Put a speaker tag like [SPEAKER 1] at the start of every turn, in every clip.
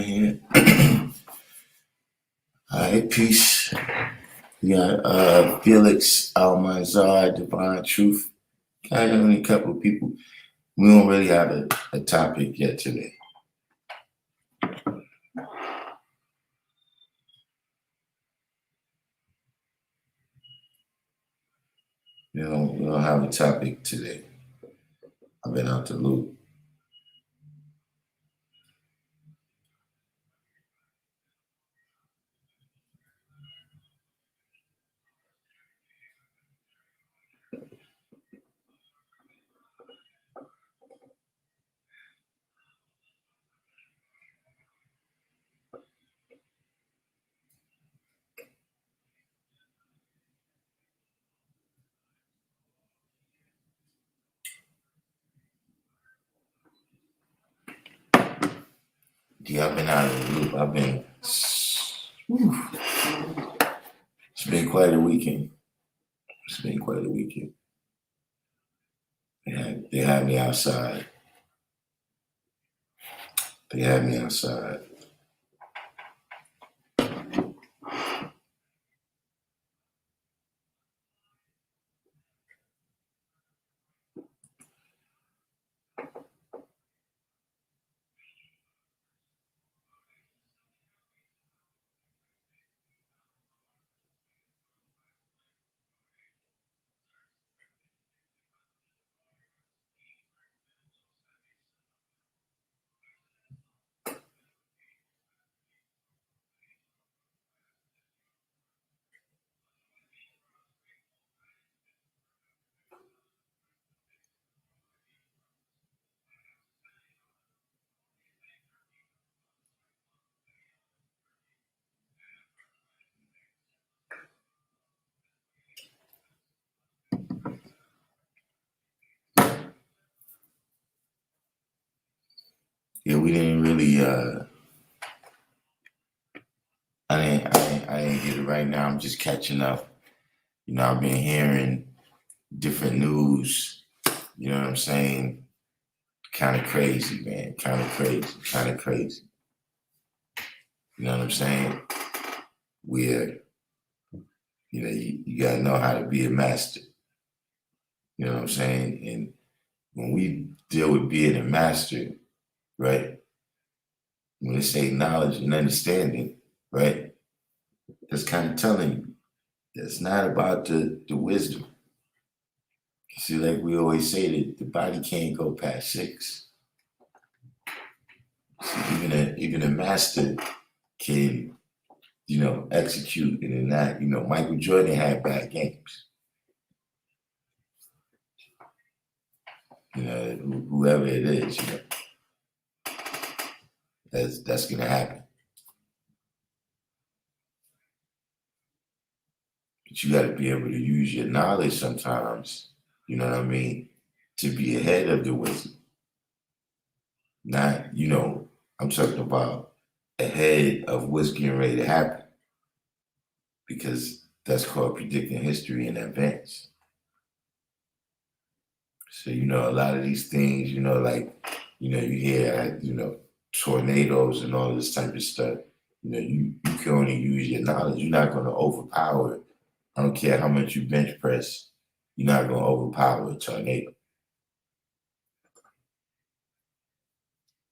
[SPEAKER 1] here. All right, peace. We got Felix Almanzar, Divine Truth. Got only a couple of people. We don't really have a topic yet today. We don't have a topic today. I've been out the loop. Yeah, I've been out of the loop. It's been quite a weekend. They had me outside. Yeah, we didn't really. I didn't get it right now. I'm just catching up. I've been hearing different news. You know what I'm saying? Kind of crazy, man. Kind of crazy. You know what I'm saying? Where you gotta know how to be a master. You know what I'm saying? And when we deal with being a master, right? When they say knowledge and understanding, right? That's kind of telling you that's not about the wisdom. See, like we always say, that the body can't go past 6. See, even a master can, execute and enact. Michael Jordan had bad games. Whoever it is, that's gonna happen. But you got to be able to use your knowledge sometimes. You know what I mean? To be ahead of the wisdom. Not, I'm talking about ahead of what's getting ready to happen. Because that's called predicting history in advance. So, a lot of these things, you hear, tornadoes and all this type of stuff. You can only use your knowledge. You're not going to overpower it. I don't care how much you bench press. You're not going to overpower a tornado.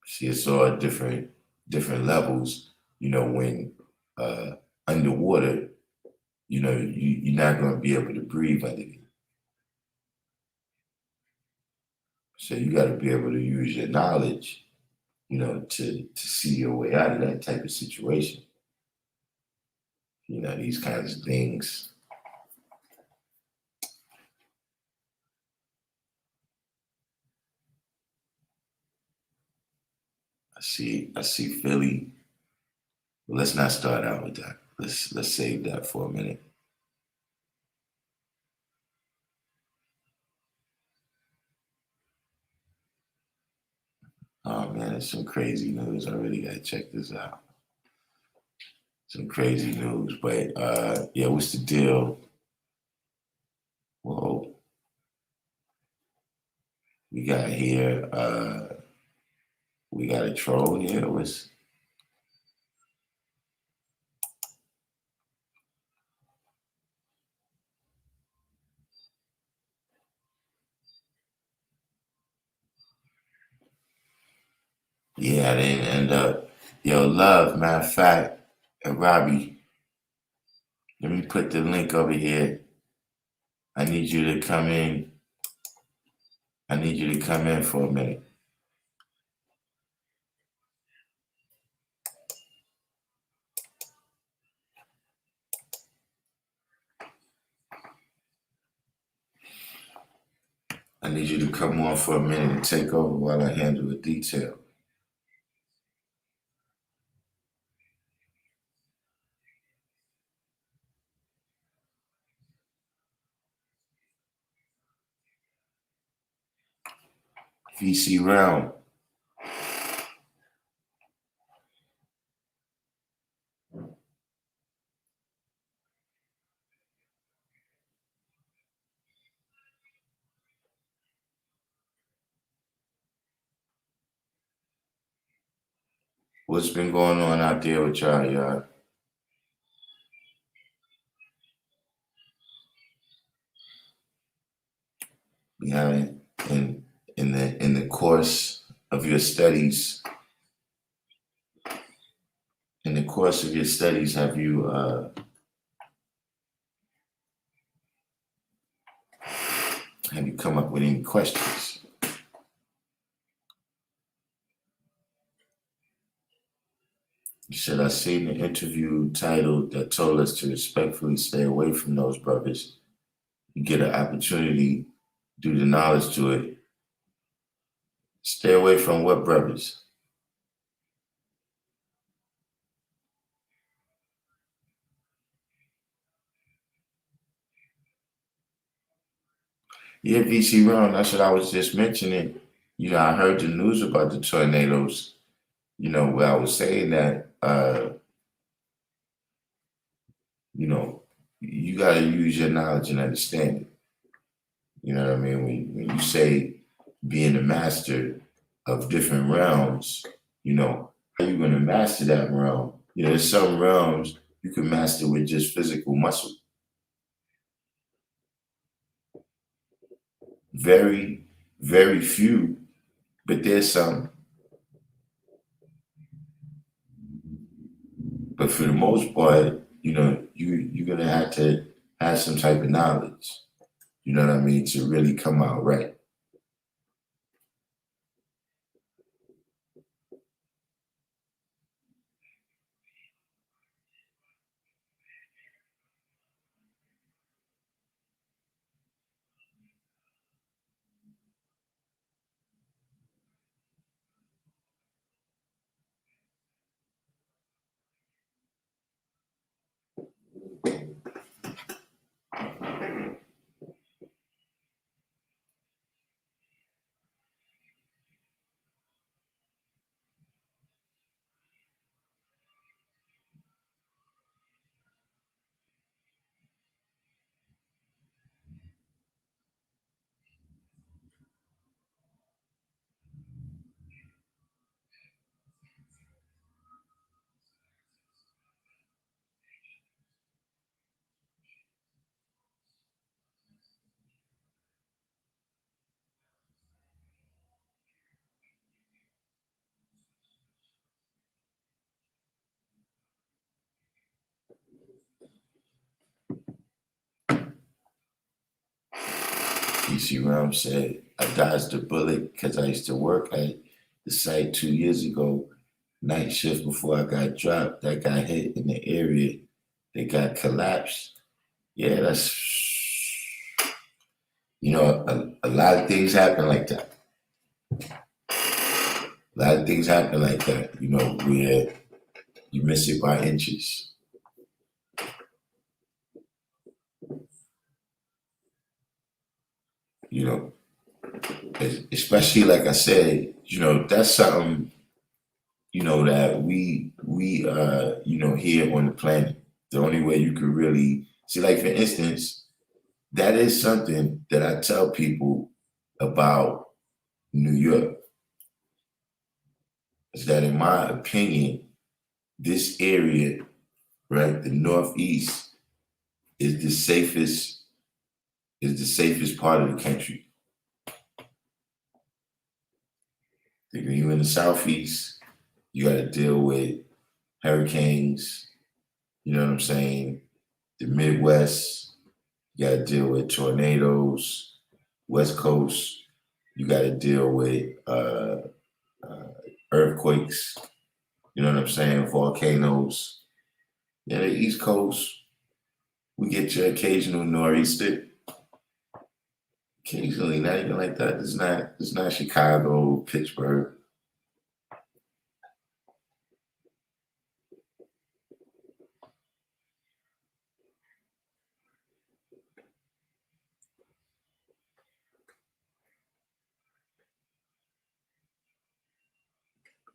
[SPEAKER 1] See, it's all different levels. When underwater, you're not going to be able to breathe underneath. So you got to be able to use your knowledge, to see your way out of that type of situation. These kinds of things. I see Philly. Well, let's not start out with that. Let's save that for a minute. Oh man, it's some crazy news. I really gotta check this out. Some crazy news, but yeah, what's the deal? Well, we got here. We got a troll here. Yeah, I didn't end up. Yo, love, matter of fact, Robbie, let me put the link over here. I need you to come in. I need you to come in for a minute. I need you to come on for a minute and take over while I handle the detail. VC round. What's been going on out there with y'all? Behind in the course of your studies, have you come up with any questions? You said I seen an interview titled that told us to respectfully stay away from those brothers. You get an opportunity, do the knowledge to it. Stay away from what brothers? Yeah, VC Ron, that's what I was just mentioning. I heard the news about the tornadoes, where I was saying that, you got to use your knowledge and understanding. You know what I mean? When you say being a master of different realms, how you going to master that realm? There's some realms you can master with just physical muscle. Very, very few, but there's some. But for the most part, you're gonna have to have some type of knowledge. You know what I mean, to really come out right. PC Ram said, I dodged a bullet because I used to work at the site 2 years ago, night shift before I got dropped. That got hit in the area. They got collapsed. Yeah, that's, a lot of things happen like that. A lot of things happen like that, where you miss it by inches. You know, especially like I said, that's something, that we here on the planet. The only way you could really see, like for instance, that is something that I tell people about New York. Is that in my opinion, this area, right, the Northeast, is the safest part of the country. You in the Southeast, you got to deal with hurricanes. You know what I'm saying? The Midwest, you got to deal with tornadoes. West Coast, you got to deal with earthquakes. You know what I'm saying? Volcanoes. Yeah, the East Coast, we get your occasional nor'easter. Occasionally, not even like that. It's not Chicago, Pittsburgh.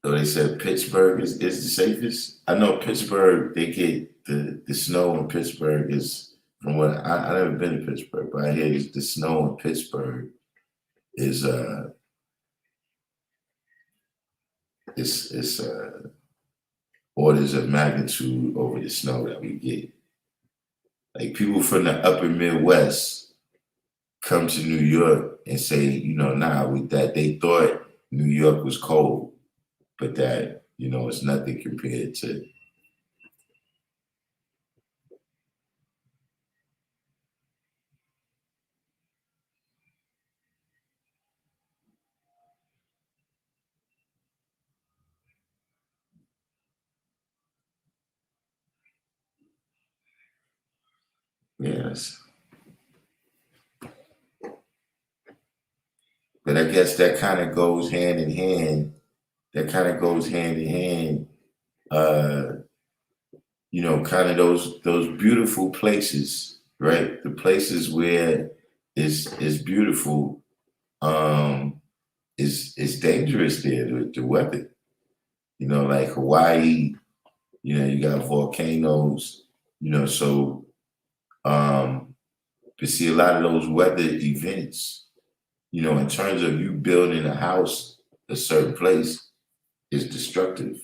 [SPEAKER 1] So they said Pittsburgh is the safest. I know Pittsburgh, they get the snow in Pittsburgh is from what I never been to Pittsburgh, but I hear the snow in Pittsburgh is it's orders of magnitude over the snow that we get. Like people from the upper Midwest come to New York and say, nah, with that they thought New York was cold, but that, it's nothing compared to. Yes. But I guess that kind of goes hand in hand. That kind of goes hand in hand. Uh, kind of those beautiful places, right? The places where it's beautiful. It's dangerous there. The weather, like Hawaii. You got volcanoes. So to see a lot of those weather events. In terms of you building a house a certain place is destructive.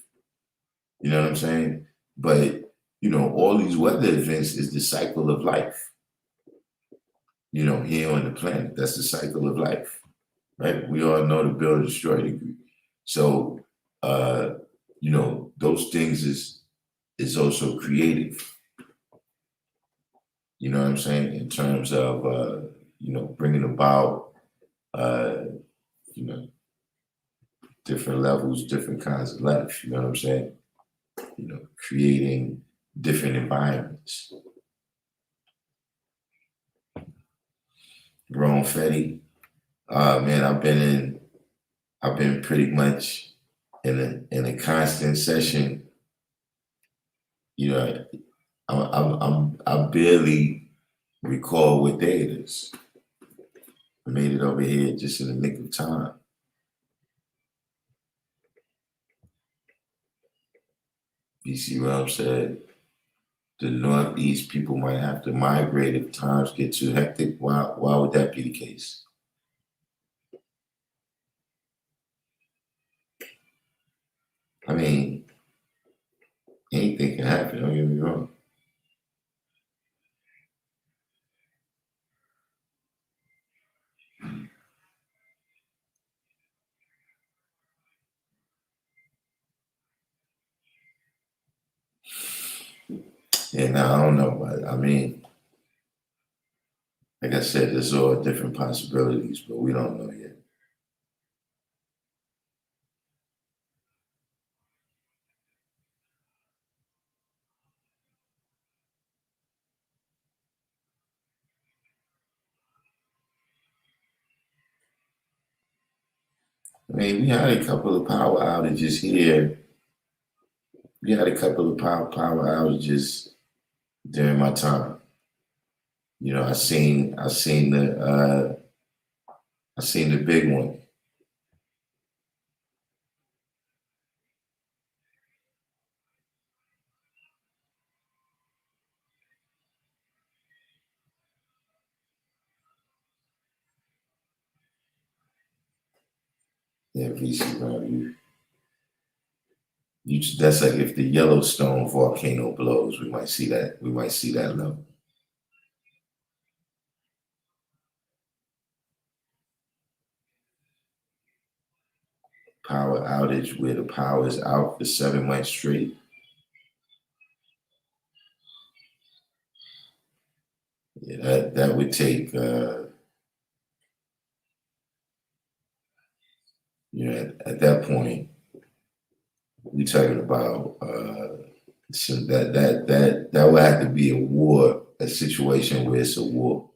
[SPEAKER 1] You know what I'm saying? But, all these weather events is the cycle of life, here on the planet. That's the cycle of life, right? We all know the build, destroy, degree. So, those things is also creative. You know what I'm saying? In terms of, bringing about, uh, you know, different levels, different kinds of life. You know what I'm saying? Creating different environments. Rome Fetty, man, I've been pretty much in a constant session. You know, I barely recall what day it is. I made it over here just in the nick of time. BC Realm said the Northeast people might have to migrate if times get too hectic. Why would that be the case? I mean, anything can happen, don't get me wrong. Yeah, now I don't know, but I mean, like I said, there's all different possibilities, but we don't know yet. I mean, we had a couple of power outages here. We had a couple of power outages during my time. I seen the big one. Yeah, VC round you. That's like if the Yellowstone volcano blows, we might see that. We might see that level. power outage where the power is out for 7 months straight. Yeah, that would take, at that point, we're talking about so that would have to be a war, a situation where it's a war.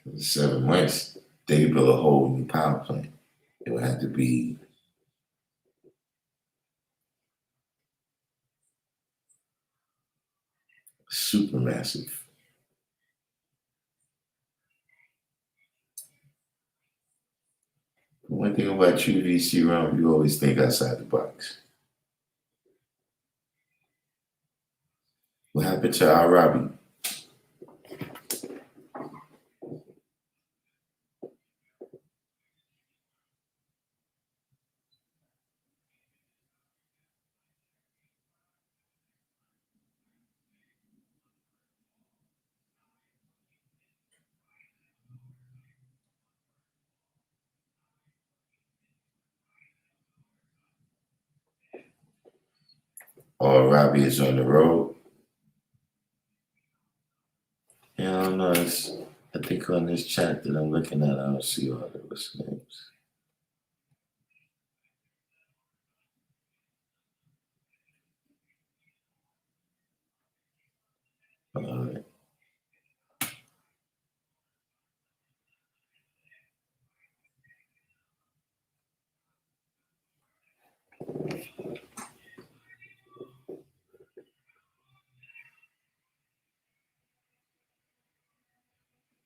[SPEAKER 1] In 7 months, they build a whole new power plant. It would have to be super massive. One thing about you, VC Realm, you always think outside the box. What happened to our Robbie? Or Robbie is on the road? Yeah, I don't know. I think on this chat that I'm looking at, I don't see all the what's names. All right.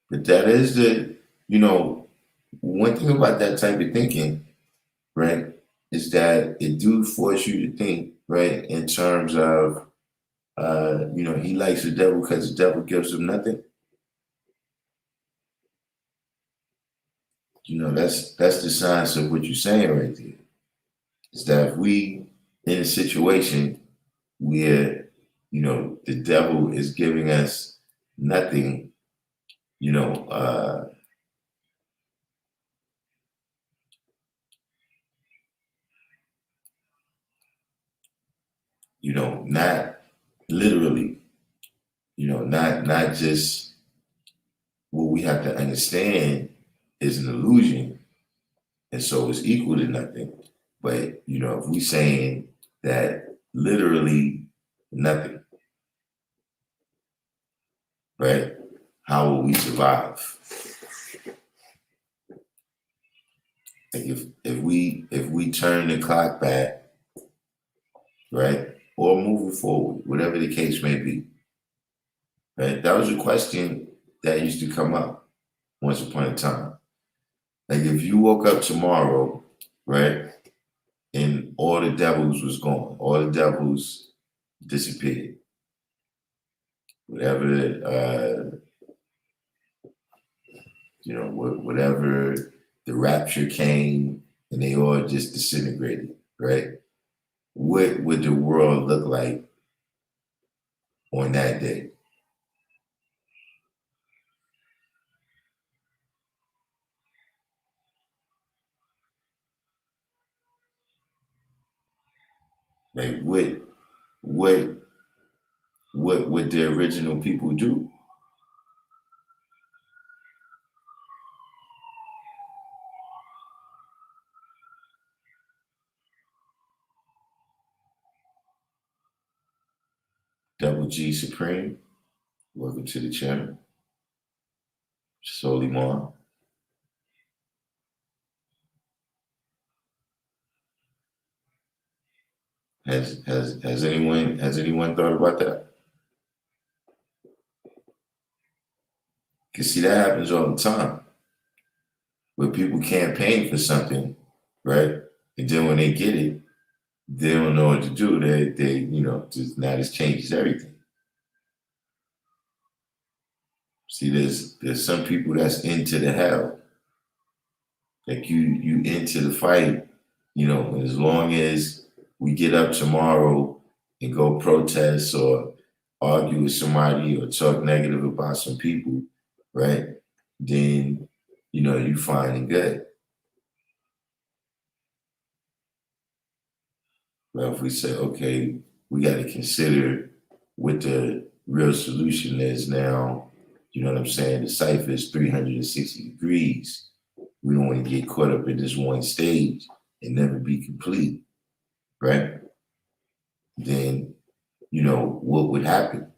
[SPEAKER 1] But that is one thing about that type of thinking, right, is that it do force you to think, right, in terms of, he likes the devil because the devil gives him nothing. That's the science of what you're saying right there. Is that if we in a situation where, the devil is giving us nothing, you know, uh, not literally, not just what we have to understand is an illusion, and so it's equal to nothing. But if we saying that literally nothing, right? How will we survive? Like if we turn the clock back, right, or move it forward, whatever the case may be, right? That was a question that used to come up once upon a time. Like if you woke up tomorrow, right, and all the devils was gone, all the devils disappeared, whatever, whatever the rapture came and they all just disintegrated, right? What would the world look like on that day? Like what would the original people do? Double G Supreme, welcome to the channel. Solimar. Has anyone thought about that? Because see, that happens all the time. Where people campaign for something, right? And then when they get it, they don't know what to do. They just now this changes everything. See, there's some people that's into the hell. Like you into the fight as long as we get up tomorrow and go protest or argue with somebody or talk negative about some people, right? Then, you fine and good. But if we say, okay, we got to consider what the real solution is now, you know what I'm saying? The cipher is 360 degrees. We don't want to get caught up in this one stage and never be complete, right? Then, what would happen?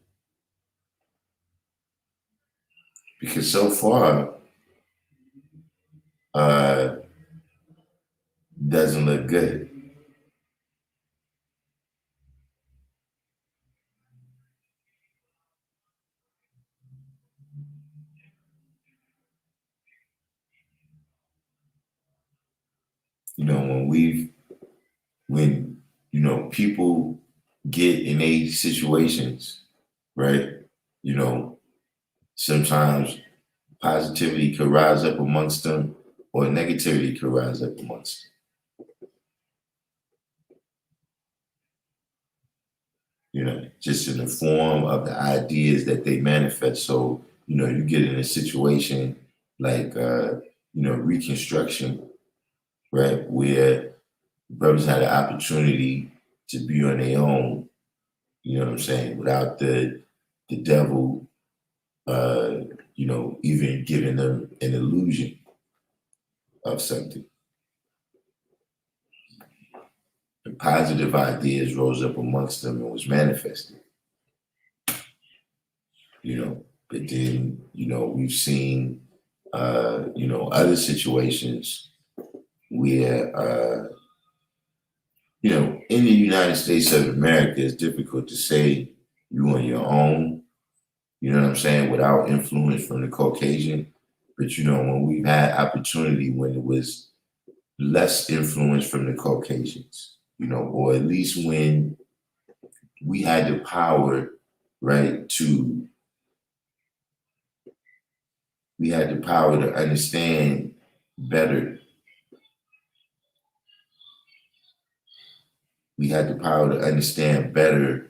[SPEAKER 1] Because so far, uh, doesn't look good. When people get in these situations, right? You know, sometimes positivity could rise up amongst them or negativity could rise up amongst them. Just in the form of the ideas that they manifest. So, you get in a situation like, Reconstruction, right? Where brothers had an opportunity to be on their own, you know what I'm saying, without the devil, even giving them an illusion of something. And positive ideas rose up amongst them and was manifested, But then, we've seen, other situations where, in the United States of America, it's difficult to say you on your own, you know what I'm saying, without influence from the Caucasian. But, when we've had opportunity when it was less influence from the Caucasians, or at least when we had the power, right, we had the power to understand better. We had the power to understand better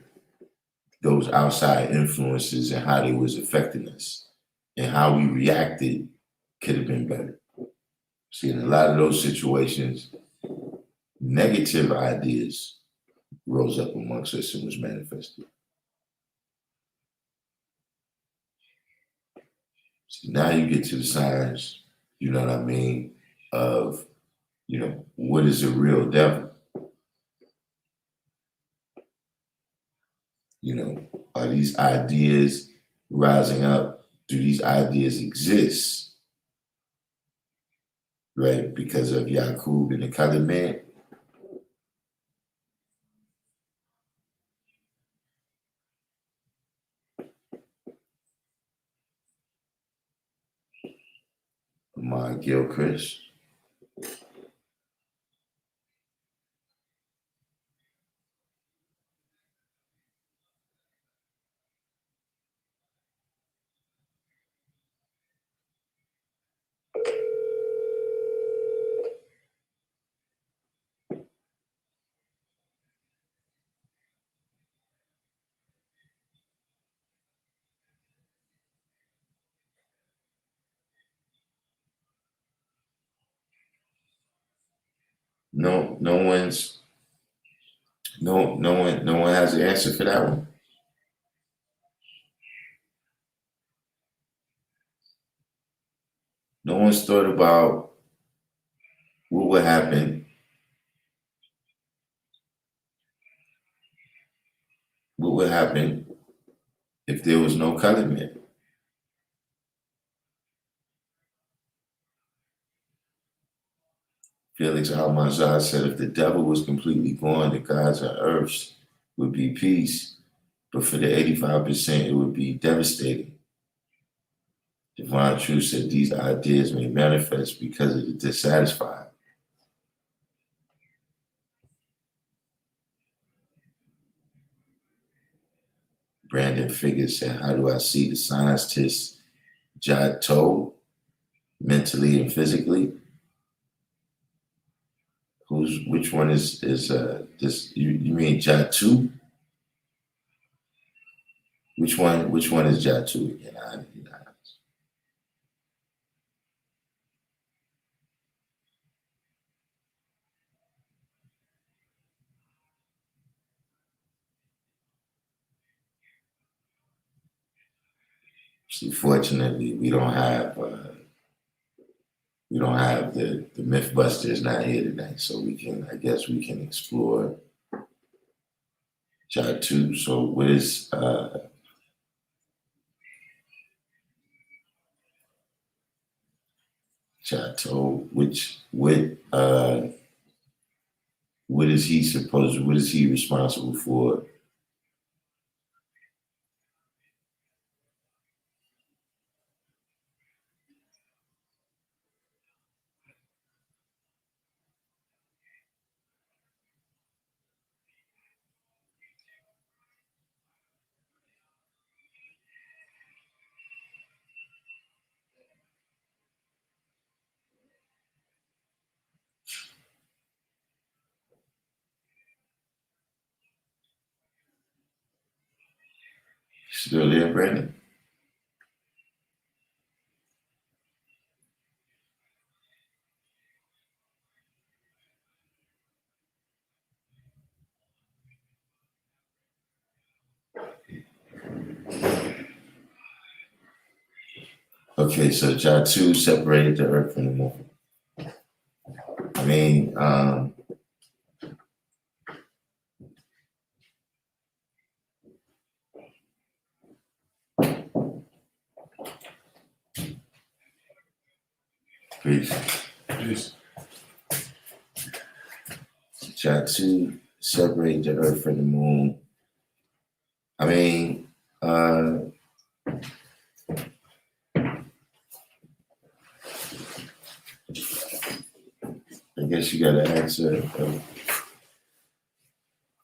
[SPEAKER 1] those outside influences and how they was affecting us and how we reacted could have been better. See, in a lot of those situations, negative ideas rose up amongst us and was manifested. So now you get to the signs, you know what I mean, of, what is a real devil? Are these ideas rising up? Do these ideas exist? Right? Because of Yaqub and the colored man? My Gilchrist? No, no one has the answer for that one. No one's thought about what would happen. What would happen if there was no colored man? Felix Almanzar said if the devil was completely gone, the gods and earths would be peace. But for the 85%, it would be devastating. Divine Truth said these ideas may manifest because of the dissatisfied. Brandon Figure said, how do I see the scientist Jad Toe mentally and physically? which one is this? You mean Jatu? Which one is Jatu again? See, fortunately, we don't have the Mythbusters not here tonight, so I guess we can explore Jatu. So what is Chateau? What is he supposed? What is he responsible for? Still there, Brandon? Okay, so Jatu separated the earth from the moon. I mean, peace. Jatu separated the earth from the moon. I mean, I guess you got to answer a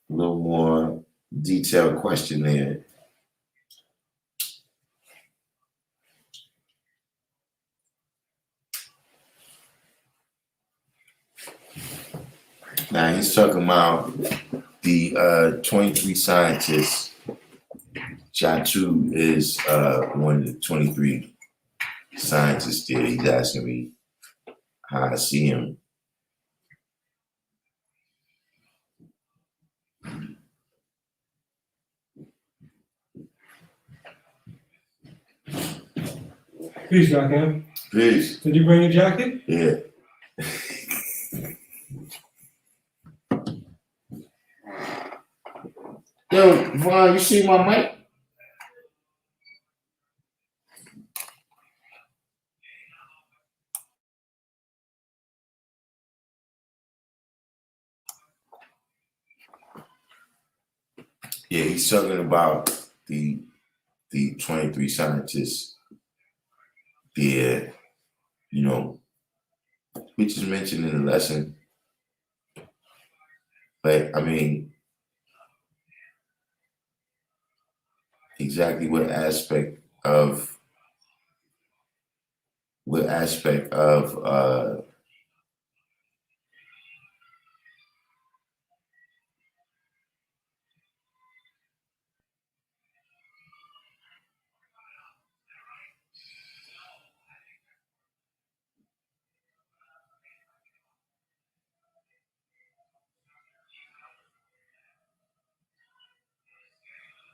[SPEAKER 1] little more detailed question there. Now he's talking about the 23 scientists. Jatu is one of the 23 scientists there. He's asking me how I see him.
[SPEAKER 2] Peace, Darkim.
[SPEAKER 1] Peace.
[SPEAKER 2] Did you bring your jacket?
[SPEAKER 1] Yeah. Yo, Vaughn, you see my mic? Yeah, he's talking about the 23 scientists there, you know, which is mentioned in the lesson. But I mean, exactly what aspect of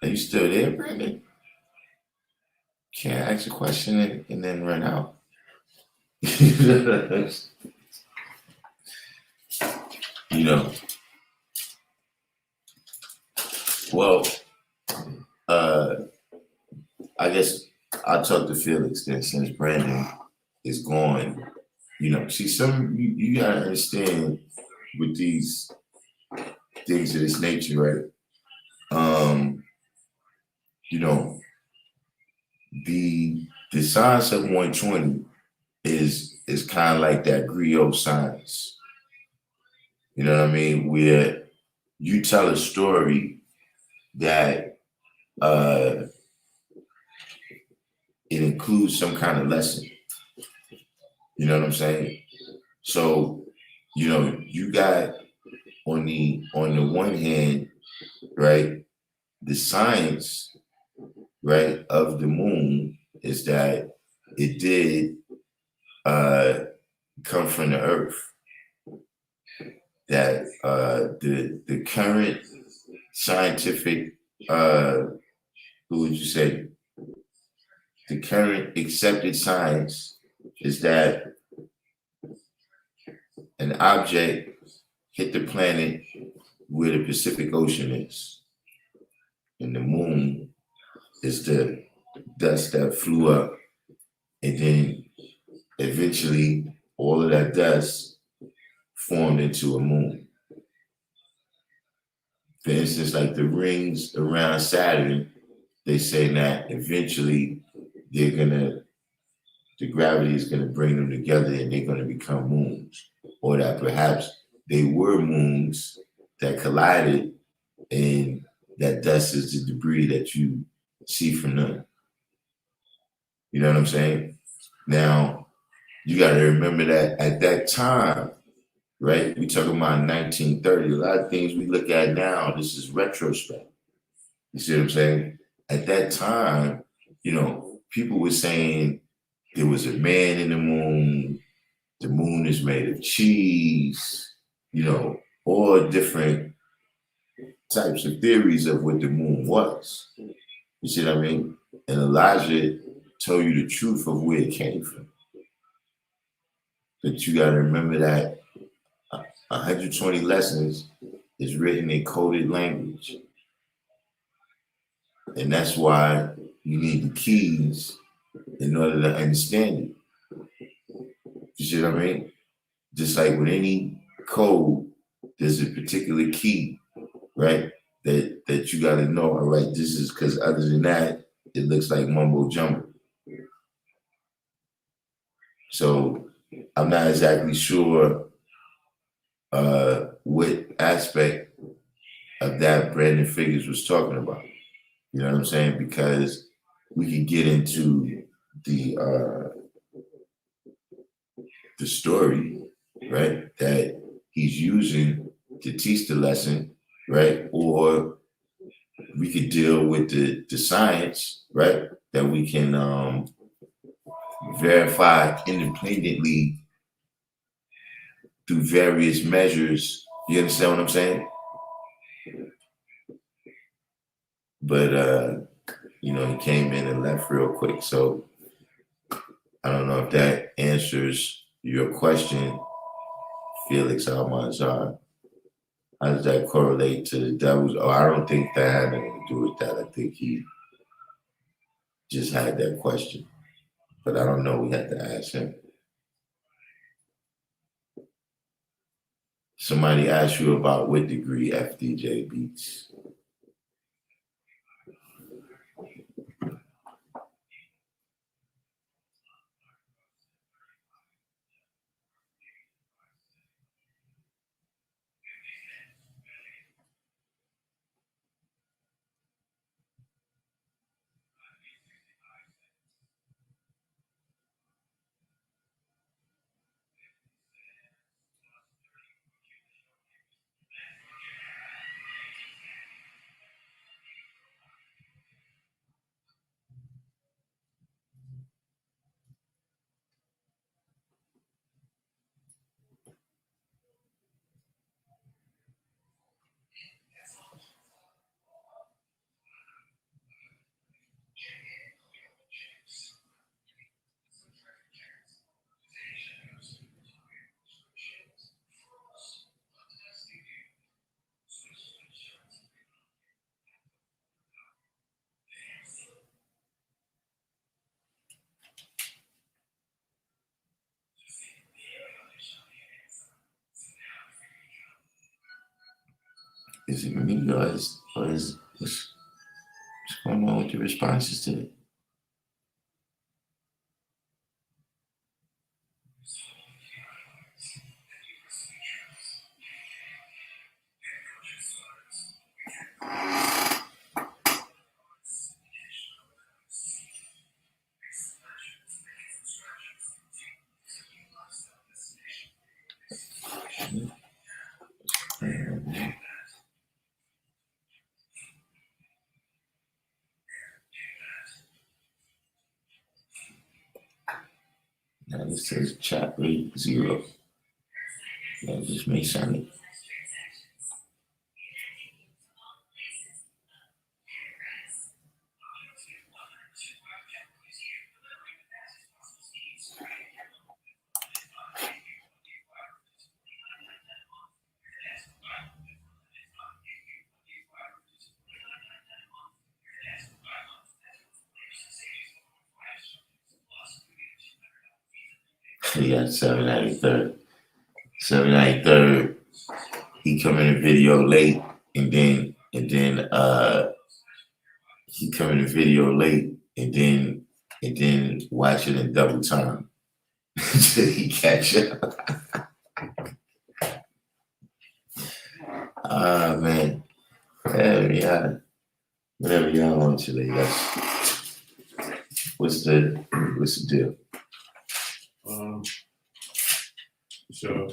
[SPEAKER 1] are you still there, Brandon? Can't ask a question and then run out. You know. Well, I guess I'll talk to Felix then since Brandon is gone. You know, see, you gotta understand with these things of this nature, right? You know, the science of 120 is kind of like that griot science. You know what I mean? Where you tell a story that it includes some kind of lesson. You know what I'm saying? So you got on the one hand, right, the science, right, of the moon is that it did come from the earth. That the current scientific who would you say the current accepted science is that an object hit the planet where the Pacific Ocean is, and the moon is the dust that flew up, and then eventually all of that dust formed into a moon. For instance, like the rings around Saturn, they say that eventually the gravity is gonna bring them together and they're gonna become moons. Or that perhaps they were moons that collided and that dust is the debris that you see from them. You know what I'm saying? Now, you gotta remember that at that time, right? We talking about 1930. A lot of things we look at now, this is retrospect. You see what I'm saying? At that time, people were saying there was a man in the moon is made of cheese, all different types of theories of what the moon was. You see what I mean? And Elijah told you the truth of where it came from. But you gotta remember that 120 lessons is written in coded language. And that's why you need the keys in order to understand it. You see what I mean? Just like with any code, there's a particular key, right? That you got to know. All right, this is because other than that, it looks like mumbo jumbo. So I'm not exactly sure what aspect of that Brandon Figures was talking about. You know what I'm saying? Because we can get into the story, right, that he's using to teach the lesson, right? Or we could deal with the science, right, that we can verify independently through various measures. You understand what I'm saying? But he came in and left real quick. So I don't know if that answers your question, Felix Almanzar. How does that correlate to the devil's? Oh, I don't think that had anything to do with that. I think he just had that question. But I don't know. We had to ask him. Somebody asked you about what degree FDJ beats. Is it me or what's going on with the responses to it? It says chat rate 0. That just may sound. He got 793rd. 793rd. He come in the video late, and then he come in the video late, and then watch it in double time until he catch up. Ah man, yeah, whatever y'all want today. That's what's the deal?
[SPEAKER 3] So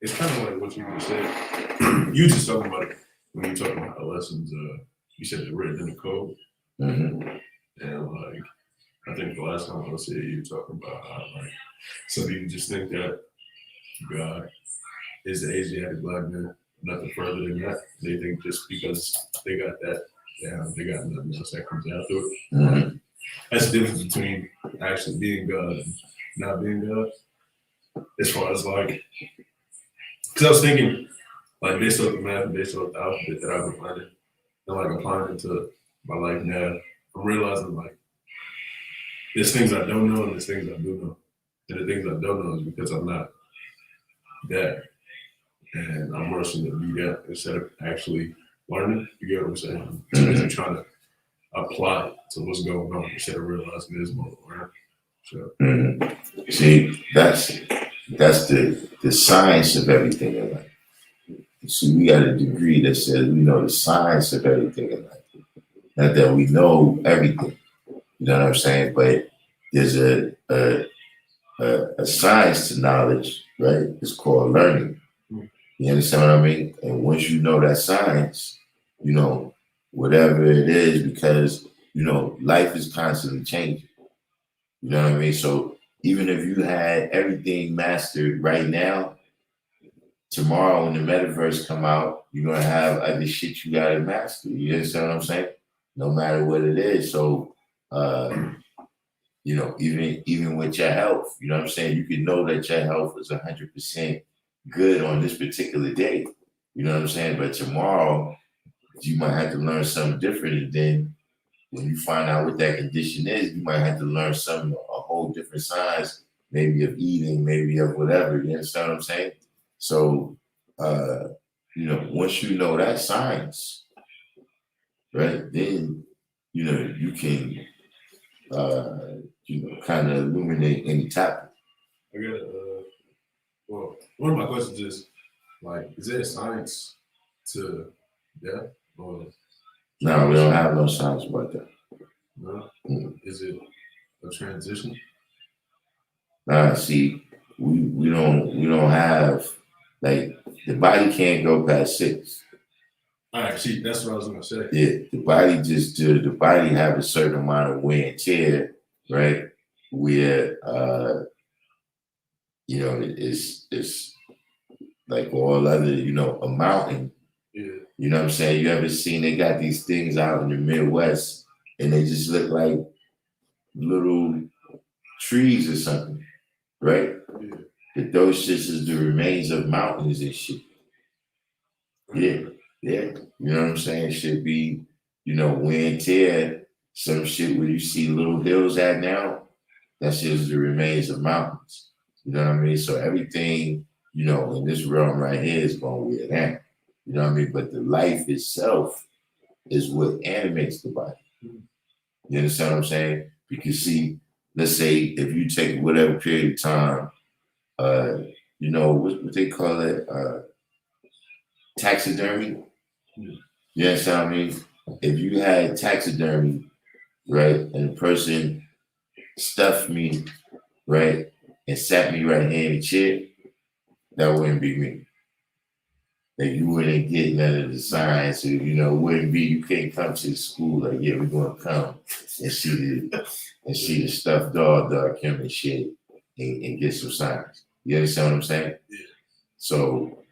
[SPEAKER 3] it's kind of like what you just said. You just talking about it when you talking about lessons. You said they're written in the code,
[SPEAKER 1] Mm-hmm.
[SPEAKER 3] and like I think the last time I was here, you were talking about how like some people just think that God is the Asiatic black man, nothing further than that. They think just because they got that down, they got nothing else that comes after it.
[SPEAKER 1] Mm-hmm.
[SPEAKER 3] That's the difference between actually being God and not being God. As far as like, because I was thinking, like based off the math and based off the alphabet that I've been learning, and like applying it to my life now, I'm realizing like there's things I don't know and there's things I do know. And the things I don't know is because I'm not that. And I'm rushing to be that instead of actually learning. You get what I'm saying? I'm trying to apply it to what's going on instead of realizing there's more to learn. So.
[SPEAKER 1] Mm-hmm. See, that's the science of everything in life. See, we got a degree that says we know the science of everything in life. Not that we know everything, you know what I'm saying? But there's a science to knowledge, right? It's called learning. You understand what I mean? And once you know that science, you know, whatever it is, because, you know, life is constantly changing. You know what I mean? So even if you had everything mastered right now, tomorrow when the metaverse come out, you're gonna have other shit you gotta master. You understand what I'm saying? No matter what it is. So you know, even with your health, you know what I'm saying? You can know that your health is 100% good on this particular day. You know what I'm saying? But tomorrow you might have to learn something different, and then when you find out what that condition is, you might have to learn something, a whole different science, maybe of eating, maybe of whatever. You understand what I'm saying? So, you know, once you know that science, right, then, you know, you can, you know, kind of illuminate any topic.
[SPEAKER 3] I got well, one of my questions is, like, is there a science to death? Or
[SPEAKER 1] No, we don't have no science about that.
[SPEAKER 3] no?
[SPEAKER 1] Mm.
[SPEAKER 3] Is it a transition?
[SPEAKER 1] Nah, see, we don't have, like, the body can't go past 6.
[SPEAKER 3] All right, see, that's what I was gonna say.
[SPEAKER 1] Yeah, the body have a certain amount of wear and tear, right? Where you know, it's like all other, you know, a mountain.
[SPEAKER 3] Yeah.
[SPEAKER 1] You know what I'm saying? You ever seen they got these things out in the Midwest and they just look like little trees or something, right?
[SPEAKER 3] Yeah.
[SPEAKER 1] But those shits is the remains of mountains and shit. Yeah. You know what I'm saying? Should be, you know, wear and tear. Some shit where you see little hills at now, that shit is the remains of mountains. You know what I mean? So everything, you know, in this realm right here is going to wear down. You know what I mean? But the life itself is what animates the body. You understand what I'm saying? Because see, let's say if you take whatever period of time, you know, what they call it, taxidermy. You understand what I mean? If you had taxidermy, right, and the person stuffed me, right, and sat me right here in the chair, that wouldn't be me. Like you wouldn't get none of the science, or you know, wouldn't be. You can't come to the school like, yeah, we're gonna come and see the stuffed dog, Darkim and shit. and get some signs. You understand what I'm saying?
[SPEAKER 3] Yeah.
[SPEAKER 1] So,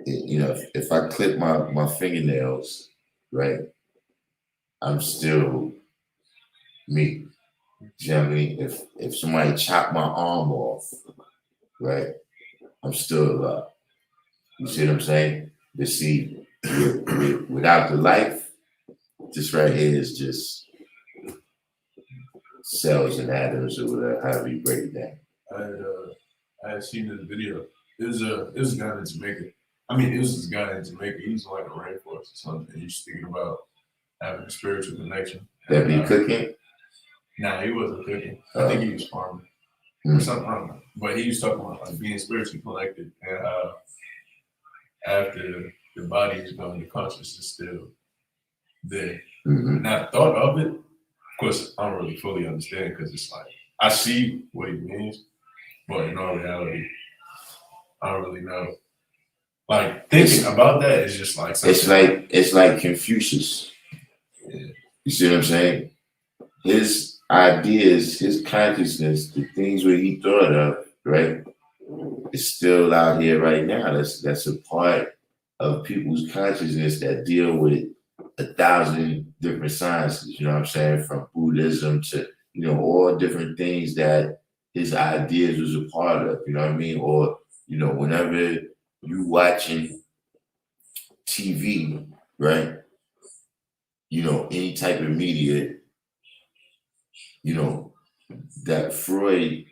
[SPEAKER 1] if I clip my fingernails, right, I'm still me. You know what I mean? If somebody chopped my arm off, right, I'm still alive. You see what I'm saying? But see, without the life, this right here is just cells and atoms or whatever, however you break it down.
[SPEAKER 3] I had seen this video. It was a guy in Jamaica. I mean, it was this guy in Jamaica. He's like a rainforest or something. He's speaking about having a spiritual connection.
[SPEAKER 1] That be cooking?
[SPEAKER 3] Nah, he wasn't cooking. I think he was farming or something. I don't know. But he was talking about like being spiritually connected and after the body is gone, the consciousness is still there.
[SPEAKER 1] Mm-hmm.
[SPEAKER 3] Now, the thought of it, of course, I don't really fully understand because it's like I see what he means, but in all reality, I don't really know. Like thinking about that is just like something.
[SPEAKER 1] It's like Confucius.
[SPEAKER 3] Yeah.
[SPEAKER 1] You see what I'm saying? His ideas, his consciousness, the things what he thought of, right, is still out here right now. That's a part of people's consciousness that deal with 1,000 different sciences. You know what I'm saying? From Buddhism to all different things that his ideas was a part of. You know what I mean? Or whenever you watching TV, right? Any type of media, that Freud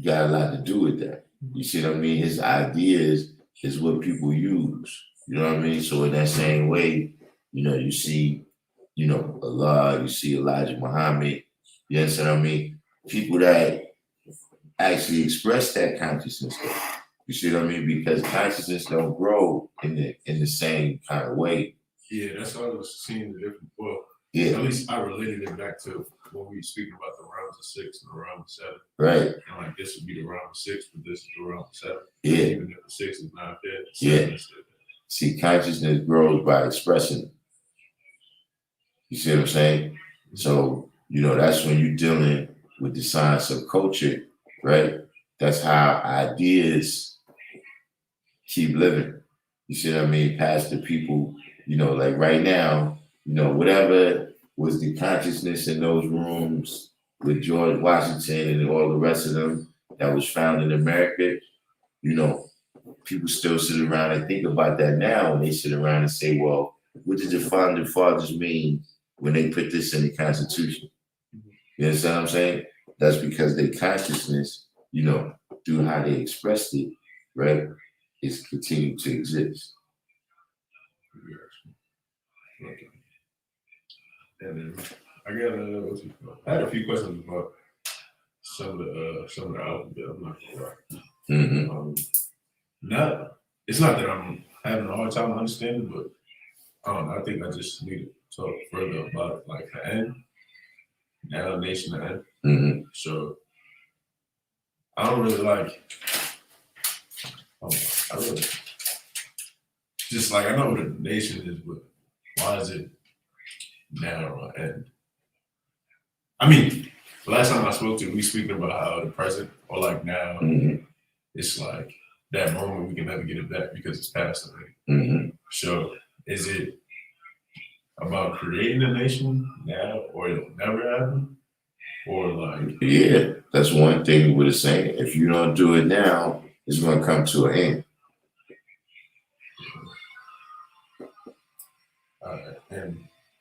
[SPEAKER 1] got a lot to do with that. You see what I mean? His ideas is what people use. You know what I mean? So in that same way, you see, Allah, you see Elijah Muhammad, you understand what I mean? People that actually express that consciousness. You see what I mean? Because consciousness don't grow in the same kind of way.
[SPEAKER 3] Yeah, that's what I was seeing the different. Well,
[SPEAKER 1] Yeah.
[SPEAKER 3] At least I related it back to when we were speaking about the realms of 6 and the realm of 7.
[SPEAKER 1] Right.
[SPEAKER 3] And like this would be the realm of 6, but this is the realm of 7.
[SPEAKER 1] Yeah.
[SPEAKER 3] Even if the 6 is not there, the 7 is there.
[SPEAKER 1] See, consciousness grows by expressing. You see what I'm saying? So, that's when you're dealing with the science of culture, right? That's how ideas keep living. You see what I mean? Past the people, like right now, whatever was the consciousness in those rooms with George Washington and all the rest of them that was found in America, people still sit around and think about that now, and they sit around and say, well, what did the founding fathers mean when they put this in the Constitution? You understand what I'm saying? That's because their consciousness, through how they expressed it, right, is continuing to exist.
[SPEAKER 3] Okay. And then I had a few questions about some of the alphabet. I'm not gonna lie.
[SPEAKER 1] Mm-hmm.
[SPEAKER 3] It's not that I'm having a hard time understanding, but I think I just need to talk further about it, like the N, now nation the N.
[SPEAKER 1] Mm-hmm.
[SPEAKER 3] So I don't really like. I really just like I know what a nation is, but why is it now or N? I mean, the last time I spoke to you, we speaking about how the present or like now, it's like that moment we can never get it back because it's past already.
[SPEAKER 1] Mm-hmm.
[SPEAKER 3] So is it about creating a nation now or it'll never happen? Or like
[SPEAKER 1] that's one thing with a saying. If you don't do it now, it's gonna come to an end.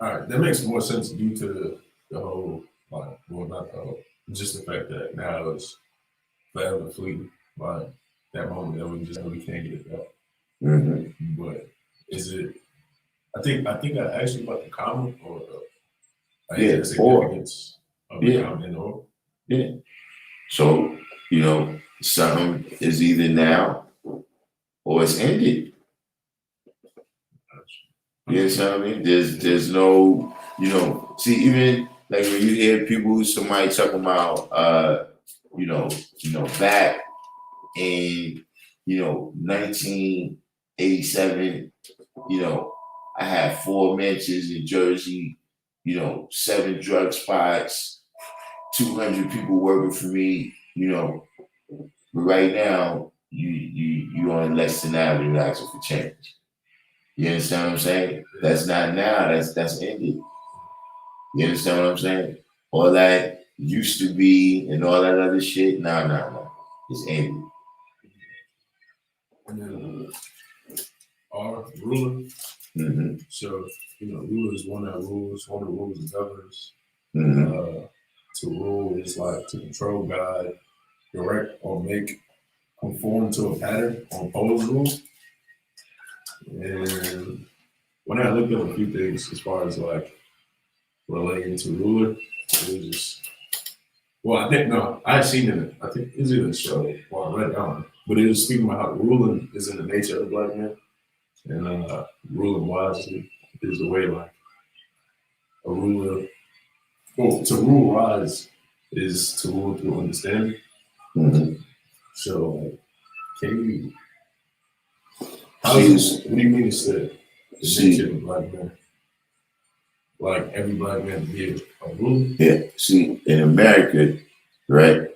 [SPEAKER 3] All right, that makes more sense due to the whole, like, well, not the whole, just the fact that now it's forever fleeting, like that moment that we can't get it back.
[SPEAKER 1] Mm-hmm.
[SPEAKER 3] But is it? I think I asked you about the common or
[SPEAKER 1] the
[SPEAKER 3] significance of the common or.
[SPEAKER 1] Yeah. So something is either now or it's ended. You understand what I mean? There's no, see, even like when you hear people, somebody talking about, back in, 1987, I had 4 mansions in Jersey, 7 drug spots, 200 people working for me, you know, but right now you on election avenue asking for change. You understand what I'm saying? That's not now, that's ended. You understand what I'm saying? All that used to be and all that other shit, no. It's ended.
[SPEAKER 3] And then our ruler.
[SPEAKER 1] Mm-hmm.
[SPEAKER 3] So, ruler is one that rules, one that rules and governs.
[SPEAKER 1] Mm-hmm.
[SPEAKER 3] To rule is like to control, guide, direct, or make conform to a pattern or impose rules. And when I looked up a few things as far as like relating to ruler, it was just, well, I think, no, I had seen it, I think it's in a show, well, I read it on, but it was speaking about how ruling is in the nature of the black man. And ruling wisely is the way like a ruler, well, to rule wise is to rule through understanding.
[SPEAKER 1] Mm-hmm.
[SPEAKER 3] So, like, can you,
[SPEAKER 1] See,
[SPEAKER 3] what do you mean it's the
[SPEAKER 1] see,
[SPEAKER 3] nature of a black man? Like every black man to be a ruler?
[SPEAKER 1] yeah, see, in America, right,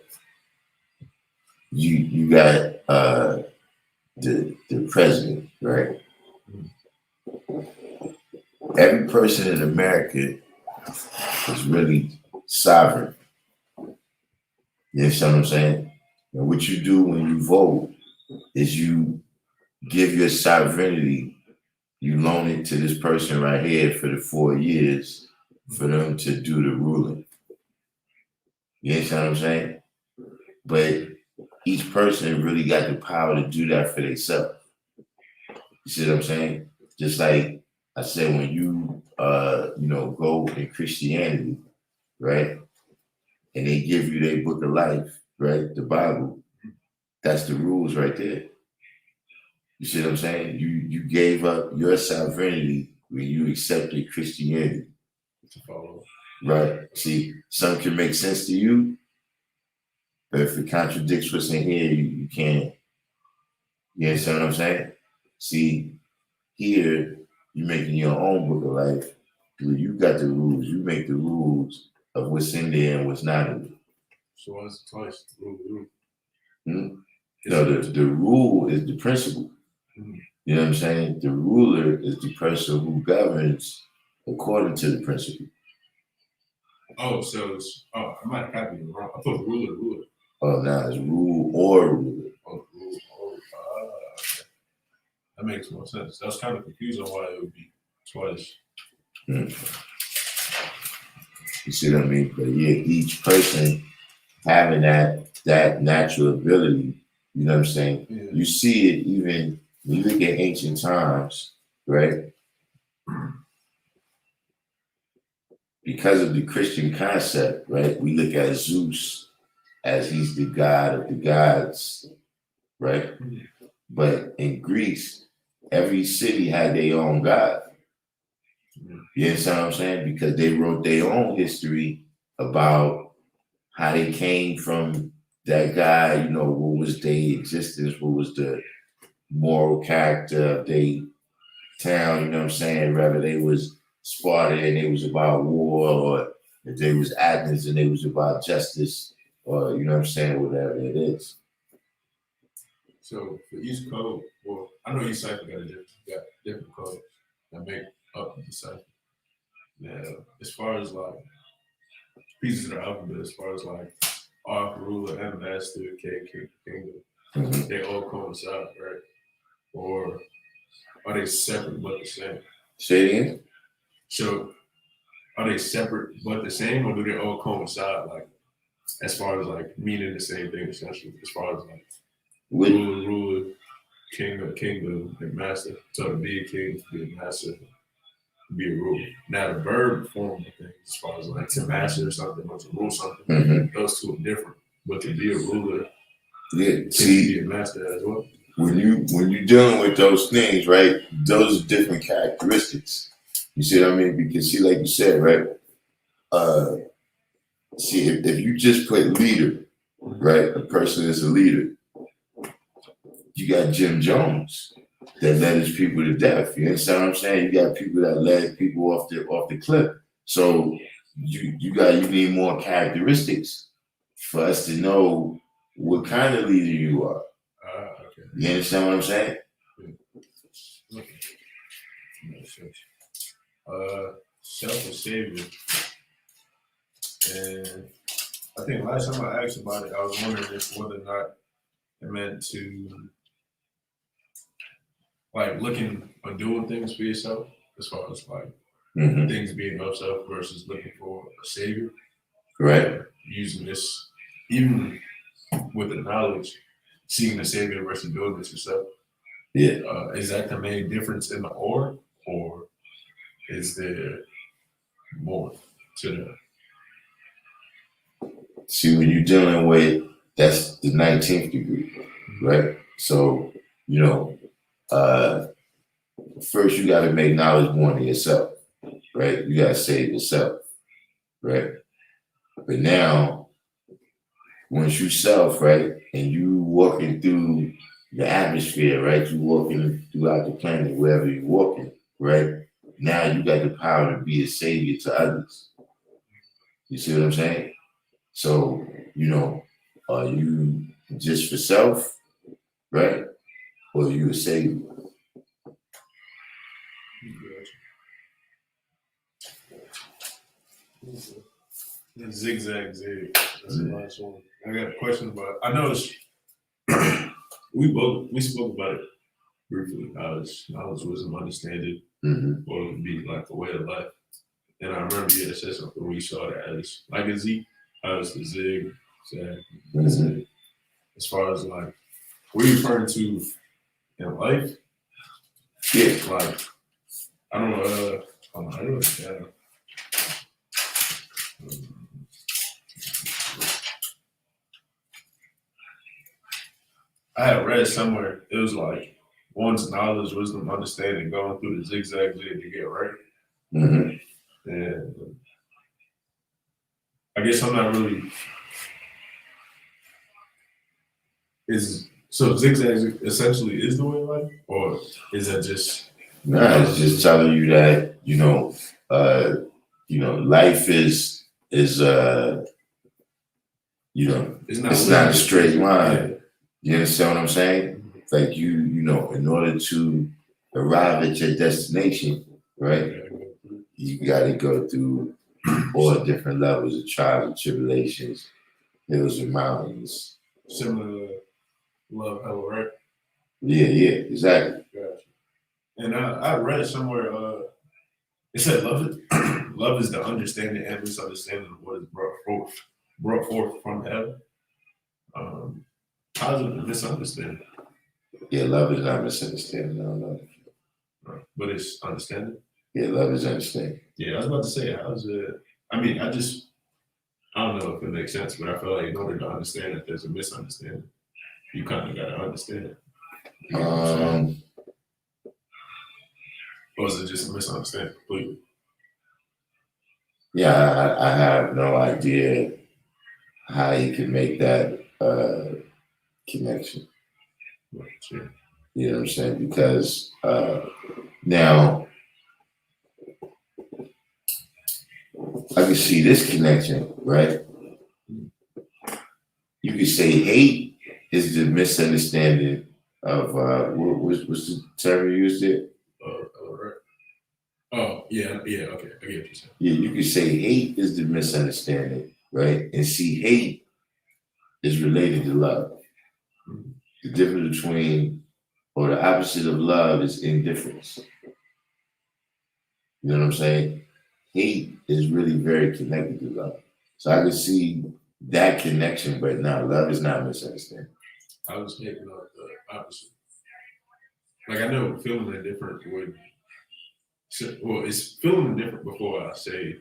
[SPEAKER 1] you got the president, right? Every person in America is really sovereign. You understand what I'm saying? And what you do when you vote is you give your sovereignty, you loan it to this person right here for the 4 years for them to do the ruling. You understand what I'm saying? But each person really got the power to do that for themselves. You see what I'm saying? Just like I said, when you go in Christianity, right? And they give you their book of life, right? The Bible, that's the rules right there. You see what I'm saying? You gave up your sovereignty when you accepted Christianity.
[SPEAKER 3] To follow.
[SPEAKER 1] Right. See, some can make sense to you, but if it contradicts what's in here, you can't. You understand what I'm saying? See, here you're making your own book of life. Where you got the rules. You make the rules of what's in there and what's not in there.
[SPEAKER 3] So what's twice rule?
[SPEAKER 1] Hmm? No, the rule is the principle.
[SPEAKER 3] Mm-hmm.
[SPEAKER 1] You know what I'm saying? The ruler is the person who governs according to the principle.
[SPEAKER 3] Oh, so I might have copied it wrong. I thought ruler.
[SPEAKER 1] Oh, now it's rule or ruler.
[SPEAKER 3] Oh, rule. Oh, okay. That makes more sense. That was kind of confusing why it would be twice.
[SPEAKER 1] Hmm. You see what I mean? But yeah, each person having that natural ability, you know what I'm saying?
[SPEAKER 3] Yeah.
[SPEAKER 1] You see it even when you look at ancient times, right? Because of the Christian concept, right? We look at Zeus as he's the god of the gods, right?
[SPEAKER 3] Mm-hmm.
[SPEAKER 1] But in Greece, every city had their own god.
[SPEAKER 3] Mm-hmm.
[SPEAKER 1] You understand what I'm saying? Because they wrote their own history about how they came from that guy, what was their existence, what was the moral character of their town, you know what I'm saying? Whether they was Sparta and it was about war, or if they was Athens and it was about justice, or you know what I'm saying, whatever it is.
[SPEAKER 3] So for each code, well, I know each cipher got different codes that make up the cipher. Now, as far as like pieces of the alphabet, as far as like R, ruler, and master, K, kingdom,
[SPEAKER 1] Mm-hmm.
[SPEAKER 3] they all coincide, right? Or are they separate but the same?
[SPEAKER 1] Say it again?
[SPEAKER 3] So are they separate but the same, or do they all coincide, like as far as like meaning the same thing essentially? As far as like ruler, kingdom, and master. So to be a king, to be a master, to be a ruler. Now the verb form of things, as far as like to master something or to rule something,
[SPEAKER 1] Mm-hmm.
[SPEAKER 3] those two are different. But to be a ruler,
[SPEAKER 1] yeah,
[SPEAKER 3] see, be a master as well.
[SPEAKER 1] When you're dealing with those things, right? Those are different characteristics. You see what I mean? Because see, like you said, right? See, if you just put leader, right? A person is a leader. You got Jim Jones that led his people to death. You understand what I'm saying? You got people that led people off the cliff. So you need more characteristics for us to know what kind of leader you are.
[SPEAKER 3] Okay.
[SPEAKER 1] You understand what I'm saying?
[SPEAKER 3] Okay. Makes sense. Self and savior. And I think last time I asked about it, I was wondering if whether or not it meant to like looking or doing things for yourself, as far as like
[SPEAKER 1] Mm-hmm.
[SPEAKER 3] things being of self versus looking for a savior.
[SPEAKER 1] Right.
[SPEAKER 3] Using this, even with the knowledge, seeking a savior versus doing this yourself.
[SPEAKER 1] Yeah.
[SPEAKER 3] Is that the main difference in the or is there more to the?
[SPEAKER 1] See, when you're dealing with, that's the 19th degree, right? So, you know, first you got to make knowledge born of yourself, right? You got to save yourself, right? But now, once you self, right, and you walking through the atmosphere, right? You walking throughout the planet, wherever you're walking, right? Now you got the power to be a savior to others. You see what I'm saying? So, are you just for self, right? Or are you a savior?
[SPEAKER 3] Zigzag zig. That's the last one. I got a question about. I know it's. we spoke about it briefly. Knowledge, wisdom, understanding,
[SPEAKER 1] Mm-hmm.
[SPEAKER 3] or it would be like a way of life. And I remember you had said something when you saw that as like a Z, as the zig, zag, zig. As far as like, what are you referring to in life?
[SPEAKER 1] Yeah.
[SPEAKER 3] Like, I don't know. I don't know. I had read somewhere it was like one's knowledge, wisdom, understanding going through the zigzag zig to get right.
[SPEAKER 1] Mm-hmm.
[SPEAKER 3] And I guess I'm not really is so zigzag essentially is the way of life, or is that just
[SPEAKER 1] Nah, it's just telling you that, life is it's not a straight line.
[SPEAKER 3] Yeah.
[SPEAKER 1] You understand what I'm saying? It's like in order to arrive at your destination, right? You got to go through all different levels of trials and tribulations, hills and mountains.
[SPEAKER 3] Similar to love, hell, right?
[SPEAKER 1] Yeah, exactly.
[SPEAKER 3] Gotcha. And I read somewhere it said love is the understanding and misunderstanding of what is brought forth from heaven. How's it a misunderstanding?
[SPEAKER 1] Yeah, love is not misunderstanding. No.
[SPEAKER 3] Right. But it's understanding.
[SPEAKER 1] Yeah, love is understanding.
[SPEAKER 3] Yeah, I was about to say, how's it? I mean, I don't know if it makes sense, but I feel like in order to understand that there's a misunderstanding, you kind of got to understand it. You know what I'm saying? Or is it just a misunderstanding completely?
[SPEAKER 1] Yeah, I have no idea how you can make that connection.
[SPEAKER 3] Right, sure.
[SPEAKER 1] You know what I'm saying? Because now I can see this connection, right? You could say hate is the misunderstanding of what's the term you used there?
[SPEAKER 3] Right. Oh, yeah, okay, I get what you're saying.
[SPEAKER 1] Yeah, you could say hate is the misunderstanding, right? And see, hate is related to love.
[SPEAKER 3] Mm-hmm.
[SPEAKER 1] The difference between, or the opposite of love is indifference. You know what I'm saying? Hate is really very connected to love. So I can see that connection, but no, love is not misunderstanding.
[SPEAKER 3] I was thinking of the opposite. Like I know feeling indifferent would, well, it's feeling indifferent before I say.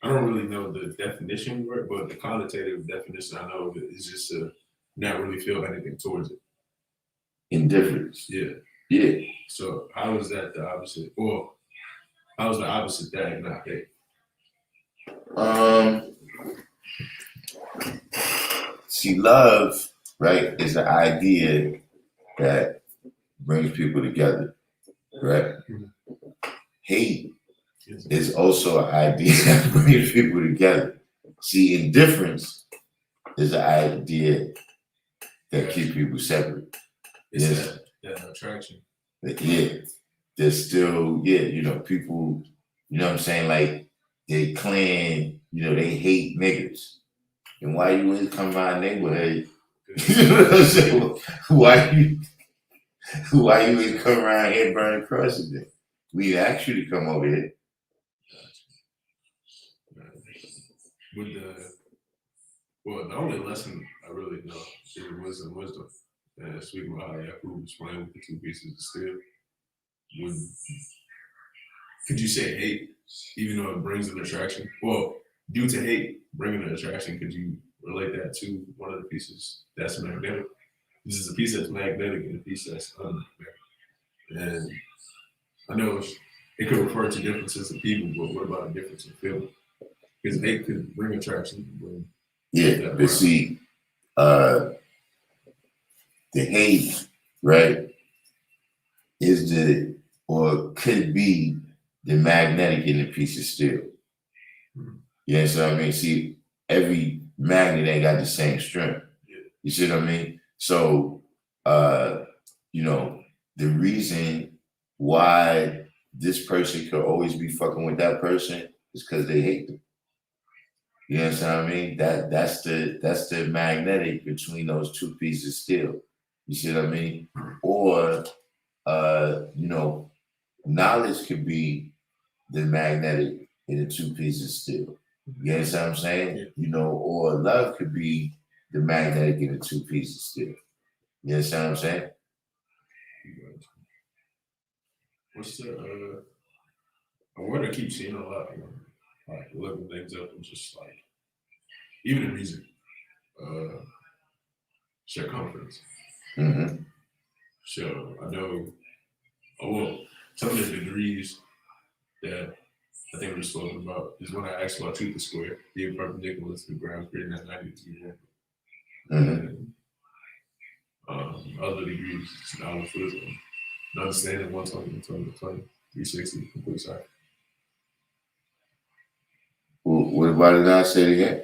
[SPEAKER 3] I don't really know the definition for it, but the connotative definition I know of it is just to not really feel anything towards it.
[SPEAKER 1] Indifference.
[SPEAKER 3] Yeah. So how is that the opposite? Or how is the opposite that and not hate?
[SPEAKER 1] See, love, right, is the idea that brings people together, right?
[SPEAKER 3] Mm-hmm.
[SPEAKER 1] Hate is also an idea that brings people together. See, indifference is an idea that keep people separate.
[SPEAKER 3] It's
[SPEAKER 1] Yes.
[SPEAKER 3] that attraction.
[SPEAKER 1] Yeah, there's still, people, you know what I'm saying? Like, they clan, they hate niggas. And why you ain't come to my neighborhood? You know what I'm saying? Why you ain't come around here burning crosses then? We asked you to come over here.
[SPEAKER 3] With the only lesson I really know is wisdom. And speaking about how Yaku was playing with the two pieces of steel. Could you say hate, even though it brings an attraction? Well, due to hate bringing an attraction, could you relate that to one of the pieces that's magnetic? This is a piece that's magnetic and a piece that's unmagnetic. And I know it could refer to differences in people, but what about a difference in feeling? Because hate could bring attraction.
[SPEAKER 1] Yeah, but see, the hate, right, could be the magnetic in the piece of steel. You know what I mean? See, every magnet ain't got the same strength. You see what I mean? So, the reason why this person could always be fucking with that person is because they hate them. You know what I mean? That's the magnetic between those two pieces of steel. You see what I mean? Or knowledge could be the magnetic in the two pieces of steel. You know what I'm saying? Or love could be the magnetic in the two pieces of steel. You know what I'm saying?
[SPEAKER 3] What's a word I keep seeing a lot, like looking things up and just like, even in music, circumference.
[SPEAKER 1] Mm-hmm.
[SPEAKER 3] So I know, some of the degrees that I think we're spoken about is when I asked about truth is square, being perpendicular to the ground, creating that 90 degree angle. And other degrees, it's knowledge, wisdom, understanding 120, 360, complete cycle.
[SPEAKER 1] What about it now? Say it again.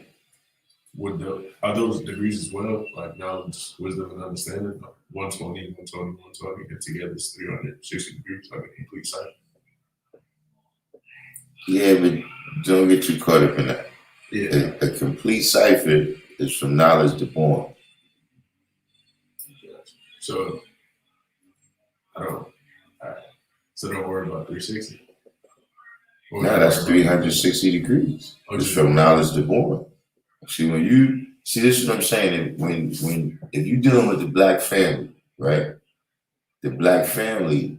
[SPEAKER 3] Are those degrees as well, like knowledge, wisdom, and understanding? 120, and together it's 360 degrees, like a complete cycle.
[SPEAKER 1] Yeah, but don't get too caught up in that.
[SPEAKER 3] Yeah.
[SPEAKER 1] A complete cipher is from knowledge to born.
[SPEAKER 3] So don't worry about 360.
[SPEAKER 1] No, that's 360 degrees. It's from knowledge to born. See, this is what I'm saying. If you're dealing with the black family, right? The black family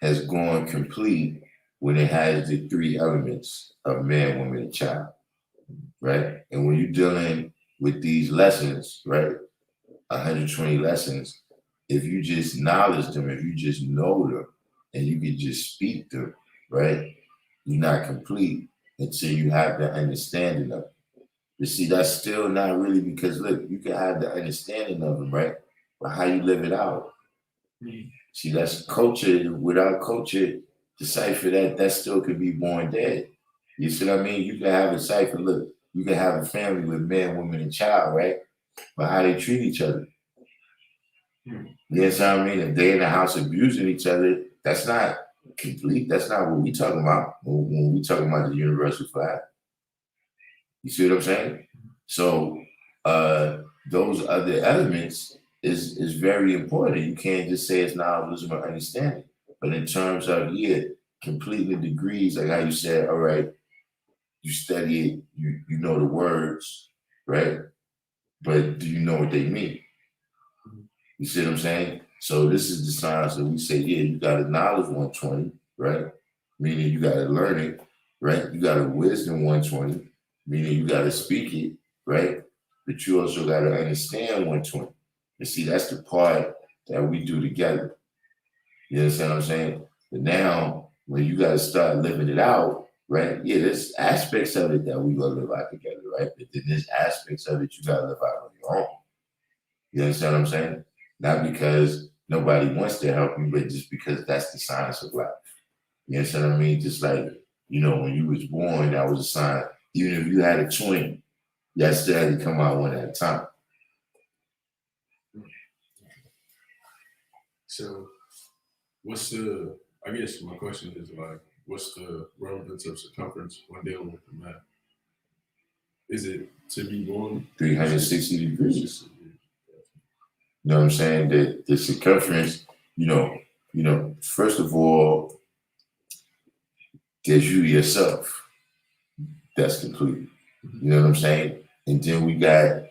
[SPEAKER 1] has gone complete when it has the three elements of man, woman, and child, right? And when you're dealing with these lessons, right, 120 lessons, if you just knowledge them, if you just know them, and you can just speak them, right, you're not complete until you have the understanding of it. You see, that's still not really, because look, you can have the understanding of them, right? But how you live it out. See, that's culture. Without culture, the cipher that still could be born dead. You see what I mean? You can have a cipher. Look, you can have a family with man, woman, and child, right? But how they treat each other. You know what I mean? If they in the house abusing each other, that's not complete. That's not what we talking about when we talking about the universal flag. You see what I'm saying? So those other elements is very important. You can't just say it's knowledge, wisdom, or understanding. But in terms of, completely degrees, like how you said, all right, you study it, you know the words, right? But do you know what they mean? You see what I'm saying? So this is the science that we say, you got a knowledge 120, right? Meaning you got to learn it, right? You got a wisdom 120, meaning you got to speak it, right? But you also got to understand 120. And see, that's the part that we do together. You understand what I'm saying? But now, when you got to start living it out, right? Yeah, there's aspects of it that we gonna live out together, right? But then there's aspects of it you got to live out on your own. You understand what I'm saying? Not because nobody wants to help you, but just because that's the science of life. You understand what I mean? Just like You know, when you was born, that was a sign. Even if you had a twin, that still had to come out one at a time.
[SPEAKER 3] So, I guess my question is like, what's the relevance of circumference when dealing with the math? Is it to be born
[SPEAKER 1] 360 degrees. You know what I'm saying? The circumference, first of all, there's you yourself. That's complete. You know what I'm saying? And then we got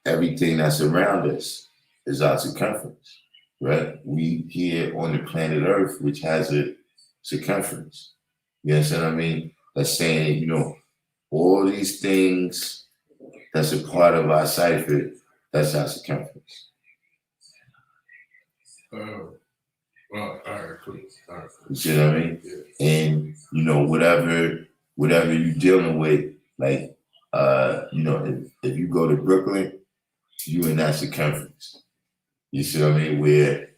[SPEAKER 1] everything that's around us is our circumference, right? We here on the planet Earth, which has a circumference. You understand what I mean? That's saying, all these things that's a part of our cipher, that's our circumference.
[SPEAKER 3] Well, all right, cool. All right, cool.
[SPEAKER 1] You see what I mean?
[SPEAKER 3] Yeah.
[SPEAKER 1] And whatever you're dealing with, like if you go to Brooklyn, you in that circumference. You see what I mean? Where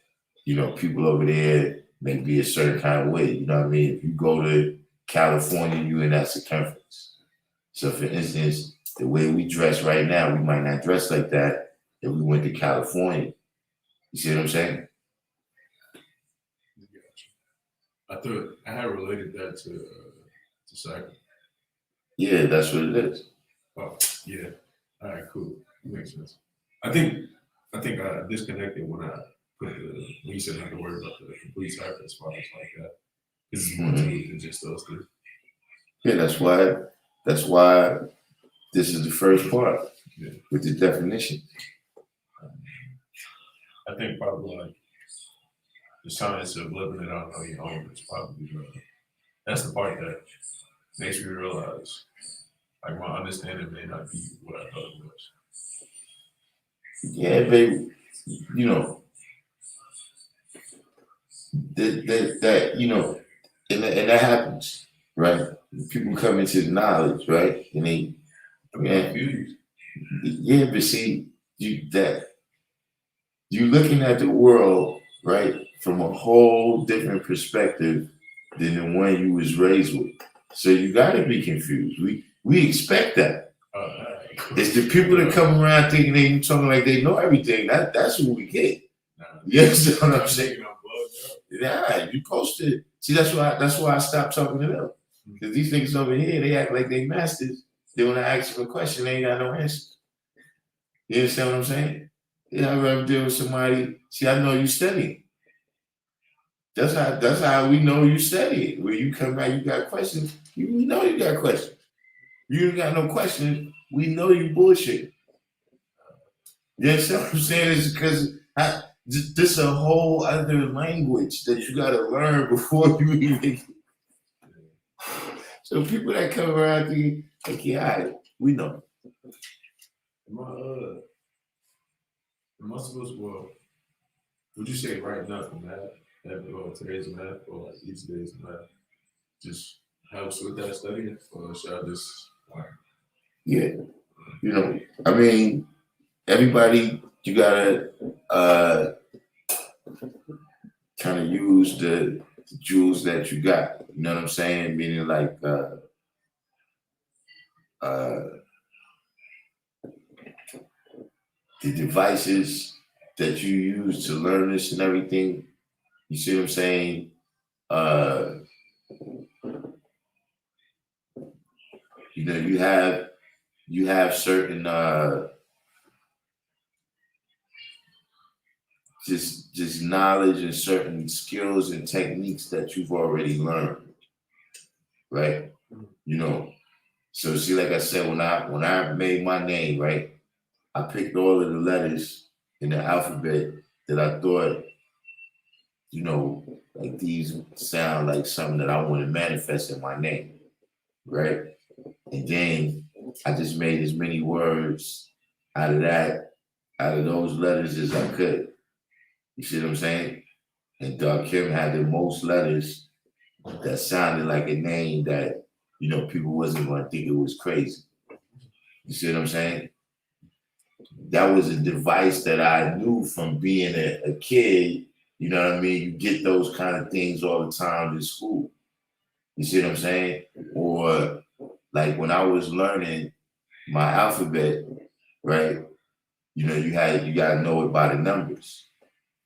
[SPEAKER 1] people over there may be a certain kind of way. You know what I mean? If you go to California, you in that circumference. So, for instance, the way we dress right now, we might not dress like that if we went to California. You see what I'm saying?
[SPEAKER 3] I thought I had related that to cycle.
[SPEAKER 1] Yeah, that's what it is.
[SPEAKER 3] Oh, yeah. All right, cool. Makes sense. I think I disconnected when when you said not to worry about the complete cipher as far as like that. This is more to it than just those three.
[SPEAKER 1] Yeah, that's why this is the first part with the definition.
[SPEAKER 3] I think probably like the science of living it out on your own is probably that's the part that makes me realize like my understanding may not be what I thought it was.
[SPEAKER 1] Yeah, baby, and that happens, right? People come into the knowledge, right? And they, yeah, but see, you're looking at the world, right, from a whole different perspective than the one you was raised with. So you got to be confused. We expect that. It's the people that come around thinking they talking like they know everything. That's what we get. You understand what I'm saying? Yeah, you posted. See, that's why I stopped talking to them. Because these niggas over here, they act like they masters. Then when I ask them a question, they ain't got no answer. You understand what I'm saying? Yeah, I'd rather deal with somebody. See, I know you study. That's how we know you study. When you come back, you got questions. We know you got questions. You ain't got no questions. We know you bullshit. You understand what I'm saying? It's because this is a whole other language that you got to learn before you even. So people that come around thinking, like, yeah, all right, we know.
[SPEAKER 3] Am I supposed well, would you say right now for math, or today's math, or like each day's math, just helps with that study, or should I just
[SPEAKER 1] Yeah, I mean, everybody, you gotta kind of use the jewels that you got. You know what I'm saying? Meaning like the devices that you use to learn this and everything. You see what I'm saying? You have certain just knowledge and certain skills and techniques that you've already learned, right? So see, like I said, when I made my name, right, I picked all of the letters in the alphabet that I thought, like these sound like something that I want to manifest in my name, right? And then I just made as many words out of those letters as I could. You see what I'm saying? And Darkim had the most letters that sounded like a name that, people wasn't going to think it was crazy. You see what I'm saying? That was a device that I knew from being a kid. You know what I mean? You get those kind of things all the time in school. You see what I'm saying? Or like when I was learning my alphabet, right? You know, you gotta know it by the numbers.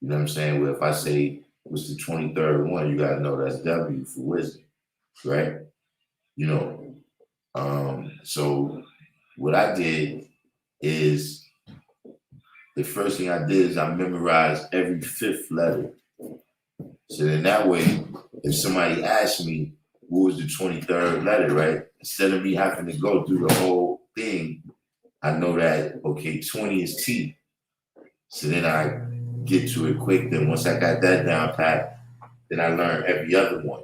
[SPEAKER 1] You know what I'm saying? Well, if I say what's the 23rd one, you gotta know that's W for wisdom, right? You know, so what I did is the first thing I did is I memorized every fifth letter. So then that way, if somebody asked me what was the 23rd letter, right? Instead of me having to go through the whole thing, I know that, okay, 20 is T. So then I get to it quick. Then once I got that down pat, then I learned every other one.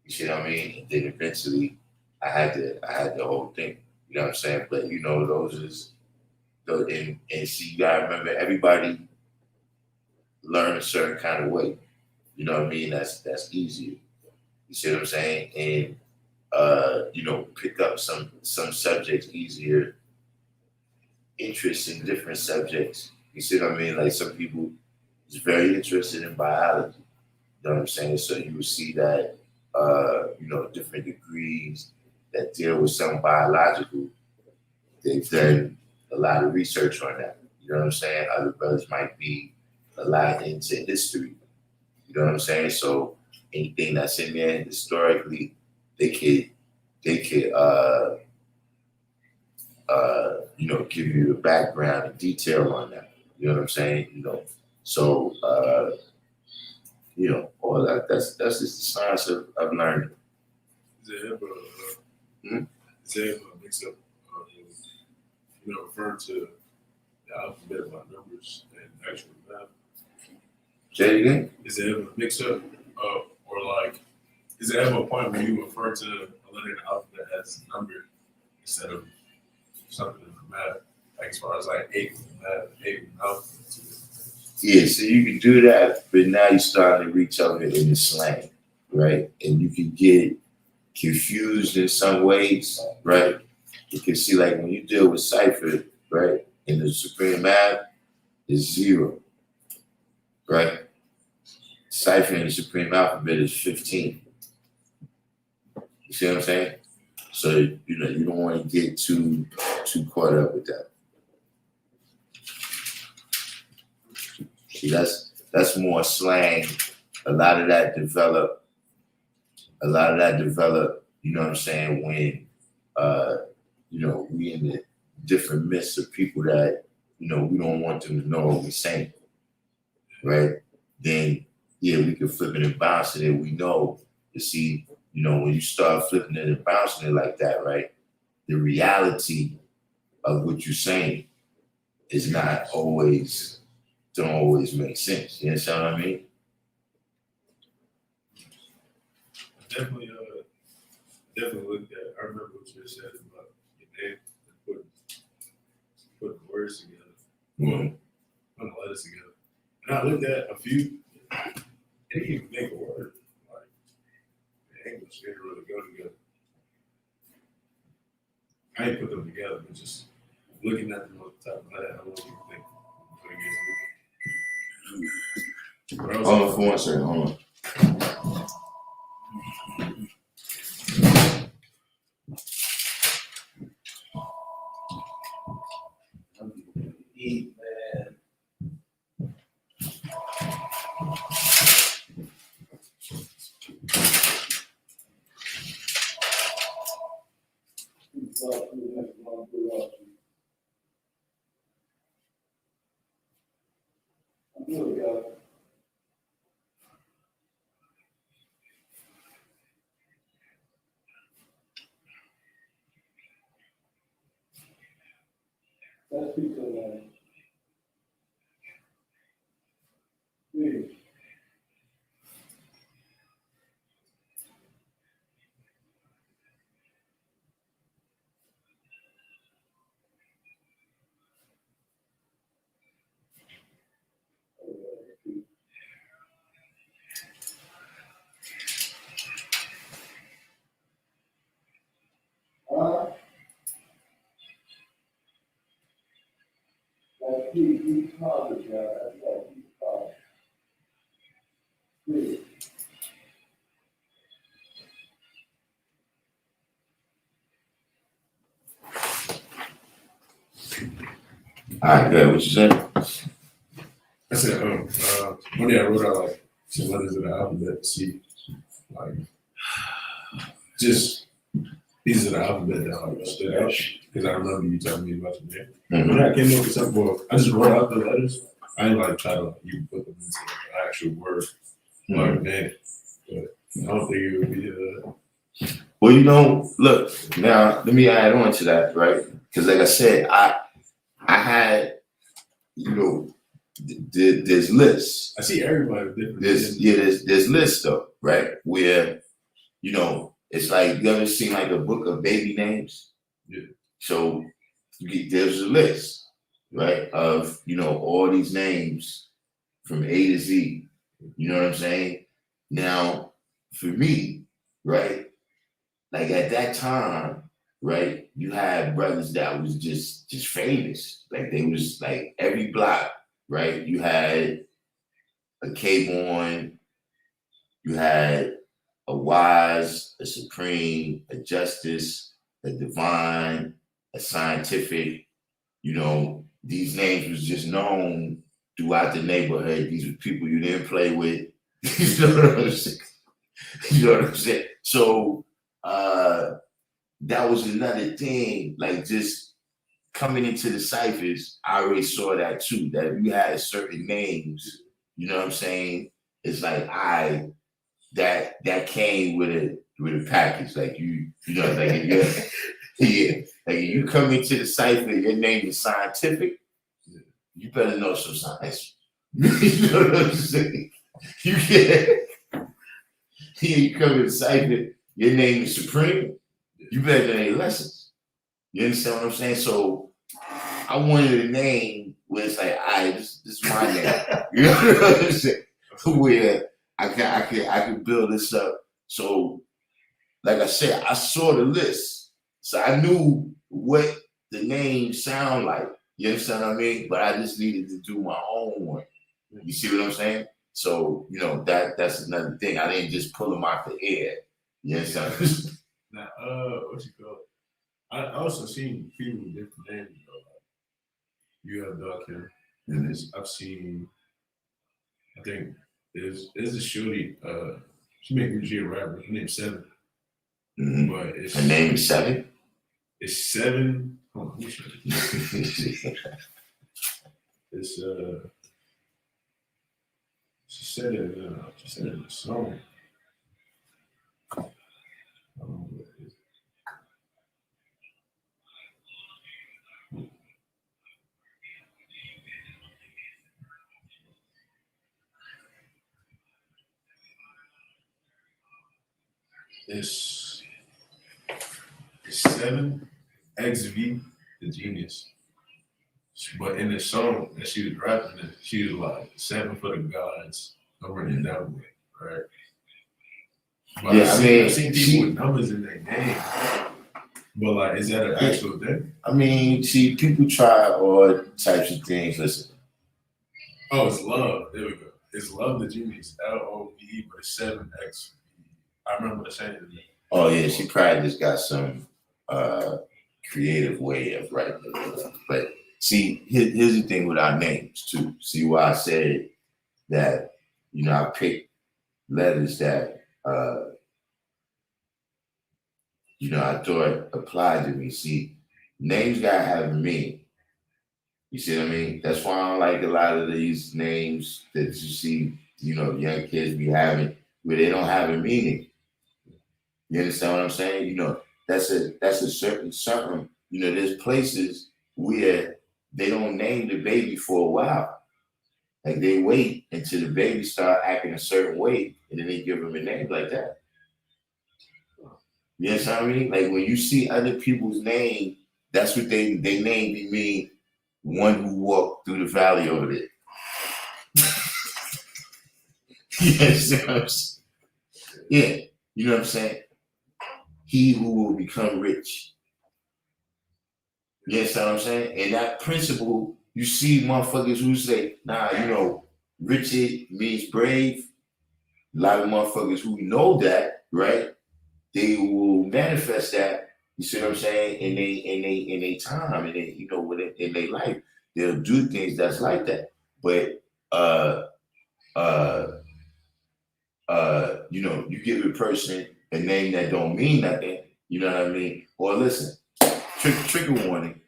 [SPEAKER 1] You see what I mean? And then eventually I had the whole thing. You know what I'm saying? But you know, those is those and see you gotta remember everybody learn a certain kind of way. You know what I mean? That's easier. You see what I'm saying? And you know, pick up some subjects easier, interest in different subjects. You see what I mean? Like some people is very interested in biology. You know what I'm saying? So you will see that you know, different degrees that deal with some biological, they've done a lot of research on that. You know what I'm saying? Other brothers might be a lot into history. You know what I'm saying? So anything that's in there historically, they could you know, give you the background and detail on that. You know what I'm saying? You know, so you know, all that that's just the science of learning.
[SPEAKER 3] Is there ever,
[SPEAKER 1] Hmm?
[SPEAKER 3] is there ever a mix up, you know, referring to the alphabet by numbers and actual math?
[SPEAKER 1] Say it again?
[SPEAKER 3] Is there ever a mix up, or like, is there ever a point where you refer to a letter in the alphabet as a number instead of something in the math? Like as far as like eight in math, eight in alphabet.
[SPEAKER 1] Yeah, so you can do that, but now you're starting to reach over in the slang, right? And you can get confused in some ways, right? You can see like when you deal with cipher, right? In the supreme math is 0, right? Cipher in the supreme alphabet is 15. You see what I'm saying? So you know you don't want to get too caught up with that. See, that's more slang. A lot of that developed. You know what I'm saying? When you know we in the different midst of people that you know we don't want them to know what we're saying, right? Then yeah, we can flip it and bounce it, and we know to see. You know, when you start flipping it and bouncing it like that, right? The reality of what you're saying is not always don't always make sense. You understand what I mean?
[SPEAKER 3] Definitely, definitely looked at. I remember what you had said about your name and putting words together,
[SPEAKER 1] Mm-hmm.
[SPEAKER 3] putting letters together. And I looked at a few. They didn't even make a word. Like in English, they didn't really go together. I didn't put them together, but just looking at them on the top of my head, I don't even think. But I was
[SPEAKER 1] Hold on for 1 second. Hold on. Eat, man.
[SPEAKER 2] That's pizza, man. Please. That's he called it, guy. That's what he called it. Please.
[SPEAKER 1] All right, good. What you said?
[SPEAKER 3] I said, one day I wrote out like some letters of the alphabet to see, like, just these are the alphabet that like stood out because I remember you telling me about the name.
[SPEAKER 1] Mhm.
[SPEAKER 3] When I came up with something, well, I just wrote out the letters. I didn't like try to like you put them into the actual word like name, but I don't think it would be
[SPEAKER 1] Well, you know, look, now let me add on to that, right? Because like I said, I had, you know, there's lists.
[SPEAKER 3] I see everybody with different.
[SPEAKER 1] There's lists though, right? Where, you know, it's like you ever seen like a book of baby names?
[SPEAKER 3] Yeah.
[SPEAKER 1] So there's a list, right, of, you know, all these names from A to Z. You know what I'm saying? Now, for me, right, like at that time, right, you had brothers that was just famous. Like they was like every block, right? You had a K-Born, you had a Wise, a Supreme, a Justice, a Divine, a Scientific. You know, these names was just known throughout the neighborhood. These were people you didn't play with. You know what I'm saying? You know what I'm saying? So that was another thing. Like just coming into the ciphers, I already saw that too. That if you had certain names, you know what I'm saying? It's like that came with a package. Like you know, like if yeah, like if you come into the cipher, your name is Scientific, you better know some science. You know what I'm saying? You get here, you come in the cipher, your name is Supreme, you better know their lessons. You understand what I'm saying? So I wanted a name where it's like, all right, this is my name. You know what I'm saying? Where I can build this up. So, like I said, I saw the list, so I knew what the names sound like. You understand what I mean? But I just needed to do my own one. You see what I'm saying? So, you know, that's another thing. I didn't just pull them out the air. You understand?
[SPEAKER 3] Now, what you call it? I also seen people with different names. You know, like you have Darkim, and I've seen. I think there's a shorty. She made music a rapper. Her name's Seven, but it's
[SPEAKER 1] Her name is Seven.
[SPEAKER 3] It's Seven. Hold on, let me show you. It's she said it. She said it in a song. I don't know what it is. It's 7XV, the genius. But in the song that she was rapping, she was like 7 for the gods. I'm running that way, right? But
[SPEAKER 1] Yeah,
[SPEAKER 3] I've seen people with numbers in their name. But like, is that an actual thing?
[SPEAKER 1] I mean, see, people try all types of things. Listen.
[SPEAKER 3] Oh, it's love. There we go. It's love the genius. LOVE, but it's 7X. I remember saying it.
[SPEAKER 1] Oh yeah, she probably just got some creative way of writing it. But see, here's the thing with our names too. See why I said that, you know, I picked letters that you know, I thought applied to me. See, names gotta have a meaning. You see what I mean? That's why I don't like a lot of these names that you see, you know, young kids be having where they don't have a meaning. You understand what I'm saying? You know, that's a certain something. You know, there's places where they don't name the baby for a while. Like they wait until the baby start acting a certain way, and then they give them a name like that. You understand what I mean? Like when you see other people's name, that's what they name be mean. One who walked through the valley over there. Yes, yeah, you know what I'm saying? He who will become rich. You understand what I'm saying? And that principle, you see motherfuckers who say, nah, you know, Richard means brave. A lot of motherfuckers who know that, right? They will manifest that, you see what I'm saying, in they time and they, you know, in their life. they'll do things that's like that. But you give a person a name that don't mean nothing, you know what I mean? Or listen, trigger warning.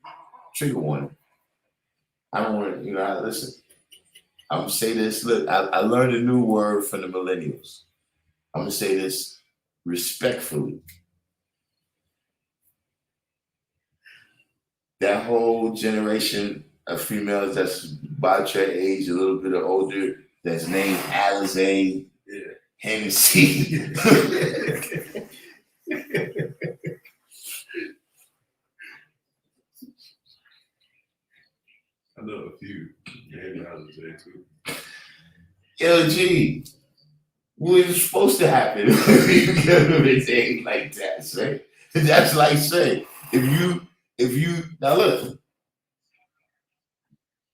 [SPEAKER 1] I don't want to, listen. I'm gonna say this. Look, I learned a new word from the millennials. I'm gonna say this respectfully. That whole generation of females that's about your age, a little bit older, that's named Alizé, Hennessy.
[SPEAKER 3] I know a few named Alizé too.
[SPEAKER 1] Yo, G, what is supposed to happen when you give them a name like that, right? That's like saying, if you now look,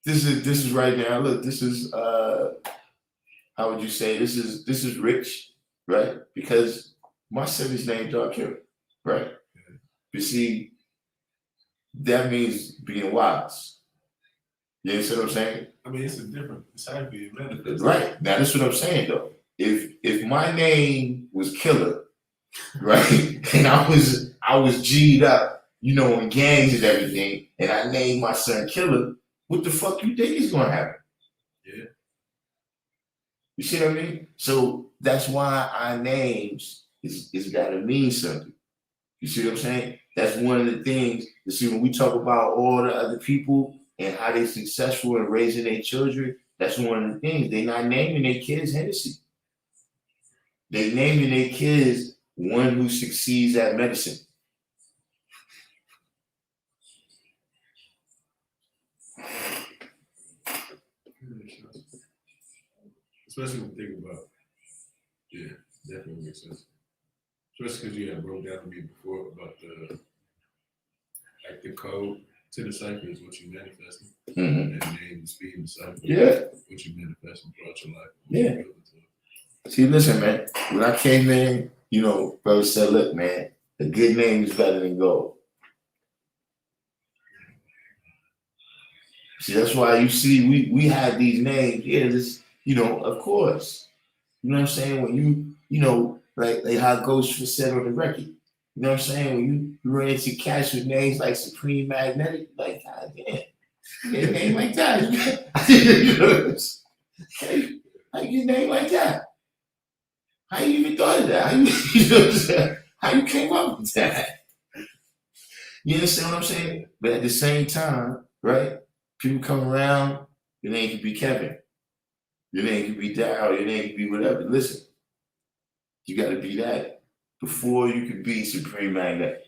[SPEAKER 1] this is right now. Look, this is how would you say this is rich, right? Because my city's named Darkim, right? You see, that means being wise. You understand what I'm saying?
[SPEAKER 3] I mean, it's how you manifest.
[SPEAKER 1] Right. Now that's what I'm saying though. If my name was Killer, right, and I was G'd up, in gangs and everything, and I named my son Killer, what the fuck you think is gonna happen?
[SPEAKER 3] Yeah.
[SPEAKER 1] You see what I mean? So that's why our names is gotta mean something. You see what I'm saying? That's one of the things. You see, when we talk about all the other people and how they're successful in raising their children, that's one of the things. They're not naming their kids Hennessy. They're naming their kids one who succeeds at medicine.
[SPEAKER 3] Especially when you think about, definitely makes sense. Especially because you had broke down to me before about the code to the cipher is what you manifesting, and the name, the speed, and the cipher.
[SPEAKER 1] Yeah.
[SPEAKER 3] What you manifesting throughout your life.
[SPEAKER 1] Yeah. See, listen, man. When I came in, brother said, "Look, man, a good name is better than gold." See, that's why you see we have these names. Yeah, this, of course. You know what I'm saying? When like how Ghost said on the record. You know what I'm saying? When you run into cats with names like Supreme Magnetic, like, God damn, get a name like that. How you get a name like that? How you even thought of that? How you came up with that? You understand what I'm saying? But at the same time, right? People come around, your name could be Kevin. Your name could be Daryl. Your name could be whatever. Listen, you got to be that before you can be Supreme Magnetic.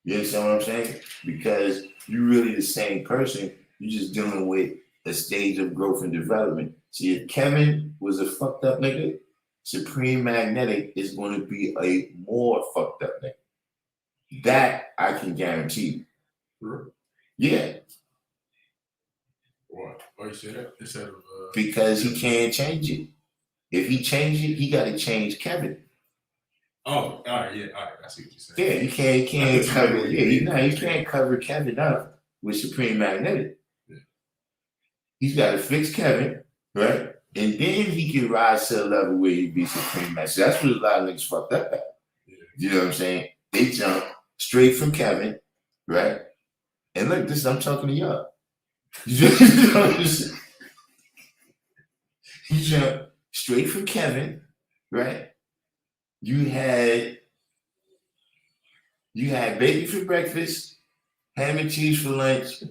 [SPEAKER 1] You understand what I'm saying? Because you're really the same person. You're just dealing with a stage of growth and development. See, if Kevin was a fucked up nigga, Supreme Magnetic is going to be a more fucked up nigga. That I can guarantee.
[SPEAKER 3] Sure.
[SPEAKER 1] Yeah.
[SPEAKER 3] Why you say that? Instead of
[SPEAKER 1] because he can't change it. If he change it, he got to change Kevin.
[SPEAKER 3] Oh, all right, yeah, all right. I see what you're saying.
[SPEAKER 1] Yeah, you can't cover. Yeah, you can't cover Kevin up with Supreme Magnetic.
[SPEAKER 3] Yeah.
[SPEAKER 1] He's got to fix Kevin, right? And then he can rise to a level where he be Supreme Magnetic. So that's what a lot of niggas fucked up at.
[SPEAKER 3] Yeah.
[SPEAKER 1] You know what I'm saying? They jump straight from Kevin, right? And look, I'm talking to y'all. You jump straight from Kevin, right? You had bacon for breakfast, ham and cheese for lunch,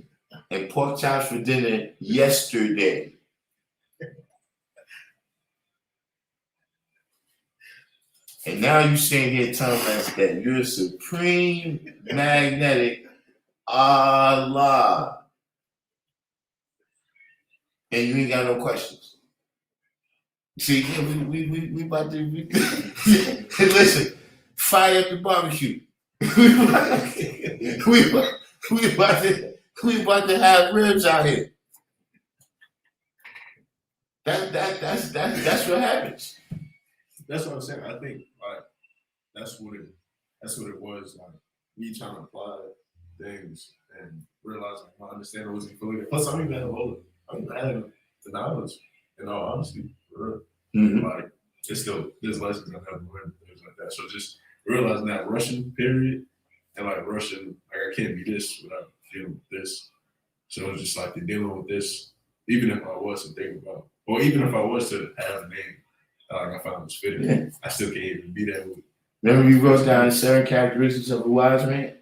[SPEAKER 1] and pork chops for dinner yesterday. And now you sitting here telling us that you're Supreme Magnetic Allah. And you ain't got no questions. See, we about to listen, fire up the barbecue. we about to have ribs out here. That's what happens.
[SPEAKER 3] That's what I'm saying. I think that's what it was. Like me trying to apply things and realizing my understanding wasn't fully there. Plus, I don't even have all of it. I don't even have the knowledge, in all honesty, for real. Like, it's still, there's lessons I haven't learned, things like that. So just realizing that rushing period and like rushing, like I can't be this without dealing with this. So it's just like the dealing with this, even if I was to think about, or even if I was to have a name, like I found was fitting,
[SPEAKER 1] Yeah.
[SPEAKER 3] I still can't even be that way.
[SPEAKER 1] Remember you wrote down 7 characteristics of a wise man?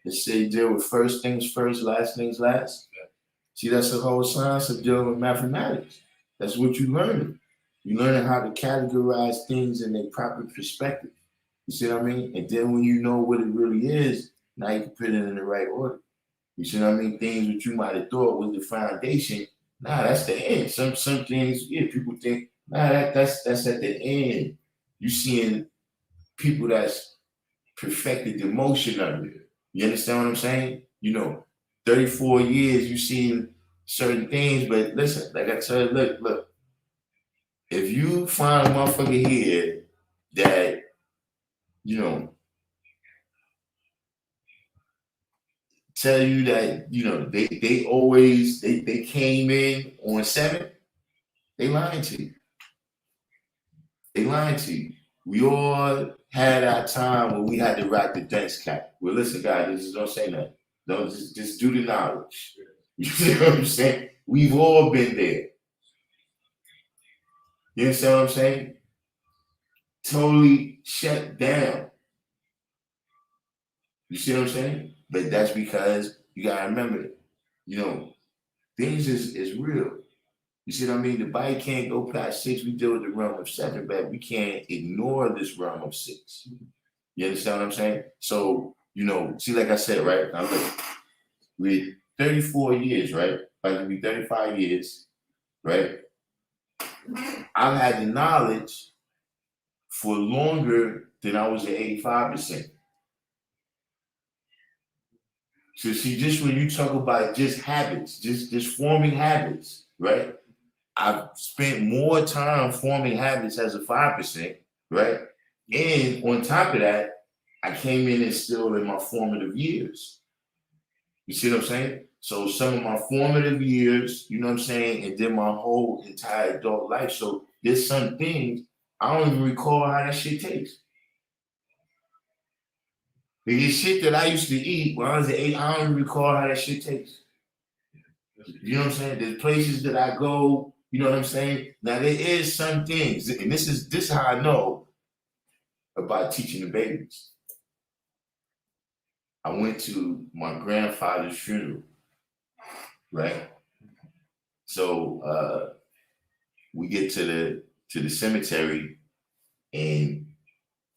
[SPEAKER 1] It said deal with first things first, last things last.
[SPEAKER 3] Yeah.
[SPEAKER 1] See, that's the whole science of dealing with mathematics. That's what you learn. You learn how to categorize things in their proper perspective. You see what I mean? And then when you know what it really is, now you can put it in the right order. You see what I mean? Things that you might have thought was the foundation. Nah, that's the end. Some things, yeah, people think, nah, that's at the end. You seeing people that's perfected the motion of it. You understand what I'm saying? 34 years, you seen certain things, but listen, like I said, look, if you find a motherfucker here that, tell you that, they came in on 7, they lying to you. They lying to you. We all had our time when we had to rock the dance cap. Well, listen, guys, don't say nothing. Don't just do the knowledge. You see what I'm saying? We've all been there. You understand what I'm saying? Totally shut down. You see what I'm saying? But that's because you gotta remember, things is real. You see what I mean? The body can't go past 6. We deal with the realm of 7, but we can't ignore this realm of 6. You understand what I'm saying? So, see, like I said, right? Now look, with 34 years, right? About to be 35 years, right? I've had the knowledge for longer than I was at 85%. So see, just when you talk about just habits, just forming habits, right? I've spent more time forming habits as a 5%, right? And on top of that, I came in and still in my formative years. You see what I'm saying? So some of my formative years, you know what I'm saying, and then my whole entire adult life. So there's some things I don't even recall how that shit tastes. The shit that I used to eat when I was at 8, I don't even recall how that shit tastes. You know what I'm saying? There's places that I go, you know what I'm saying? Now there is some things, and this is how I know about teaching the babies. I went to my grandfather's funeral, right? So we get to the cemetery, and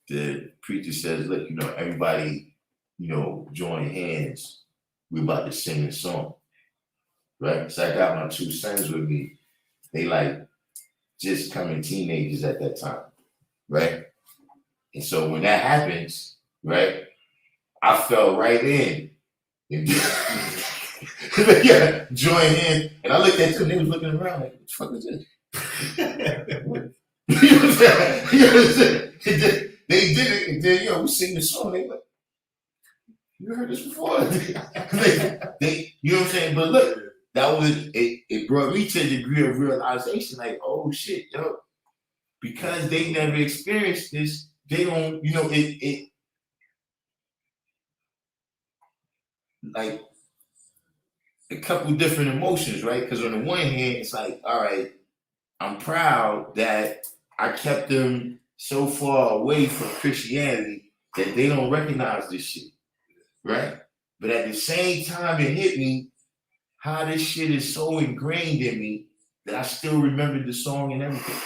[SPEAKER 1] the preacher says, look, everybody, join hands. We're about to sing a song. Right? So I got my 2 sons with me. They like just coming teenagers at that time. Right? And so when that happens, right, I fell right in. And yeah, join in. And I looked at them, they was looking around like, what the fuck is this? You know what I'm saying? They did it, and then we sing the song. They like, you heard this before? they, you know what I'm saying? But look, that was it brought me to a degree of realization, like, oh shit, because they never experienced this, they don't, it like a couple different emotions, right? Because on the one hand, it's like, all right, I'm proud that I kept them so far away from Christianity that they don't recognize this shit, right? But at the same time, it hit me how this shit is so ingrained in me that I still remember the song and everything.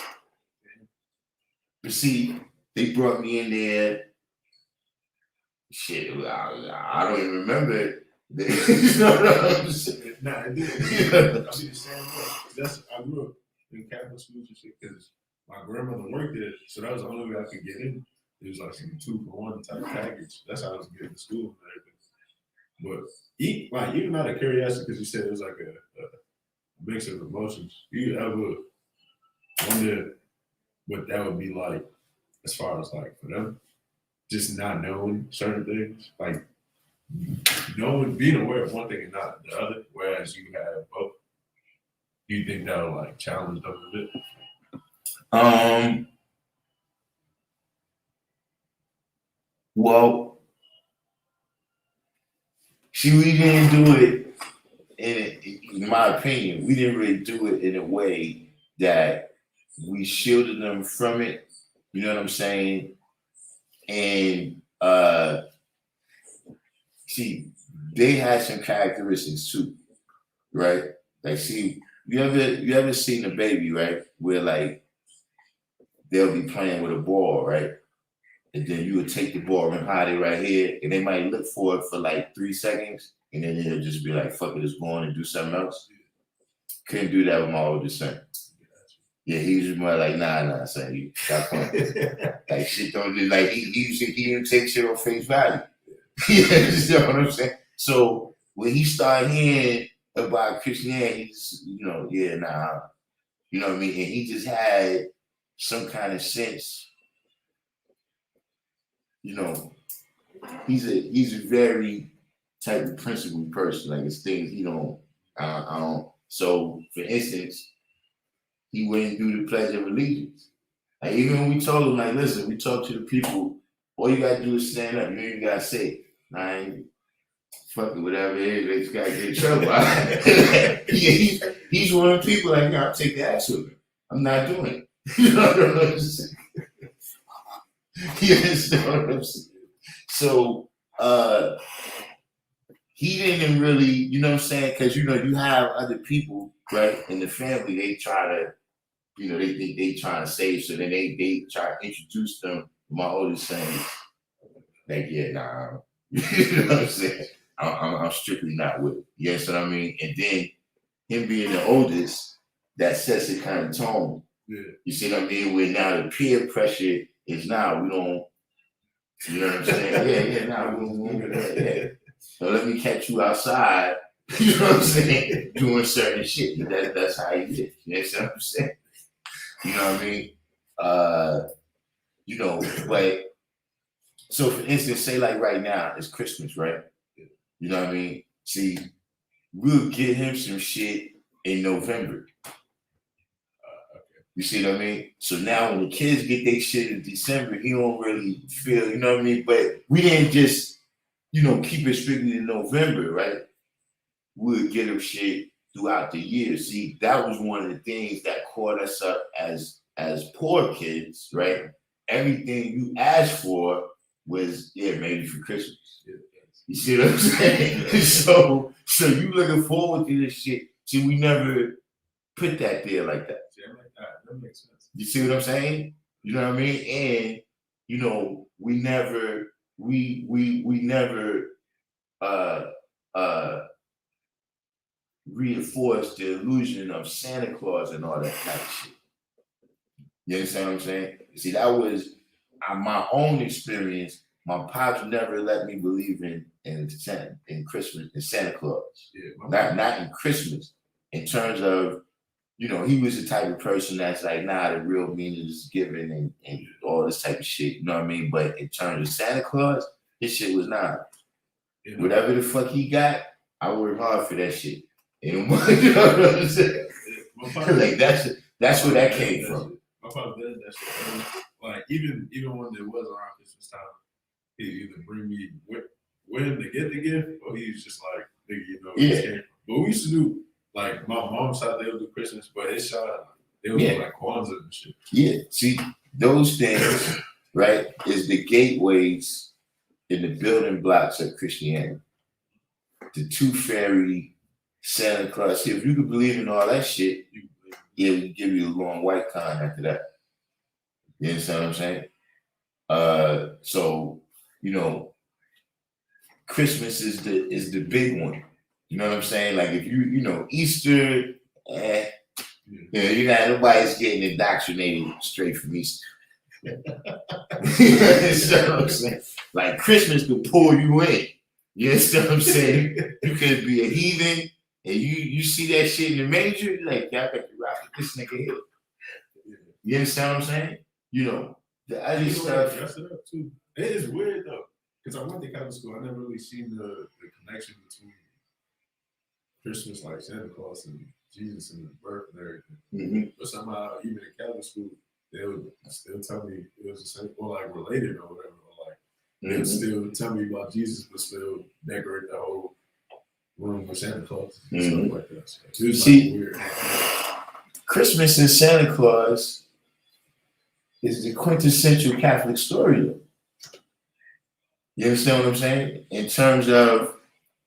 [SPEAKER 1] But see, they brought me in there. Shit, I don't even remember it. You know what I'm saying?
[SPEAKER 3] Nah, I did. I see the same way. I grew up in Catholic schools and shit because my grandmother worked there, so that was the only way I could get in. It was like some 2-for-1 type package. That's how I was getting to school and everything. But even out of curiosity, because you said it was like a mix of emotions, you ever wonder what that would be like as far as like for them, just not knowing certain things, like knowing, being aware of one thing and not the other, whereas you have both. Do you think that'll like challenge them a bit?
[SPEAKER 1] Well, see, we didn't do it in my opinion, we didn't really do it in a way that we shielded them from it. You know what I'm saying? And see, they had some characteristics too, right? Like, see, you ever seen a baby, right? Where like they'll be playing with a ball, right? And then you would take the ball and hide it right here, and they might look for it for like 3 seconds, and then it'll just be like, fuck it, it's going and do something else. Couldn't do that with my oldest son. Yeah, he was more like, nah, son, you stop playing. Like shit don't do like he didn't take shit on face value. You know what I'm saying? So when he started hearing about Christianity, he's, you know, yeah, nah. You know what I mean? And he just had some kind of sense, you know, he's a very type of principled person. Like it's things he don't I don't. So for instance, he wouldn't do the Pledge of Allegiance. Like even when we told him, like, listen, we talk to the people, all you gotta do is stand up. You ain't gotta say it. I ain't fucking whatever it is, they just gotta get in trouble. Yeah, he's one of the people like, I'll take the action with him. I'm not doing it. You know what I'm saying? You understand what I'm saying? So he didn't really, you know what I'm saying? Because you know, you have other people, right, in the family, they try to, you know, they think they trying to save, so then they try to introduce them. My oldest son, like, yeah, nah, you know what I'm saying? I'm strictly not with it. You understand what I mean? And then him being the oldest, that sets a kind of tone.
[SPEAKER 3] Yeah.
[SPEAKER 1] You see what I mean? Where now the peer pressure is now we don't. You know what I'm saying? Yeah, nah, we don't do that. Yeah. So let me catch you outside. You know what I'm saying? Doing certain shit. That's how he did. You understand what I'm saying? You know what I mean? You know, but so for instance, say like right now, it's Christmas, right? You know what I mean? See, we'll get him some shit in November. You see what I mean? So now when the kids get their shit in December, he don't really feel, you know what I mean? But we didn't just, you know, keep it strictly in November, right? We'll get him shit throughout the year. See, that was one of the things that caught us up as poor kids, right? Everything you asked for was, yeah, maybe for Christmas. You see what I'm saying? so you looking forward to this shit. See, we never put that there like that.
[SPEAKER 3] Yeah, like that makes sense.
[SPEAKER 1] You see what I'm saying? You know what I mean? And you know, we never reinforced the illusion of Santa Claus and all that kind of shit. You understand what I'm saying? See, that was my own experience. My pops never let me believe in Christmas and Santa Claus.
[SPEAKER 3] Yeah,
[SPEAKER 1] not in Christmas. In terms of, you know, he was the type of person that's like, nah, the real meaning is giving and all this type of shit. You know what I mean? But in terms of Santa Claus, his shit was nah. You know, whatever the fuck he got, I worked hard for that shit. And you know what I'm saying? Like that's where that came from.
[SPEAKER 3] My father did that shit. Like even when it was around Christmas time, he'd either bring me with him to get the gift, or he was just like, nigga, you know where this came from. But we used to do, like, my mom's side, they would do Christmas, but his side, they would do like Kwanzaa and shit.
[SPEAKER 1] Yeah, see, those things, right, is the gateways in the building blocks of Christianity. The tooth fairy, Santa Claus. See, if you could believe in all that shit, yeah, we give you a long white con after that. You understand what I'm saying? So, you know, Christmas is the big one. You know what I'm saying? Like if you know, Easter, you know, you're not, nobody's getting indoctrinated straight from Easter. You understand what I'm saying? Like Christmas could pull you in. You understand what I'm saying? You could be a heathen and you see that shit in the manger, you're like, y'all got to rock with this nigga here. You understand what I'm saying? You know, the other stuff.
[SPEAKER 3] Dress it up too. It is weird though. because I went to Catholic school, I never really seen the connection between Christmas, like Santa Claus and Jesus and the birth and everything.
[SPEAKER 1] Mm-hmm.
[SPEAKER 3] But somehow, even in Catholic school, they would still tell me it was the same, or like related or whatever. Or like they would still tell me about Jesus, but still decorate the whole room with Santa Claus and stuff like that. So it was like weird.
[SPEAKER 1] Christmas and Santa Claus is the quintessential Catholic story. You understand what I'm saying? In terms of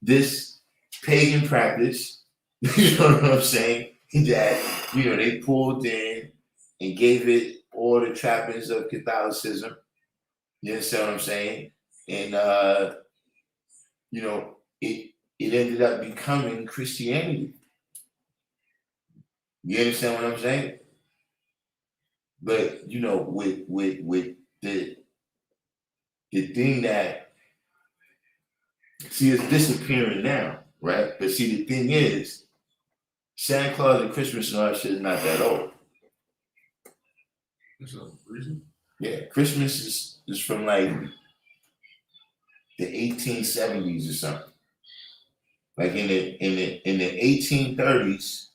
[SPEAKER 1] this pagan practice, you know what I'm saying? That, you know, they pulled in and gave it all the trappings of Catholicism. You understand what I'm saying? And, you know, it ended up becoming Christianity. You understand what I'm saying? But, you know, with the thing that, see, it's disappearing now, right? But see, the thing is, Santa Claus and Christmas and all that shit is not that old.
[SPEAKER 3] There's no reason.
[SPEAKER 1] Yeah, Christmas is from like the 1870s or something. Like in the 1830s,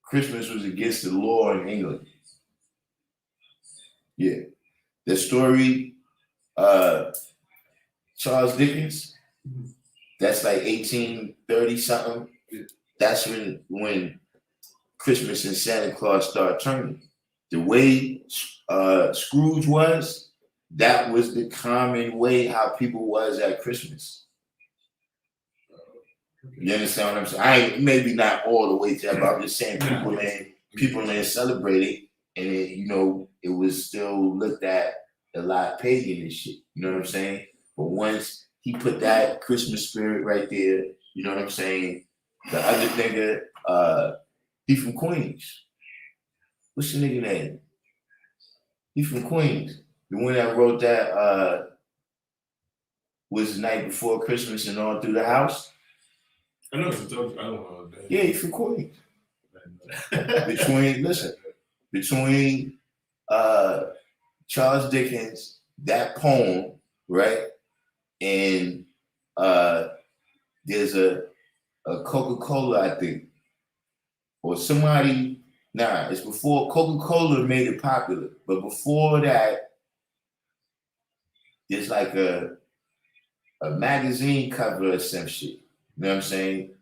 [SPEAKER 1] Christmas was against the law in England. Yeah, the story, Charles Dickens, that's like 1830 something. That's when Christmas and Santa Claus start turning. The way Scrooge was, that was the common way how people was at Christmas. You understand what I'm saying? Maybe not all the way to that, but I'm just saying people in celebrated, and it was still looked at a lot pagan and shit. You know what I'm saying? But once he put that Christmas spirit right there, you know what I'm saying? The other nigga, he from Queens. What's your nigga name? He from Queens. The one that wrote that was the night before Christmas and all through the house.
[SPEAKER 3] I know some jokes. I don't know.
[SPEAKER 1] Yeah, he from Queens. Between Charles Dickens, that poem, right? And there's a Coca-Cola, I think, or somebody. Nah, it's before Coca-Cola made it popular. But before that, there's like a magazine cover or some shit. You know what I'm saying?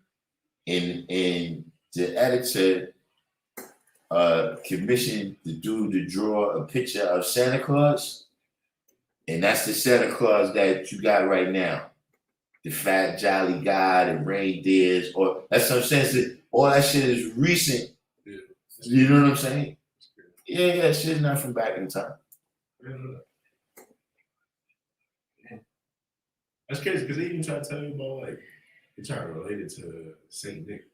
[SPEAKER 1] And the editor commissioned the dude to draw a picture of Santa Claus. And that's the Santa Claus that you got right now. The fat, jolly guy, the reindeers, or that's what I'm saying. So all that shit is recent.
[SPEAKER 3] Yeah.
[SPEAKER 1] You know what I'm saying? Yeah, that shit's not from back in time.
[SPEAKER 3] That's crazy because they even try to tell you about like they try to relate it to Saint Nick.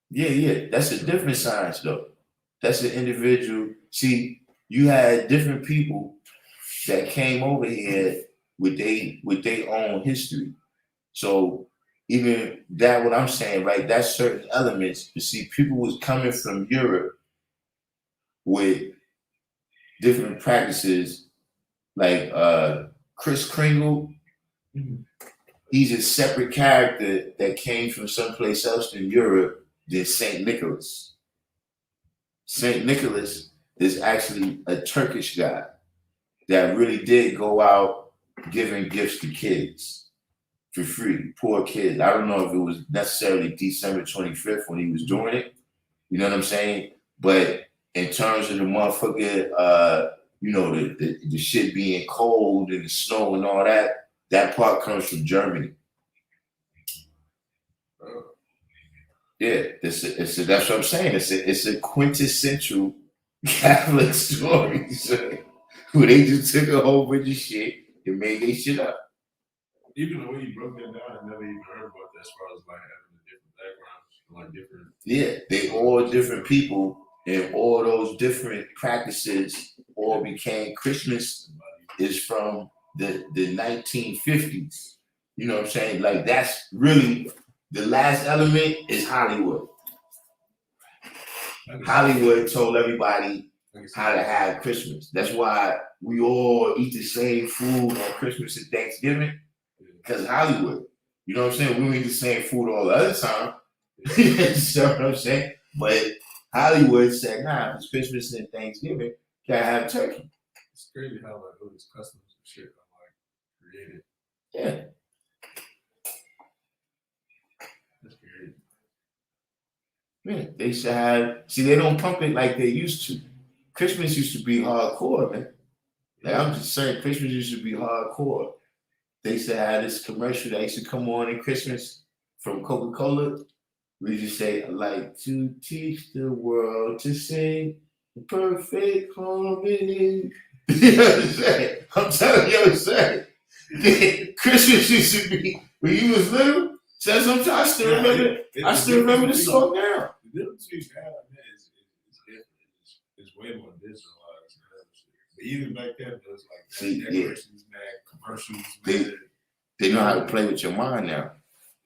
[SPEAKER 1] Yeah, that's a different science though. That's an individual. See, you had different people that came over here with their own history. So even that, what I'm saying, right? That's certain elements. You see, people was coming from Europe with different practices, like Kris Kringle. He's a separate character that came from someplace else in Europe than Saint Nicholas. Saint Nicholas is actually a Turkish guy that really did go out giving gifts to kids for free, poor kids. I don't know if it was necessarily December 25th when he was doing it. You know what I'm saying? But in terms of the motherfucker, the shit being cold and the snow and all that, that part comes from Germany. Yeah, that's what I'm saying. It's a quintessential Catholic story. Where they just took a whole bunch of shit and made their shit up.
[SPEAKER 3] Even the way you broke that down, I never even heard about that as far as like having a different background, like different.
[SPEAKER 1] Yeah, they all different people, and all those different practices all became Christmas is from the 1950s. You know what I'm saying? Like that's really the last element is Hollywood. Hollywood told everybody how to have Christmas. That's why we all eat the same food on Christmas and Thanksgiving? Because Hollywood. You know what I'm saying? We don't eat the same food all the other time. You know what I'm saying? But Hollywood said, nah, it's Christmas and Thanksgiving, gotta have turkey.
[SPEAKER 3] It's crazy how like all these customs and shit are like created.
[SPEAKER 1] Yeah.
[SPEAKER 3] That's crazy.
[SPEAKER 1] Yeah, they should have. See, they don't pump it like they used to. Christmas used to be hardcore, man. Like, I'm just saying, Christmas used to be hardcore. They used to have this commercial that used to come on in Christmas from Coca-Cola. We just say, I like to teach the world to sing perfect harmony. You know what I'm saying? I'm telling you what I'm saying. Christmas used to be, when you was little, says sometimes I still remember, I still remember the song now.
[SPEAKER 3] The difference between now and then is different. It's way more digitalized. But even back then, there was like decorations, commercials.
[SPEAKER 1] They know how to play with your mind now.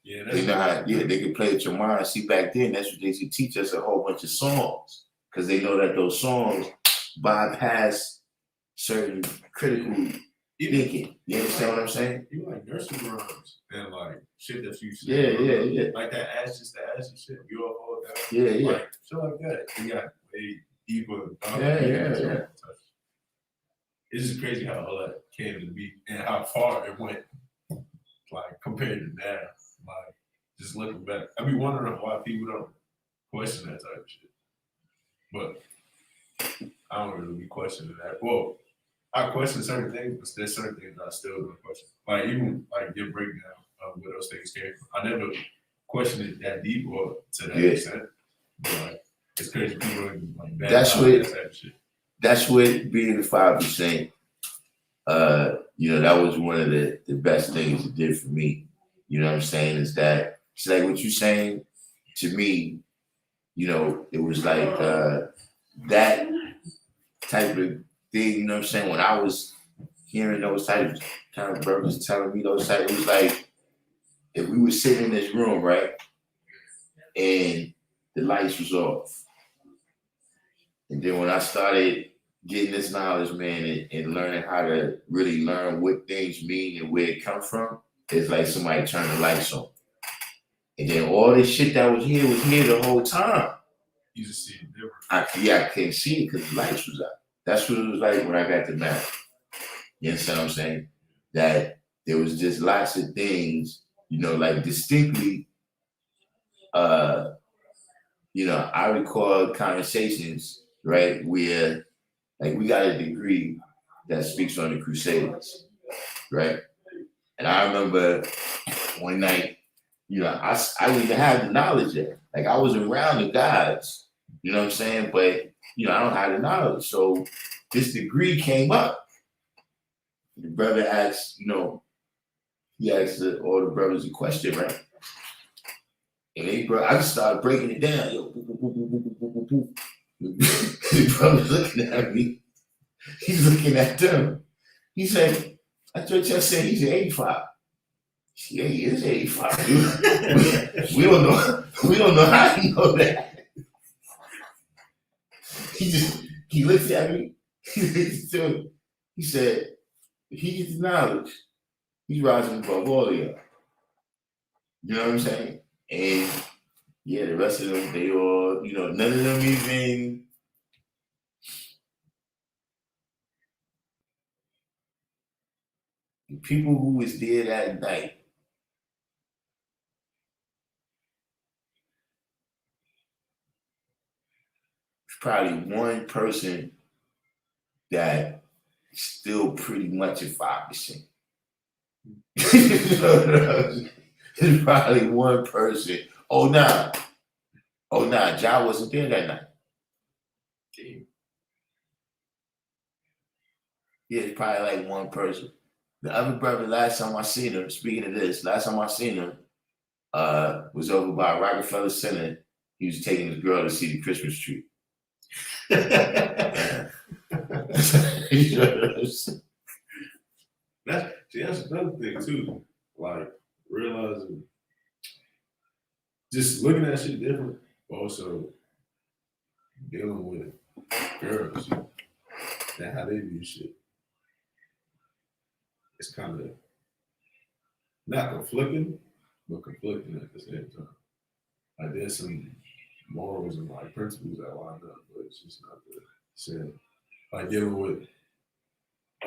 [SPEAKER 3] Yeah,
[SPEAKER 1] they know how. Yeah, they can play with your mind. See, back then, that's what they used to teach us, a whole bunch of songs, because they know that those songs bypass certain critical thinking. You understand what I'm saying?
[SPEAKER 3] You like nursery rhymes and like shit that you said.
[SPEAKER 1] Yeah.
[SPEAKER 3] Like that ass shit. You all hold that.
[SPEAKER 1] Yeah.
[SPEAKER 3] Like shit like that. You got way deeper.
[SPEAKER 1] Yeah.
[SPEAKER 3] It's just crazy how all that came to be and how far it went. Like compared to now, like just looking back, I be wondering why people don't question that type of shit. But I don't really be questioning that. Well, I question certain things, but there's certain things I still don't question. Like even like your breakdown of where those things came from. I never questioned it that deep or to that extent. But like it's crazy people like that. That type of shit.
[SPEAKER 1] That's what being the 5%. That was one of the best things it did for me. You know what I'm saying? Is that it's like what you're saying to me, it was like that type of thing, you know what I'm saying? When I was hearing those types of brothers telling me those types, it was like if we were sitting in this room, right? And the lights was off. And then when I started getting this knowledge, man, and learning how to really learn what things mean and where it comes from, it's like somebody turned the lights on. And then all this shit that was here the whole time.
[SPEAKER 3] You just see it different.
[SPEAKER 1] I couldn't see it because the lights was out. That's what it was like when I got to math. You understand what I'm saying? That there was just lots of things, like distinctly, I recall conversations, right, where like we got a degree that speaks on the Crusades, right? And I remember one night, I didn't have the knowledge yet. Like I was around the guys, you know what I'm saying? But, I don't have the knowledge. So this degree came up. The brother asked, he asked all the brothers a question, right? And I just started breaking it down. The brother's looking at me. He's looking at them. He said, I thought y'all said he's 85. Yeah, he is 85. we don't know how you know that. He looked at me. He said, if he gets knowledge, he's rising above all of y'all. You know what I'm saying? And yeah, the rest of them, they all, none of them even. The people who was there that night, there's probably one person that still pretty much at 5%. There's probably one person. Oh, nah, Ja wasn't there that night. Yeah, it's probably like one person. The other brother, last time I seen him, speaking of this, was over by Rockefeller Center. He was taking his girl to see the Christmas tree.
[SPEAKER 3] That's another thing too. Like realizing, just looking at shit different, but also dealing with girls and how they view shit. it's kind of not conflicting, but conflicting at the same time. Like there's some morals and like principles that line up, but it's just not the same. Like dealing with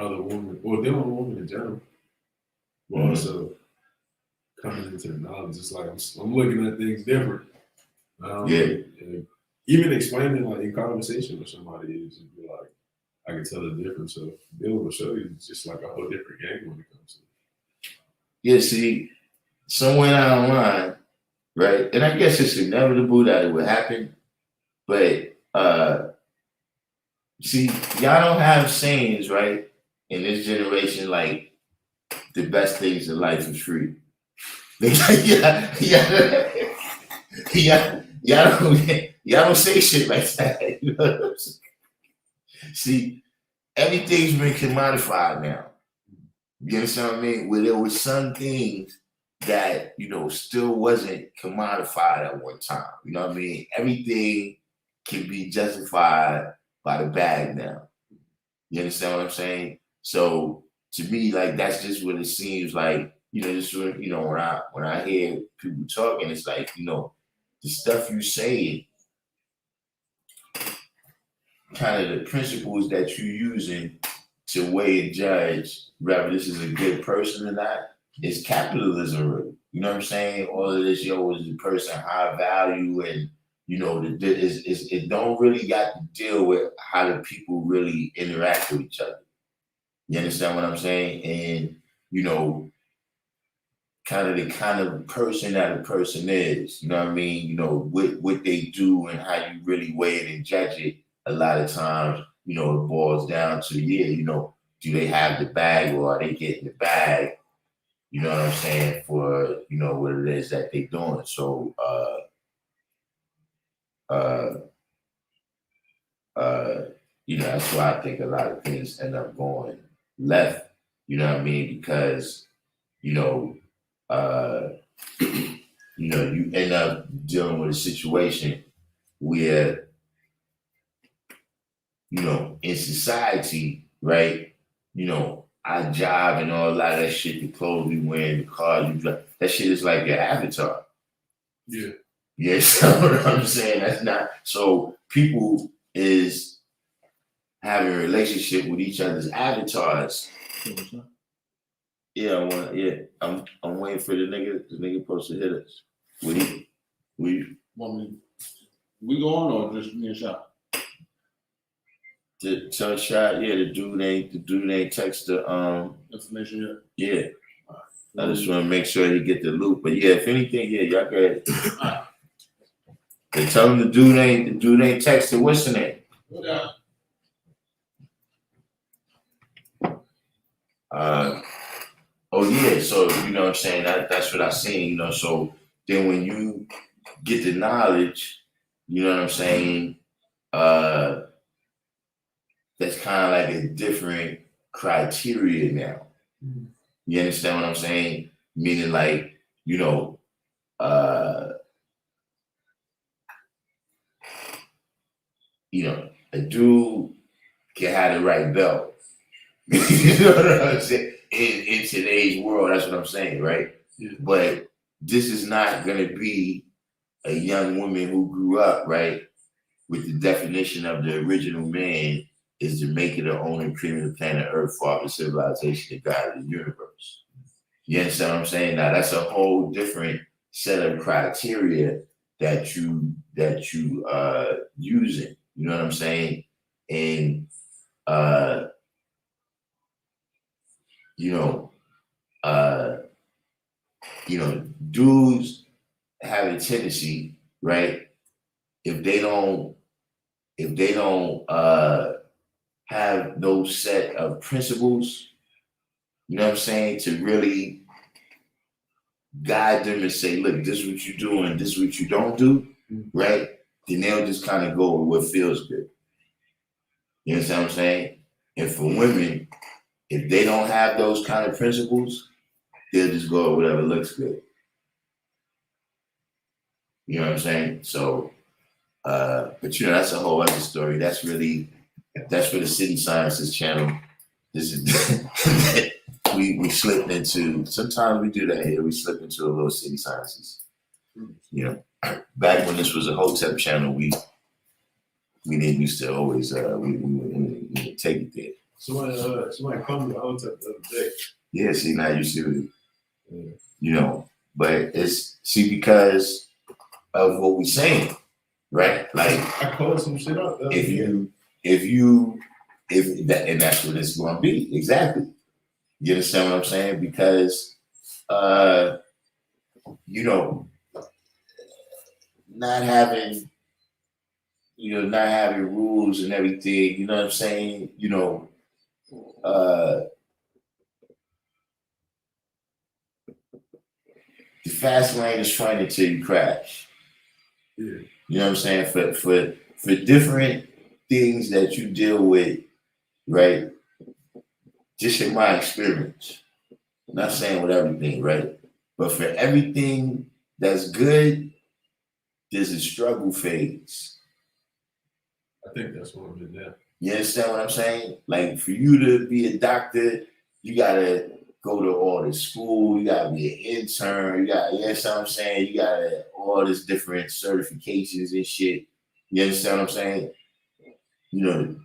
[SPEAKER 3] other women, or dealing with women in general, but also coming into the knowledge. It's like I'm looking at things different. And even explaining like in conversation with somebody is just be like, I can tell the difference. So being able to show you it's just like a whole different game when it comes to it.
[SPEAKER 1] Yeah, see, somewhere down the line, right? And I guess it's inevitable that it would happen, but see, y'all don't have sayings, right? In this generation, like the best things in life is free. yeah, y'all don't say shit like that. You know what I'm saying? See, everything's been commodified now. You understand what I mean? Where there was some things that, you know, still wasn't commodified at one time. You know what I mean? Everything can be justified by the bag now. You understand what I'm saying? So to me, like that's just what it seems like. You know, just when, you know, when I hear people talking, it's like, you know, the stuff you say, kind of the principles that you're using to weigh and judge whether this is a good person or not, is capitalism, really. You know what I'm saying? All of this, yo, is the person high value, and you know, it don't really got to deal with how the people really interact with each other. You understand what I'm saying? And you know, the kind of person that a person is. You know what I mean? You know what they do and how you really weigh it and judge it. A lot of times, you know, it boils down to, yeah, you know, do they have the bag or are they getting the bag? You know what I'm saying? For, you know, what it is that they're doing. So, you know, that's why I think a lot of things end up going left. You know what I mean? Because, you know, you end up dealing with a situation where, you know, in society, right? You know, our job and all that shit, the clothes we wear, the cars we drive, that shit is like your avatar.
[SPEAKER 3] Yeah.
[SPEAKER 1] Yeah, so what I'm saying, that's not, so people is having a relationship with each other's avatars. Yeah, I'm waiting for the nigga supposed to hit us. We
[SPEAKER 4] going or just me and Shot?
[SPEAKER 1] the tell shot, yeah, the dude ain't text the
[SPEAKER 4] Information yet?
[SPEAKER 1] yeah. I just want to make sure he get the loop. But yeah, if anything, yeah, y'all good. They tell him the dude ain't texted. What's the name? Oh yeah, so you know what I'm saying, that's what I seen, you know. So then when you get the knowledge, you know what I'm saying, that's kind of like a different criteria now. You understand what I'm saying? Meaning like, you know, a dude can have the right belt. You know what I'm saying? In today's world, that's what I'm saying, right?
[SPEAKER 3] Yeah.
[SPEAKER 1] But this is not gonna be a young woman who grew up, right, with the definition of the original man is to make it the owner, cream of the planet Earth, father, civilization, the God of the universe. You understand what I'm saying? Now that's a whole different set of criteria that you using. You know what I'm saying? And dudes have a tendency, right? If they don't have those set of principles, you know what I'm saying, to really guide them and say, look, this is what you do and this is what you don't do, right? Then they'll just kind of go with what feels good. You understand what I'm saying? And for women, if they don't have those kind of principles, they'll just go with whatever looks good. You know what I'm saying? So, but you know, that's a whole other story. That's for the City Sciences channel. This is we slipped into, sometimes we do that here, we slip into a little city sciences. You know, back when this was a Hotep channel, we didn't used to always, we would take it there.
[SPEAKER 3] Somebody called me the Hotep the other day.
[SPEAKER 1] Yeah, see, now you see it,
[SPEAKER 3] Yeah.
[SPEAKER 1] you know, but it's, see, because of what we're saying, right? Like,
[SPEAKER 3] I called some shit up.
[SPEAKER 1] if that, and that's what it's going to be, exactly. You understand what I'm saying? Because, you know, not having rules and everything, you know what I'm saying? You know, the fast lane is trying until you crash.
[SPEAKER 3] Yeah.
[SPEAKER 1] You know what I'm saying? For different things that you deal with, right? Just in my experience, I'm not saying with everything, right? But for everything that's good, there's a struggle phase.
[SPEAKER 3] I think that's what it is. Yeah.
[SPEAKER 1] You understand what I'm saying? Like, for you to be a doctor, you gotta go to all this school, you gotta be an intern, you understand what I'm saying? You gotta all this different certifications and shit. You understand what I'm saying? You know,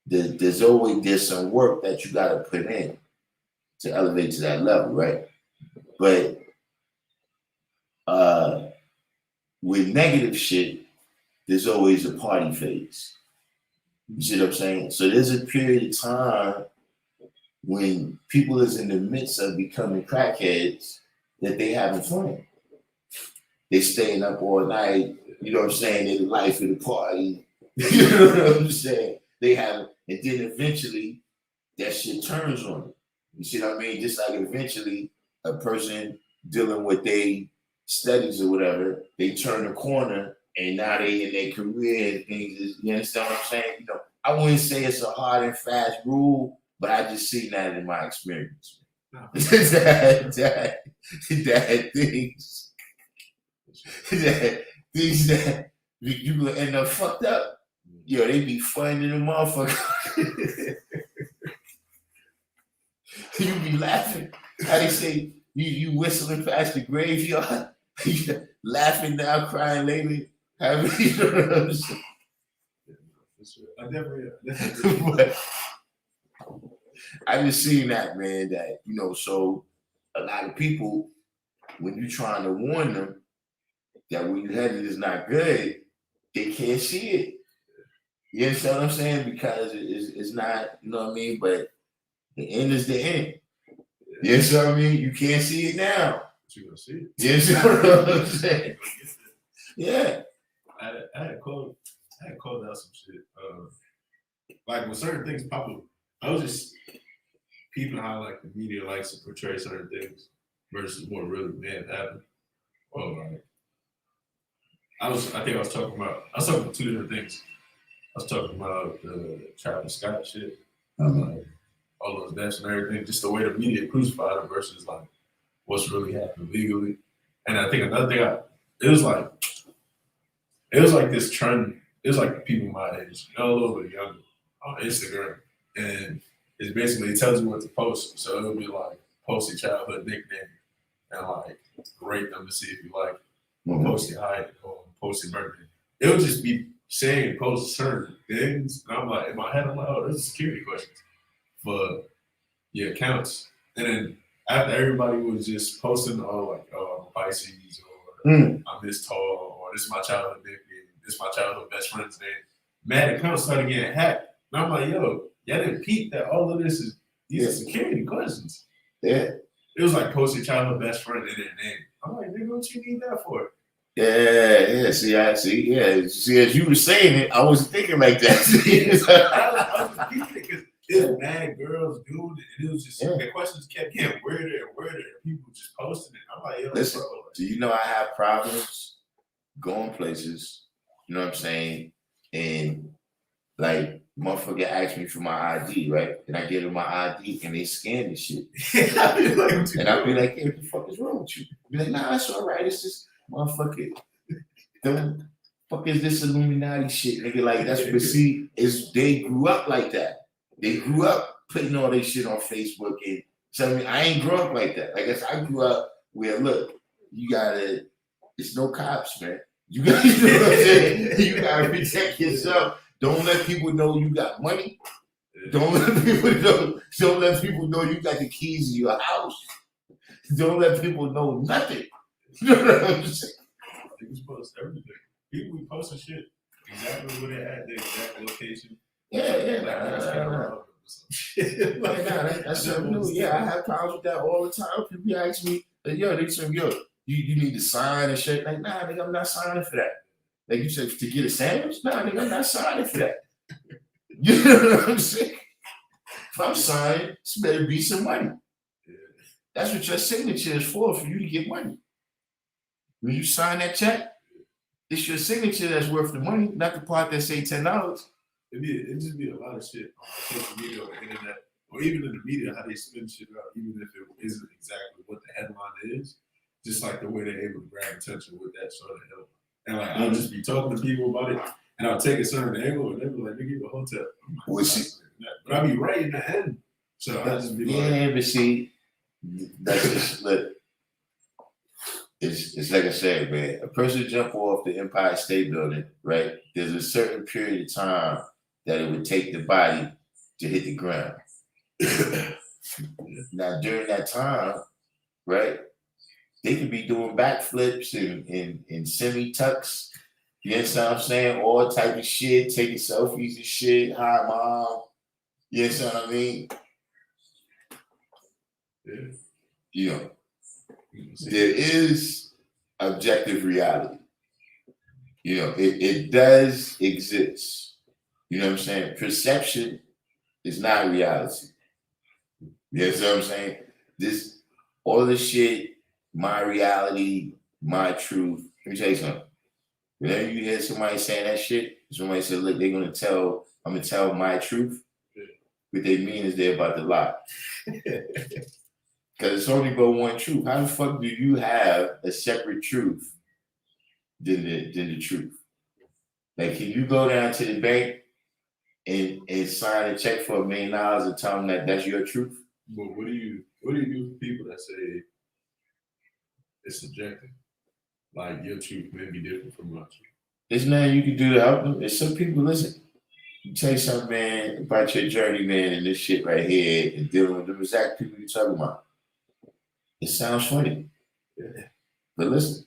[SPEAKER 1] there's some work that you gotta put in to elevate to that level, right? But with negative shit, there's always a party phase. You see what I'm saying? So there's a period of time when people is in the midst of becoming crackheads that they having fun. They staying up all night, you know what I'm saying? They the life of the party. You know what I'm saying? They have, and then eventually that shit turns on them. You see what I mean? Just like eventually a person dealing with their studies or whatever, they turn the corner and now they in their career and things. You understand what I'm saying? You know, I wouldn't say it's a hard and fast rule, but I just see that in my experience.
[SPEAKER 3] No.
[SPEAKER 1] that things that you gonna end up fucked up. Yo, they be finding the motherfucker. You be laughing. How they say you whistling past the graveyard, you laughing now, crying lately. You know what I'm saying?
[SPEAKER 3] I never.
[SPEAKER 1] But I just seen that, man, that, you know, so a lot of people, when you're trying to warn them that where you're headed is not good, they can't see it. You understand what I'm saying? Because it's not, you know what I mean? But the end is the end. You understand what I mean? You can't see it now.
[SPEAKER 3] But you gonna see it.
[SPEAKER 1] You understand what I'm saying? Yeah.
[SPEAKER 3] I had called out some shit. Like when certain things pop up, I was just peeping how like the media likes to portray certain things versus what really may have happened. Well, like I think I was talking about two different things. I was talking about the Travis Scott shit, like all those deaths and everything, just the way the media crucified him versus like what's really happening legally. And I think another thing, it was like this trend. It was like people my age, a little bit younger, on Instagram, and it basically tells you what to post. So it'll be like post your childhood nickname and like rate them to see if you like it, or post your height or post your birthday. It'll just be saying post certain things, and I'm like, in my head, I'm like, oh, those are security questions for your accounts. And then after everybody was just posting, like, oh, I'm Pisces, or I'm this tall, or this is my childhood nickname, this is my childhood best friend's name. Mad accounts started getting hacked. And I'm like, yo, y'all didn't peep that all of these are security questions.
[SPEAKER 1] Yeah.
[SPEAKER 3] It was like post your childhood best friend in their name. I'm like, nigga, what you need that for?
[SPEAKER 1] Yeah. See, as you were saying it, I wasn't thinking like that.
[SPEAKER 3] I was peeping it because there's mad girls doing it, and it was just the questions kept getting weirder and weirder, and people just posting it. I'm like, yo,
[SPEAKER 1] listen,
[SPEAKER 3] bro,
[SPEAKER 1] do you know I have problems going places? You know what I'm saying? And like, motherfucker asked me for my ID, right? And I give them my ID, and they scan the shit. And I'll be like, hey, what the fuck is wrong with you? Be like, nah, it's all right. It's just motherfucker. The fuck is this Illuminati shit, nigga? Like, that's what, see, is they grew up like that. They grew up putting all this shit on Facebook and So I mean, I ain't grow up like that. Like I said, I grew up where look, it's no cops, man. You got, you know what I'm saying? You gotta protect yourself. Don't let people know you got money. Don't let people know you got the keys to your house. Don't let people know nothing. You know what I'm saying?
[SPEAKER 3] Niggas post everything. People be posting shit exactly where they're at, the exact location.
[SPEAKER 1] That's something new. Yeah, I have problems with that all the time. People ask me, they say, you need to sign and shit. Like, nah, nigga, I'm not signing for that. Like you said, to get a sandwich? Nah, nigga, I'm not signing for that. You know what I'm saying? If I'm signing, it better be some money. That's what your signature is for you to get money. When you sign that check, it's your signature that's worth the money, not the part that say $10.
[SPEAKER 3] It just be a lot of shit on social media or the internet, or even in the media, how they spin shit out, even if it isn't exactly what the headline is, just like the way they're able to grab attention with that sort of headline. And like, I'll just be talking to people about it, and I'll take a certain angle, and they'll be like, nigga, a hotel. But I'll be right in the end. So I'll just be like,
[SPEAKER 1] but see, that's just, look, it's like I said, man, a person jump off the Empire State Building, right? There's a certain period of time that it would take the body to hit the ground. Now, during that time, right, they could be doing backflips in semi-tucks. You understand what I'm saying? All type of shit, taking selfies and shit. Hi, mom. You understand what I mean?
[SPEAKER 3] yeah.
[SPEAKER 1] You know, there is objective reality. You know, it does exist. You know what I'm saying? Perception is not reality. You know what I'm saying? All this shit, my reality, my truth. Let me tell you something. Whenever you hear somebody saying that shit, somebody said, look, I'm gonna tell my truth. What they mean is they're about to lie. Because it's only but one truth. How the fuck do you have a separate truth than the truth? Like, can you go down to the bank and sign a check for $1 million and tell them that that's your truth?
[SPEAKER 3] But what do you do for people that say it's subjective? Like your truth may be different from my truth.
[SPEAKER 1] There's nothing you can do to help them. There's some people, listen, you tell you something, man, about your journey, man, and this shit right here, and dealing with the exact people you're talking about. It sounds funny. Yeah. But listen,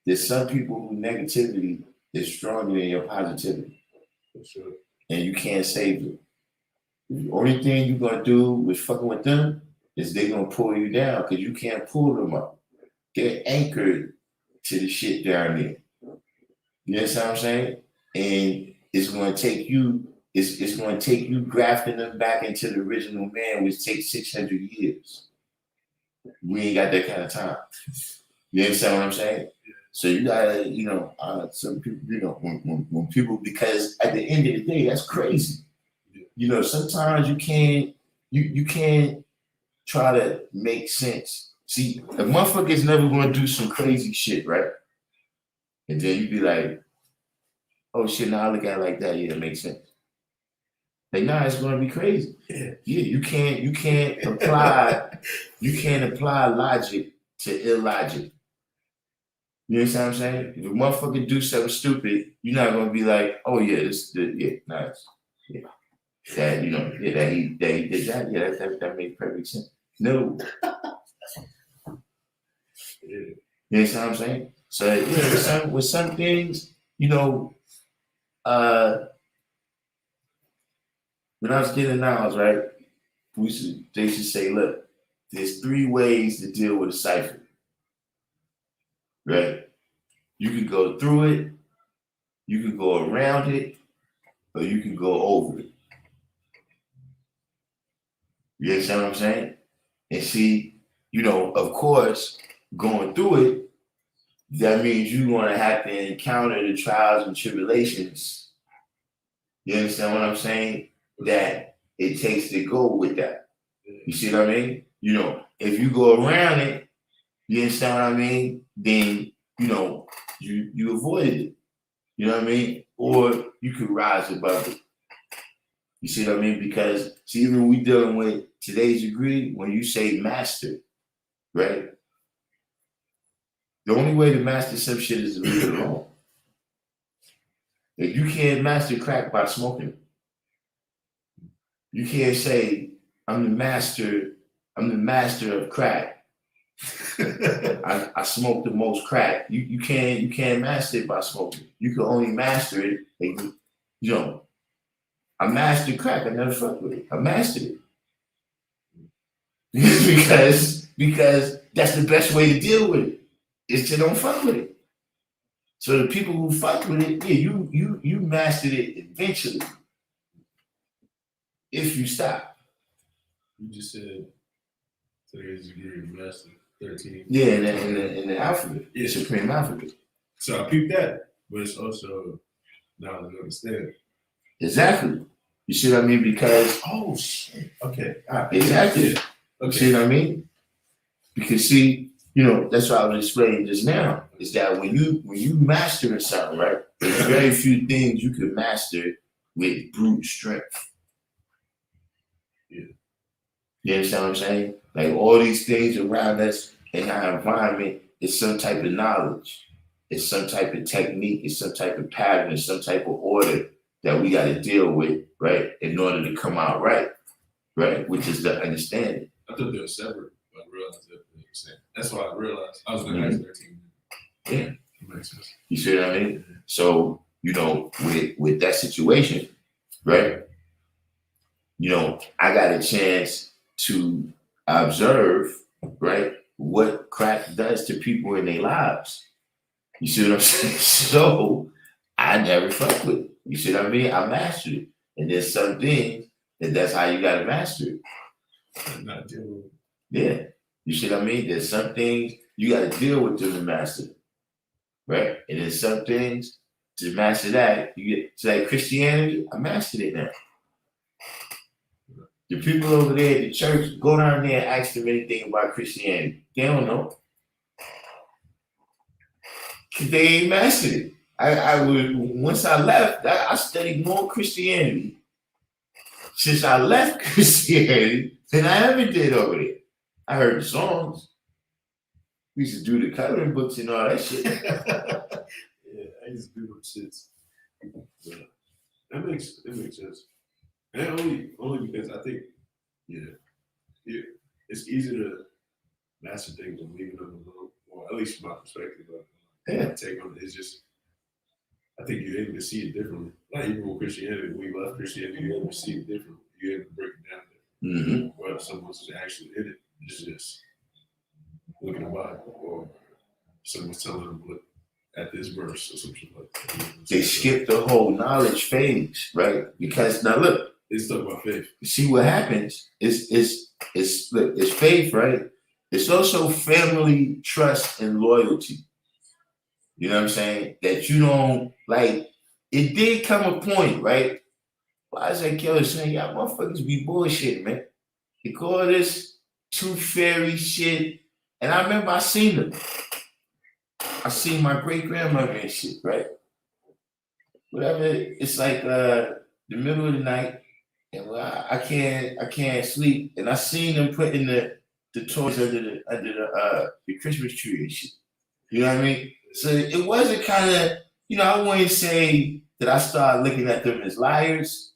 [SPEAKER 1] there's some people who negativity is stronger than your positivity.
[SPEAKER 3] For sure.
[SPEAKER 1] And you can't save them. The only thing you're gonna do with fucking with them is they're gonna pull you down because you can't pull them up. They're anchored to the shit down there. You understand what I'm saying? And it's gonna take you, it's gonna take you grafting them back into the original man, which takes 600 years. We ain't got that kind of time. You understand what I'm saying? So you gotta, some people, when people, because at the end of the day, that's crazy. You know, sometimes you can't try to make sense. See, a motherfucker's never gonna do some crazy shit, right? And then you be like, oh shit, now I look at it like that, yeah, it makes sense. Like, nah, it's gonna be crazy. Yeah, you can't apply logic to illogic. You understand what I'm saying? If a motherfucker do something stupid, you're not gonna be like, oh yeah, nice. Yeah. That, that he did that, yeah, that makes perfect sense. No. You understand what I'm saying? So yeah, with some things, when I was getting knowledge, right? They should say, look, there's 3 ways to deal with a cipher. Right? You can go through it, you can go around it, or you can go over it. You understand what I'm saying? And see, of course, going through it, that means you're going to have to encounter the trials and tribulations. You understand what I'm saying? That it takes to go with that. You see what I mean? If you go around it, you understand what I mean? Then, you avoided it. You know what I mean? Or you could rise above it. You see what I mean? Because see, even we dealing with today's degree, when you say master, right? The only way to master some shit is to leave it alone. If you can't master crack by smoking, you can't say, I'm the master of crack. I smoke the most crack. You can't master it by smoking. You can only master it, like, you know, I mastered crack, I never fucked with it. I mastered it. because that's the best way to deal with it, is to don't fuck with it. So the people who fuck with it, yeah, you mastered it eventually. If you stop.
[SPEAKER 3] You just said today's degree master 13.
[SPEAKER 1] Yeah, in the alphabet.
[SPEAKER 3] Yeah.
[SPEAKER 1] Supreme alphabet.
[SPEAKER 3] So I peeped that, but it's also knowledge and understanding.
[SPEAKER 1] Exactly. You see what I mean? Because
[SPEAKER 3] Oh shit. Okay.
[SPEAKER 1] exactly.
[SPEAKER 3] Yeah.
[SPEAKER 1] You
[SPEAKER 3] Okay.
[SPEAKER 1] see what I mean? Because see, you know, that's what I was explaining just now, is that when you master something, right? There's very few things you can master with brute strength.
[SPEAKER 3] Yeah.
[SPEAKER 1] You understand what I'm saying? Like all these things around us in our environment is some type of knowledge. It's some type of technique, it's some type of pattern, it's some type of order that we got to deal with, right? In order to come out right, which is the understanding.
[SPEAKER 3] I thought they were separate, but I realized that they were the same. That's why I realized I was going to ask 13.
[SPEAKER 1] Yeah.
[SPEAKER 3] It makes sense.
[SPEAKER 1] You see what I mean? So, you know, with that situation, right? You know, I got a chance to observe, right, what crack does to people in their lives. You see what I'm saying? So I never fuck with it. You see what I mean? I mastered it. And there's some things that's how you gotta master it.
[SPEAKER 3] I'm not dealing with it.
[SPEAKER 1] Yeah. You see what I mean? There's some things you gotta deal with them to master it. Right? And there's some things to master that. You get to like Christianity, I mastered it now. The people over there at the church, go down there and ask them anything about Christianity. They don't know. Cause they ain't mastered it. I would once I left, I studied more Christianity since I left Christianity than I ever did over there. I heard the songs. We used to do the coloring books and all that shit.
[SPEAKER 3] Yeah, I used to do them shits. Yeah. That makes sense. And only because I think, it's easy to master things and leave them alone. Or at least from my perspective.
[SPEAKER 1] Yeah.
[SPEAKER 3] My take on it is just, I think you're able to see it differently. Not even with Christianity. When you left Christianity, you're able to see it differently. You're able to break it down differently.
[SPEAKER 1] Mm-hmm.
[SPEAKER 3] Whether someone's actually in it, it's just looking at the Bible, or someone's telling them, look at this verse or something like that.
[SPEAKER 1] They skip the whole knowledge phase, right? Because now look,
[SPEAKER 3] It's talking about faith.
[SPEAKER 1] see what happens is faith, right? It's also family trust and loyalty. You know what I'm saying? That you don't like. It did come a point, right? Well, Isaac Keller saying, y'all motherfuckers be bullshit, man. They call this tooth fairy shit. And I remember I seen them. I seen my great grandmother and shit, right? Whatever. It's like the middle of the night, and I can't sleep. And I seen them putting the toys under the Christmas tree and shit. You know what I mean? So it wasn't kind of, I wouldn't say that I started looking at them as liars,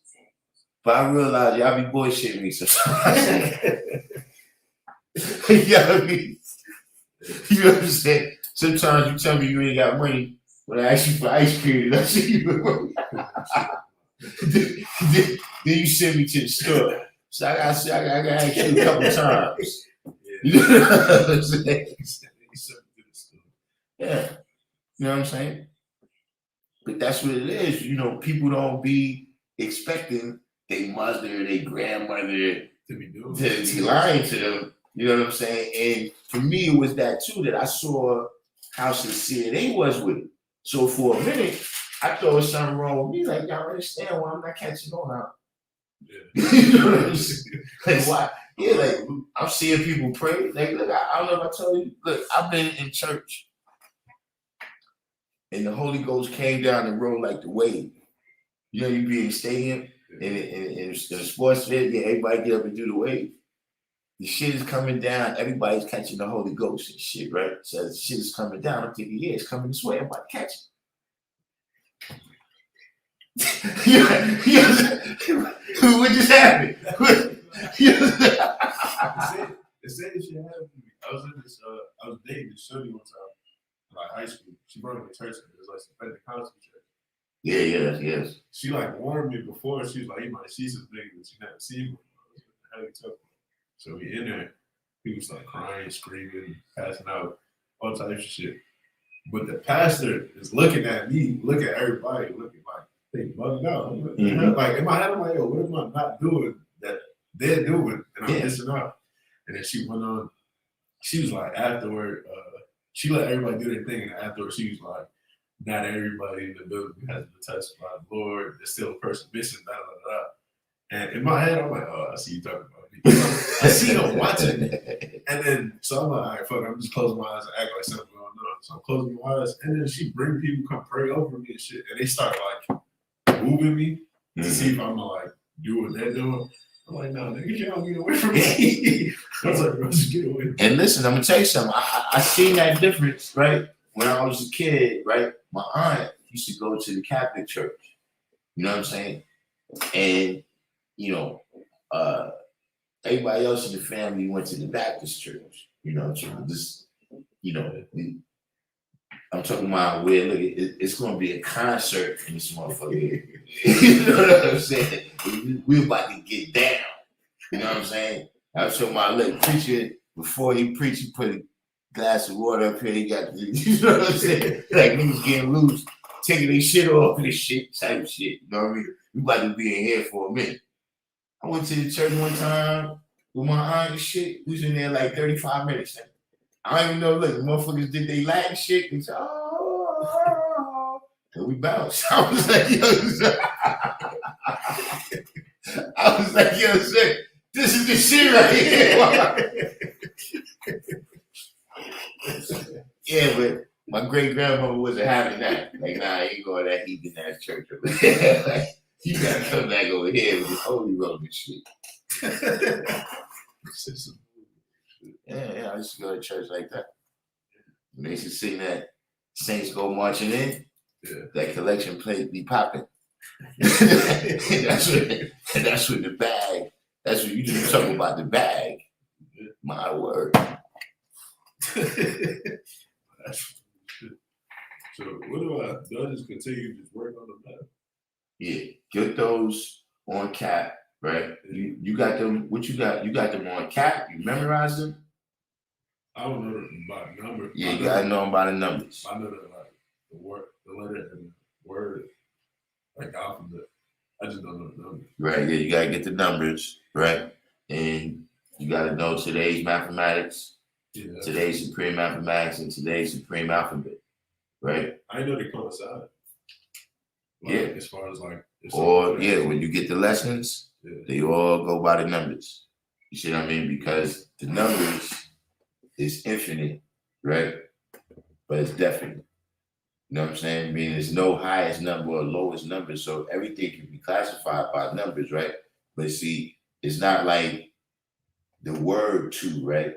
[SPEAKER 1] but I realized y'all be bullshitting me sometimes. You know what I mean? You know what I'm saying? Sometimes you tell me you ain't got money when I ask you for ice cream, and I see you with money. then you send me to the store. So I gotta ask you a couple times. You know what I'm saying? Yeah. You know what I'm saying? But that's what it is. People don't be expecting their mother, their grandmother
[SPEAKER 3] To be doing
[SPEAKER 1] to be lying to them. You know what I'm saying? And for me, it was that too, that I saw how sincere they was with it. So for a minute, I thought there was something wrong with me. Like, y'all understand why I'm not catching on now.
[SPEAKER 3] Yeah.
[SPEAKER 1] You know what I'm saying? Like, why? Yeah, like, I'm seeing people pray. Like, look, I don't know if I told you. Look, I've been in church. And the Holy Ghost came down the road like the wave. You be in the stadium, in the sports field, yeah, everybody get up and do the wave. The shit is coming down. Everybody's catching the Holy Ghost and shit, right? So the shit is coming down. I'm thinking, yeah, it's coming this way. Everybody catch it. What just happened?
[SPEAKER 3] The same shit happened to me. I was dating this shorty one time, like high school. She brought me to church. It was like some Pentecostal church.
[SPEAKER 1] Yes.
[SPEAKER 3] She like warned me before. She was like, "You might see some things that you never seen before." I was like, "How you talking?" So we in there. He was like crying, screaming, passing out, all types of shit. But the pastor is looking at me, looking at everybody, looking like they bugged out. Like in my head, I'm like, "Yo, what am I not doing that they're doing?" And I'm missing out. And then she went on. She was like, afterward, she let everybody do their thing, and afterward, she was like, "Not everybody in the building has been touched by the Lord. There's still a person missing." Da, da, da, da. And in my head, I'm like, "Oh, I see you talking about me." I see them watching it. And then, so I'm like, "All right, fuck, I'm just closing my eyes and act like something going on." So I'm closing my eyes. And then she bring people come pray over me and shit. And they start like moving me to see if I'm like do what they're doing. I'm like, "No, nigga, y'all get away from me." I was like, "Bro, just get away."
[SPEAKER 1] And listen, I'm gonna tell you something. I seen that difference, right? When I was a kid, right? My aunt used to go to the Catholic church. You know what I'm saying? And everybody else in the family went to the Baptist church. I'm talking about where it's gonna be a concert in this motherfucker. You know what I'm saying? We about to get down. You know what I'm saying? I was talking about look, preacher before he preached, he put a glass of water up here. He got you know what I'm saying? Like he was getting loose, taking his shit off and shit, type shit. You know what I mean? We about to be in here for a minute. I went to the church one time with my aunt and shit. We was in there like 35 minutes. I don't even know, look, the motherfuckers did they Latin shit. They said, "Oh," and we bounced. I was like, yo, shit, this is the shit right here. Yeah, but my great grandmother wasn't having that. Like, nah, I ain't going to that heathen ass church over there. Like, you gotta come back over here with this holy roller shit. Yeah, I used to go to church like that. When they used to sing that Saints Go Marching In, that collection plate be popping. That's what the bag, that's what you just talk about the bag. My word.
[SPEAKER 3] So what do I just continue to just work on the math?
[SPEAKER 1] Yeah, get those on cap, right? You got them, what you got? You got them on cap, you memorize them?
[SPEAKER 3] I don't know by number.
[SPEAKER 1] Yeah, you gotta know them by the numbers.
[SPEAKER 3] I know that like the word, the letter, and the word, like the alphabet. I just don't know the numbers.
[SPEAKER 1] Right, yeah, you gotta get the numbers, right? And you gotta know today's mathematics, today's supreme mathematics, and today's supreme alphabet, right?
[SPEAKER 3] I know they coincide. Like,
[SPEAKER 1] yeah.
[SPEAKER 3] As far as like.
[SPEAKER 1] When you get the lessons, they all go by the numbers. You see what I mean? Because the numbers is infinite, right? But it's definite. You know what I'm saying? Meaning there's no highest number or lowest number. So everything can be classified by numbers, right? But see, it's not like the word two, right?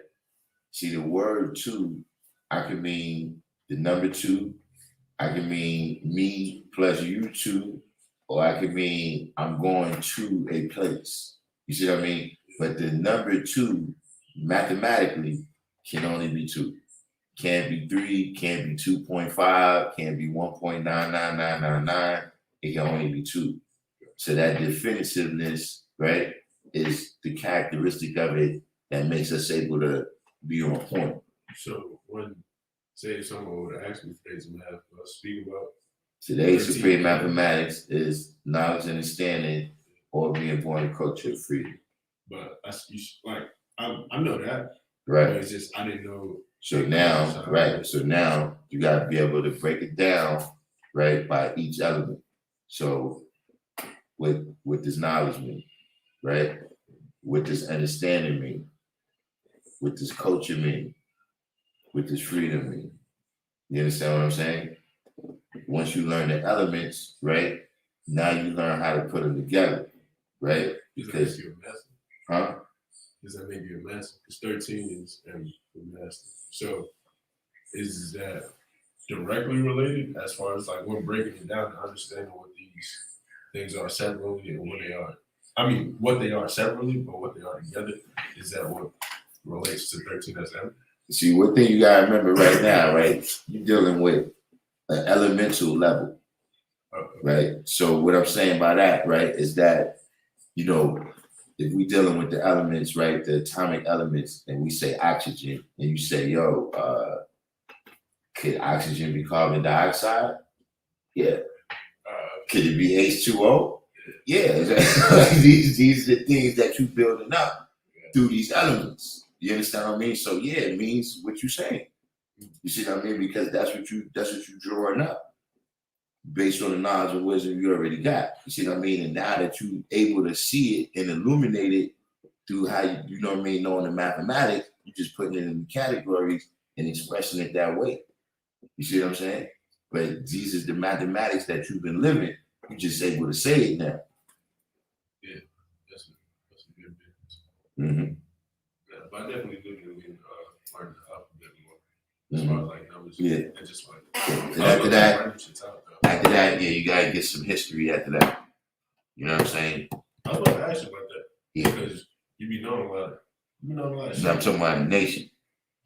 [SPEAKER 1] See, the word two, I can mean the number two, I can mean me plus you two, or I can mean I'm going to a place. You see what I mean? But the number two, mathematically, can only be two. Can't be 3, can't be 2.5, can't be 1.99999. It can only be 2. So that definitiveness, right, is the characteristic of it that makes us able to be on point.
[SPEAKER 3] So when, say, someone would ask me today's math, speak about
[SPEAKER 1] today's supreme mathematics is knowledge and understanding, or being born in culture of freedom.
[SPEAKER 3] But I know that.
[SPEAKER 1] Right.
[SPEAKER 3] But it's just I didn't know.
[SPEAKER 1] So now, right. So now you got to be able to break it down, right, by each element. So what does knowledge mean, right? What does understanding mean? What does culture mean? What does freedom mean? You understand what I'm saying? Once you learn the elements, right, now you learn how to put them together. right?
[SPEAKER 3] Does that
[SPEAKER 1] Because,
[SPEAKER 3] make you a master?
[SPEAKER 1] huh?
[SPEAKER 3] Does that make you a master? Because 13 is the master. So is that directly related as far as like when breaking it down and understanding what these things are separately and what they are? I mean, what they are separately, but what they are together. Is that what relates to 13 as M?
[SPEAKER 1] See, one thing you gotta remember right now, right? You're dealing with an elemental level, right? So what I'm saying by that, right, is that, you know, if we dealing with the elements, right, the atomic elements, and we say oxygen, and you say, yo, could oxygen be carbon dioxide? Yeah. Could it be H2O? Yeah. these are the things that you building up through these elements. You understand what I mean? So yeah, it means what you're saying. You see what I mean? Because that's what you drawing up based on the knowledge and wisdom you already got. You see what I mean? And now that you able to see it and illuminate it through how you know what I mean, knowing the mathematics, you just putting it in categories and expressing it that way. You see what I'm saying? But these is the mathematics that you've been living. You're just able to say it now.
[SPEAKER 3] Yeah, that's a good difference.
[SPEAKER 1] Mm-hmm.
[SPEAKER 3] Yeah, but I definitely do learn the alphabet more. As far as like numbers.
[SPEAKER 1] Yeah.
[SPEAKER 3] And just like
[SPEAKER 1] And after that, yeah, you gotta get some history after that. You know what I'm saying?
[SPEAKER 3] I was about to ask you about that.
[SPEAKER 1] Yeah.
[SPEAKER 3] Because you be knowing a lot of shit.
[SPEAKER 1] I'm talking about the nation.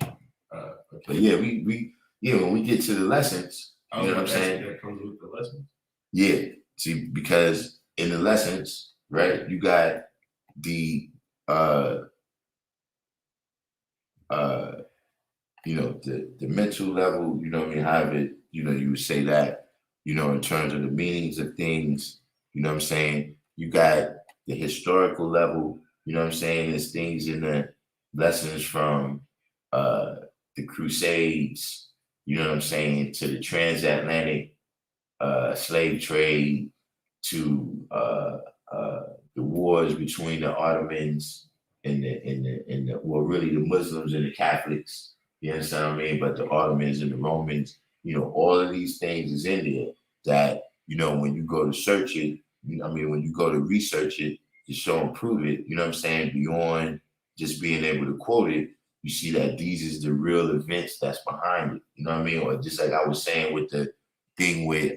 [SPEAKER 3] Okay.
[SPEAKER 1] But yeah, we when we get to the lessons, you know what I'm saying?
[SPEAKER 3] That comes with the lessons.
[SPEAKER 1] Yeah. See, because in the lessons, right, you got the you know, the mental level, you know what I mean, however, you know, you would say that, you know, in terms of the meanings of things, you know what I'm saying? You got the historical level, you know what I'm saying? There's things in the lessons from the Crusades, you know what I'm saying, to the transatlantic slave trade, to the wars between the Ottomans and the well, really the Muslims and the Catholics. You understand what I mean? But the Ottomans and the Romans, you know, all of these things is in there that, you know, when you go to search it, when you go to research it, to show and prove it, you know what I'm saying, beyond just being able to quote it, you see that these is the real events that's behind it. You know what I mean? Or just like I was saying with the thing with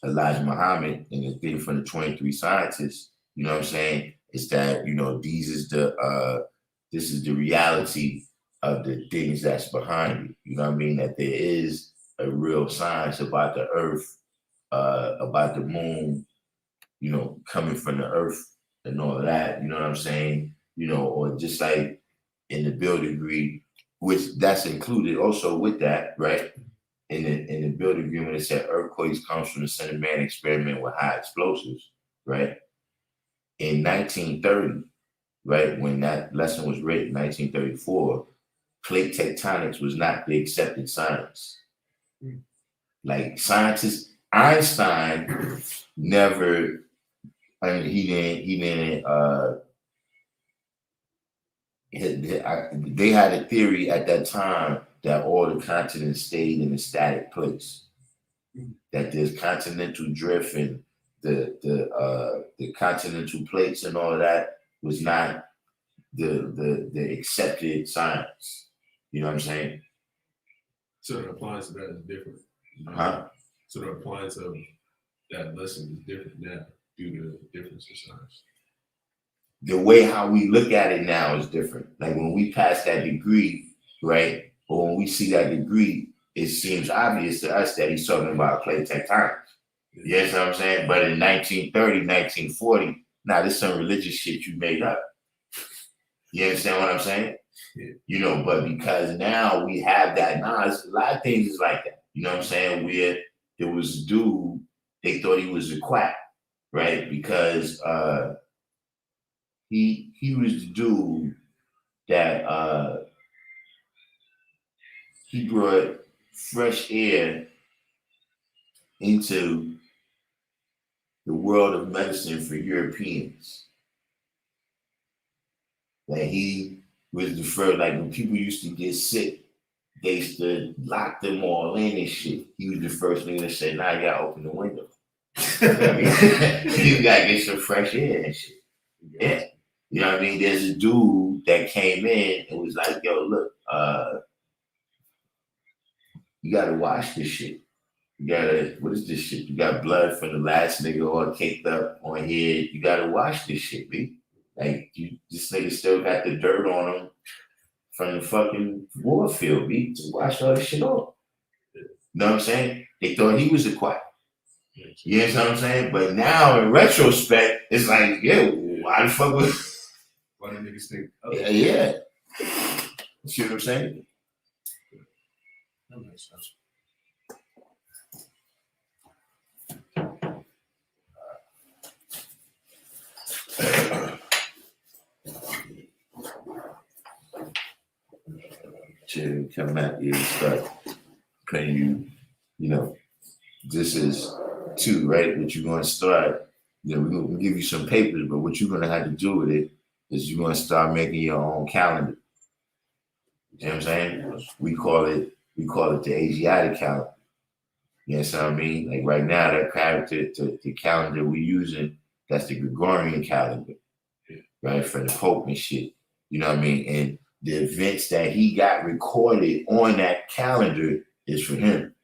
[SPEAKER 1] Elijah Muhammad and the thing from the 23 scientists, you know what I'm saying? Is that, you know, this is the reality of the things that's behind it. You know what I mean? That there is a real science about the earth, about the moon, you know, coming from the earth and all of that. You know what I'm saying? You know, or just like in the building degree, which that's included also with that, right? In the building degree, when it said earthquakes comes from the Center Man experiment with high explosives, right? In 1930, right, when that lesson was written, 1934, plate tectonics was not the accepted science. Like scientists, Einstein never, I mean, he didn't, they had a theory at that time that all the continents stayed in a static place, that there's continental drift and the continental plates and all of that was not the accepted science. You know what I'm saying?
[SPEAKER 3] So the appliance of that is different. You know?
[SPEAKER 1] Huh?
[SPEAKER 3] So the appliance of that lesson is different now due to the difference in science.
[SPEAKER 1] The way how we look at it now is different. Like when we pass that degree, right? Or when we see that degree, it seems obvious to us that he's talking about plate tectonics. You know what I'm saying? But in 1930, 1940, nah, this is some religious shit you made up. You understand what I'm saying?
[SPEAKER 3] Yeah.
[SPEAKER 1] You know, but because now we have that knowledge, a lot of things is like that. You know what I'm saying? Where there was a dude, they thought he was a quack, right? Because he was the dude that he brought fresh air into the world of medicine for Europeans. That he was the first, like when people used to get sick, they used to lock them all in and shit. He was the first nigga to say, nah, you gotta open the window. You gotta get some fresh air and shit. Yeah. You know what I mean? There's a dude that came in and was like, yo, look, you gotta wash this shit. You gotta, what is this shit? You got blood from the last nigga all caked up on here. You gotta wash this shit, B. Like, this nigga still got the dirt on him from the fucking war field, B, to wash all this shit off. You know what I'm saying? They thought he was a quack. You know what I'm saying? But now, in retrospect, it's like, yeah, why the fuck was...
[SPEAKER 3] Why do niggas think?
[SPEAKER 1] Yeah. You see what I'm saying?
[SPEAKER 3] That makes sense.
[SPEAKER 1] To come at you and start paying you, you know, this is two, right? What you're gonna start, you know, we're gonna give you some papers, but what you're gonna have to do with it is you're gonna start making your own calendar. You know what I'm saying? We call it the Asiatic calendar. You know what I mean? Like right now, that character, the calendar we're using, that's the Gregorian calendar, right? For the Pope and shit. You know what I mean? And the events that he got recorded on that calendar is for him.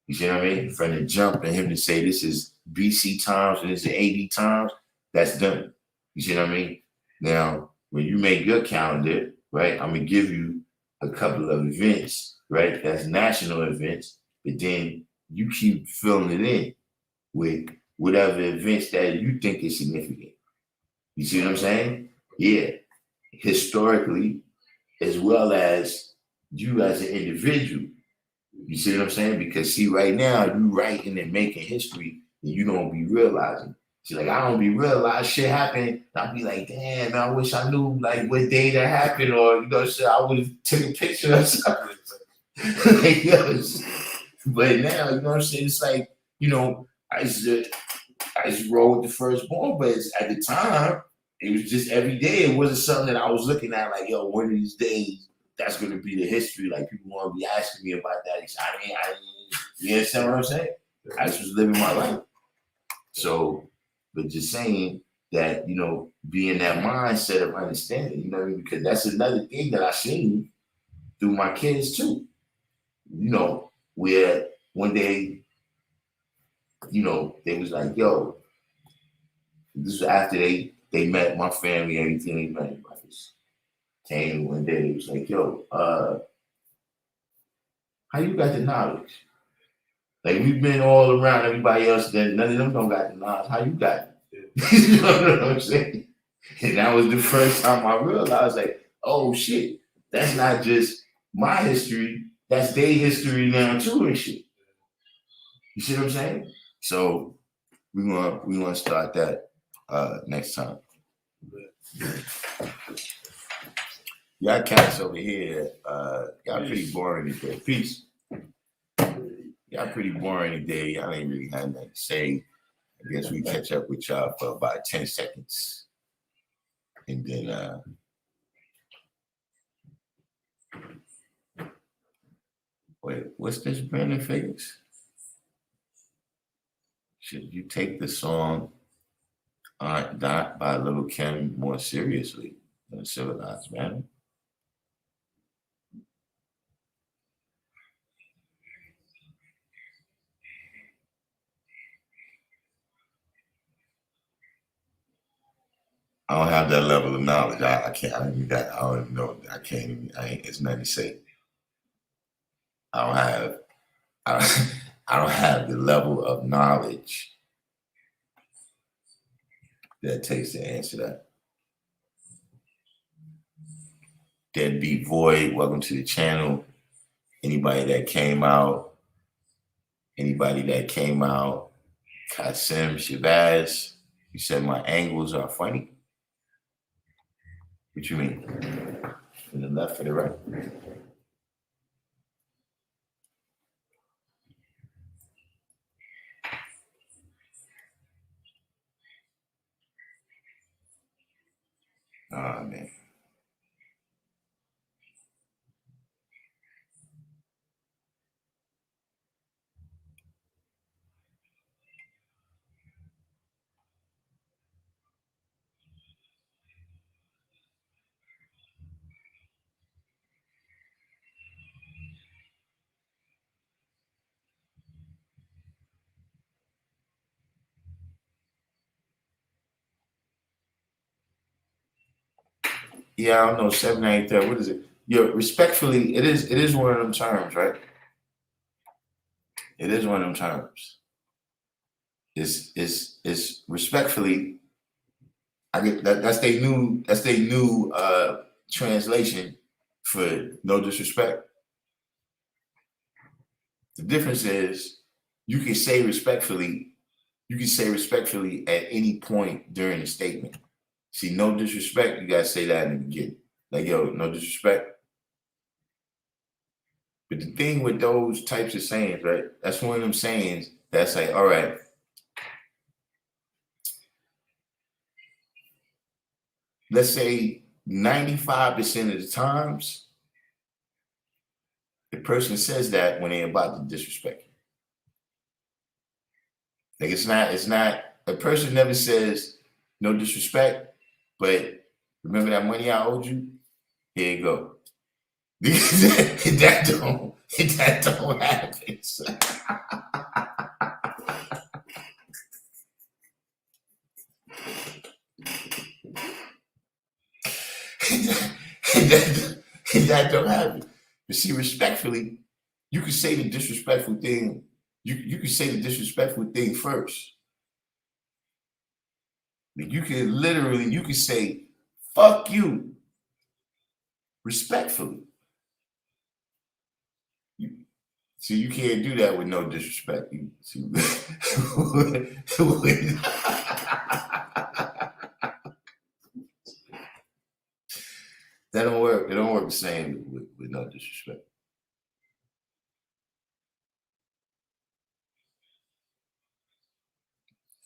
[SPEAKER 1] You see what I mean? From the jump and him to say this is BC times and this is AD times, that's done. You see what I mean? Now, when you make your calendar, right, I'm gonna give you a couple of events, right? That's national events, but then you keep filling it in with whatever events that you think is significant. You see what I'm saying? Yeah. Historically, as well as you as an individual. You see what I'm saying? Because see, right now you writing and making history, and you don't be realizing. See, like I don't be realize shit happened. I'll be like, damn, I wish I knew like what day that happened, or you know, shit, I would have taken a picture or something. Like, but now, you know what I'm saying? It's like, you know, I just roll with the firstborn, but at the time, it was just every day. It wasn't something that I was looking at like, yo, one of these days, that's going to be the history. Like, people want to be asking me about that. You understand what I'm saying? I just was living my life. So, but just saying that, you know, be in that mindset of understanding, you know what I mean? Because that's another thing that I seen through my kids too. You know, where one day, you know, they was like, yo, this was after they met my family, everything they met. Everybody came one day, it was like, yo, how you got the knowledge? Like we've been all around everybody else, then none of them don't got the knowledge. How you got it? You know what I'm saying? And that was the first time I realized, like, oh shit, that's not just my history, that's their history now too and shit. You see what I'm saying? So we gonna start that next time. Y'all cats over here, y'all pretty boring today. Peace. Y'all pretty boring today. Y'all ain't really had nothing to say. I guess we catch up with y'all for about 10 seconds. And then wait, what's this Brandon Figures? Should you take the song Aunt Dot by Little Kim more seriously than Civilized Man? I don't have that level of knowledge. I can't. I don't even got. I don't even know. I can't even. It's nothing to say. I don't have. I don't have the level of knowledge that it takes to answer that. Deadbeat Void, welcome to the channel. Anybody that came out, Kasim Shabazz, you said my angles are funny. What you mean? From the left or the right? Oh man. Yeah, I don't know, 793. What is it? Yo, respectfully, it is one of them terms, right? It is one of them terms. It's respectfully. I get that. That's their new translation for no disrespect. The difference is you can say respectfully. You can say respectfully at any point during the statement. See, no disrespect. You gotta say that in the beginning. Like, yo, no disrespect. But the thing with those types of sayings, right? That's one of them sayings that's like, all right, let's say 95% of the times, the person says that when they're about to disrespect you. Like it's not, a person never says no disrespect, but remember that money I owed you? Here you go. that don't happen. that don't happen. But see, respectfully, you can say the disrespectful thing. You can say the disrespectful thing first. Like you can say, fuck you, respectfully. See, you can't do that with no disrespect. That don't work. It don't work the same with no disrespect.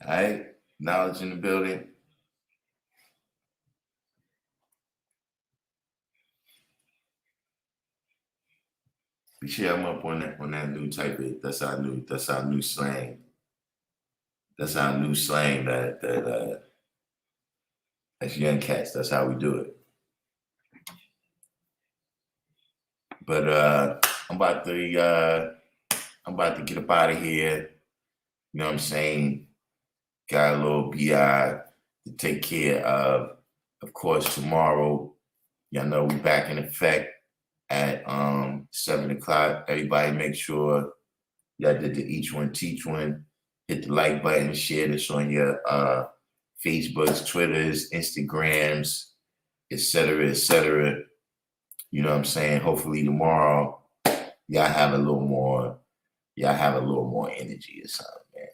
[SPEAKER 1] All right, knowledge in the building. Be sure I'm up on that new type of. That's our new slang. That's our new slang. That's young cats. That's how we do it. But I'm about to get up out of here. You know what I'm saying? Got a little BI to take care of. Of course, tomorrow, y'all know we back in effect at 7 o'clock. Everybody make sure y'all did the each one teach one. Hit the like button, share this on your Facebooks, Twitters, Instagrams, etc., etc. You know what I'm saying? Hopefully tomorrow y'all have a little more energy or something, man.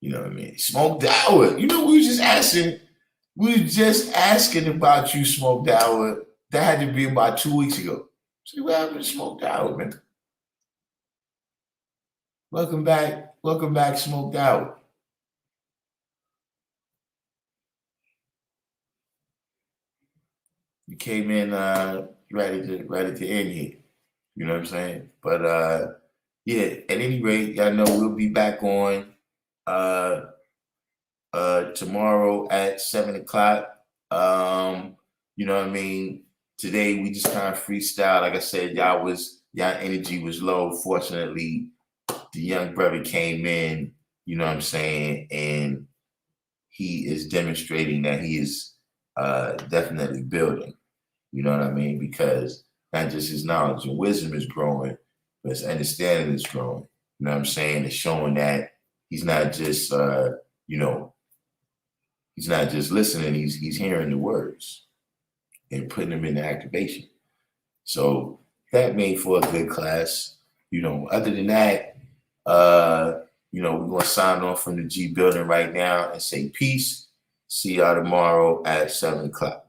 [SPEAKER 1] You know what I mean? Smoked Hour. You know, we were just asking about you, Smoked Hour. That had to be about 2 weeks ago. See what happened to Smoked Hour, man. Welcome back, Smoked Hour. You came in right at the end here. You know what I'm saying? But yeah, at any rate, y'all know we'll be back on tomorrow at 7 o'clock. You know what I mean? Today we just kind of freestyle. Like I said, y'all energy was low. Fortunately, the young brother came in, you know what I'm saying, and he is demonstrating that he is definitely building. You know what I mean? Because not just his knowledge and wisdom is growing, but his understanding is growing. You know what I'm saying? It's showing that he's not just he's not just listening, he's hearing the words and putting them into activation. So that made for a good class. You know, other than that, we're gonna sign off from the G building right now and say peace. See y'all tomorrow at 7 o'clock.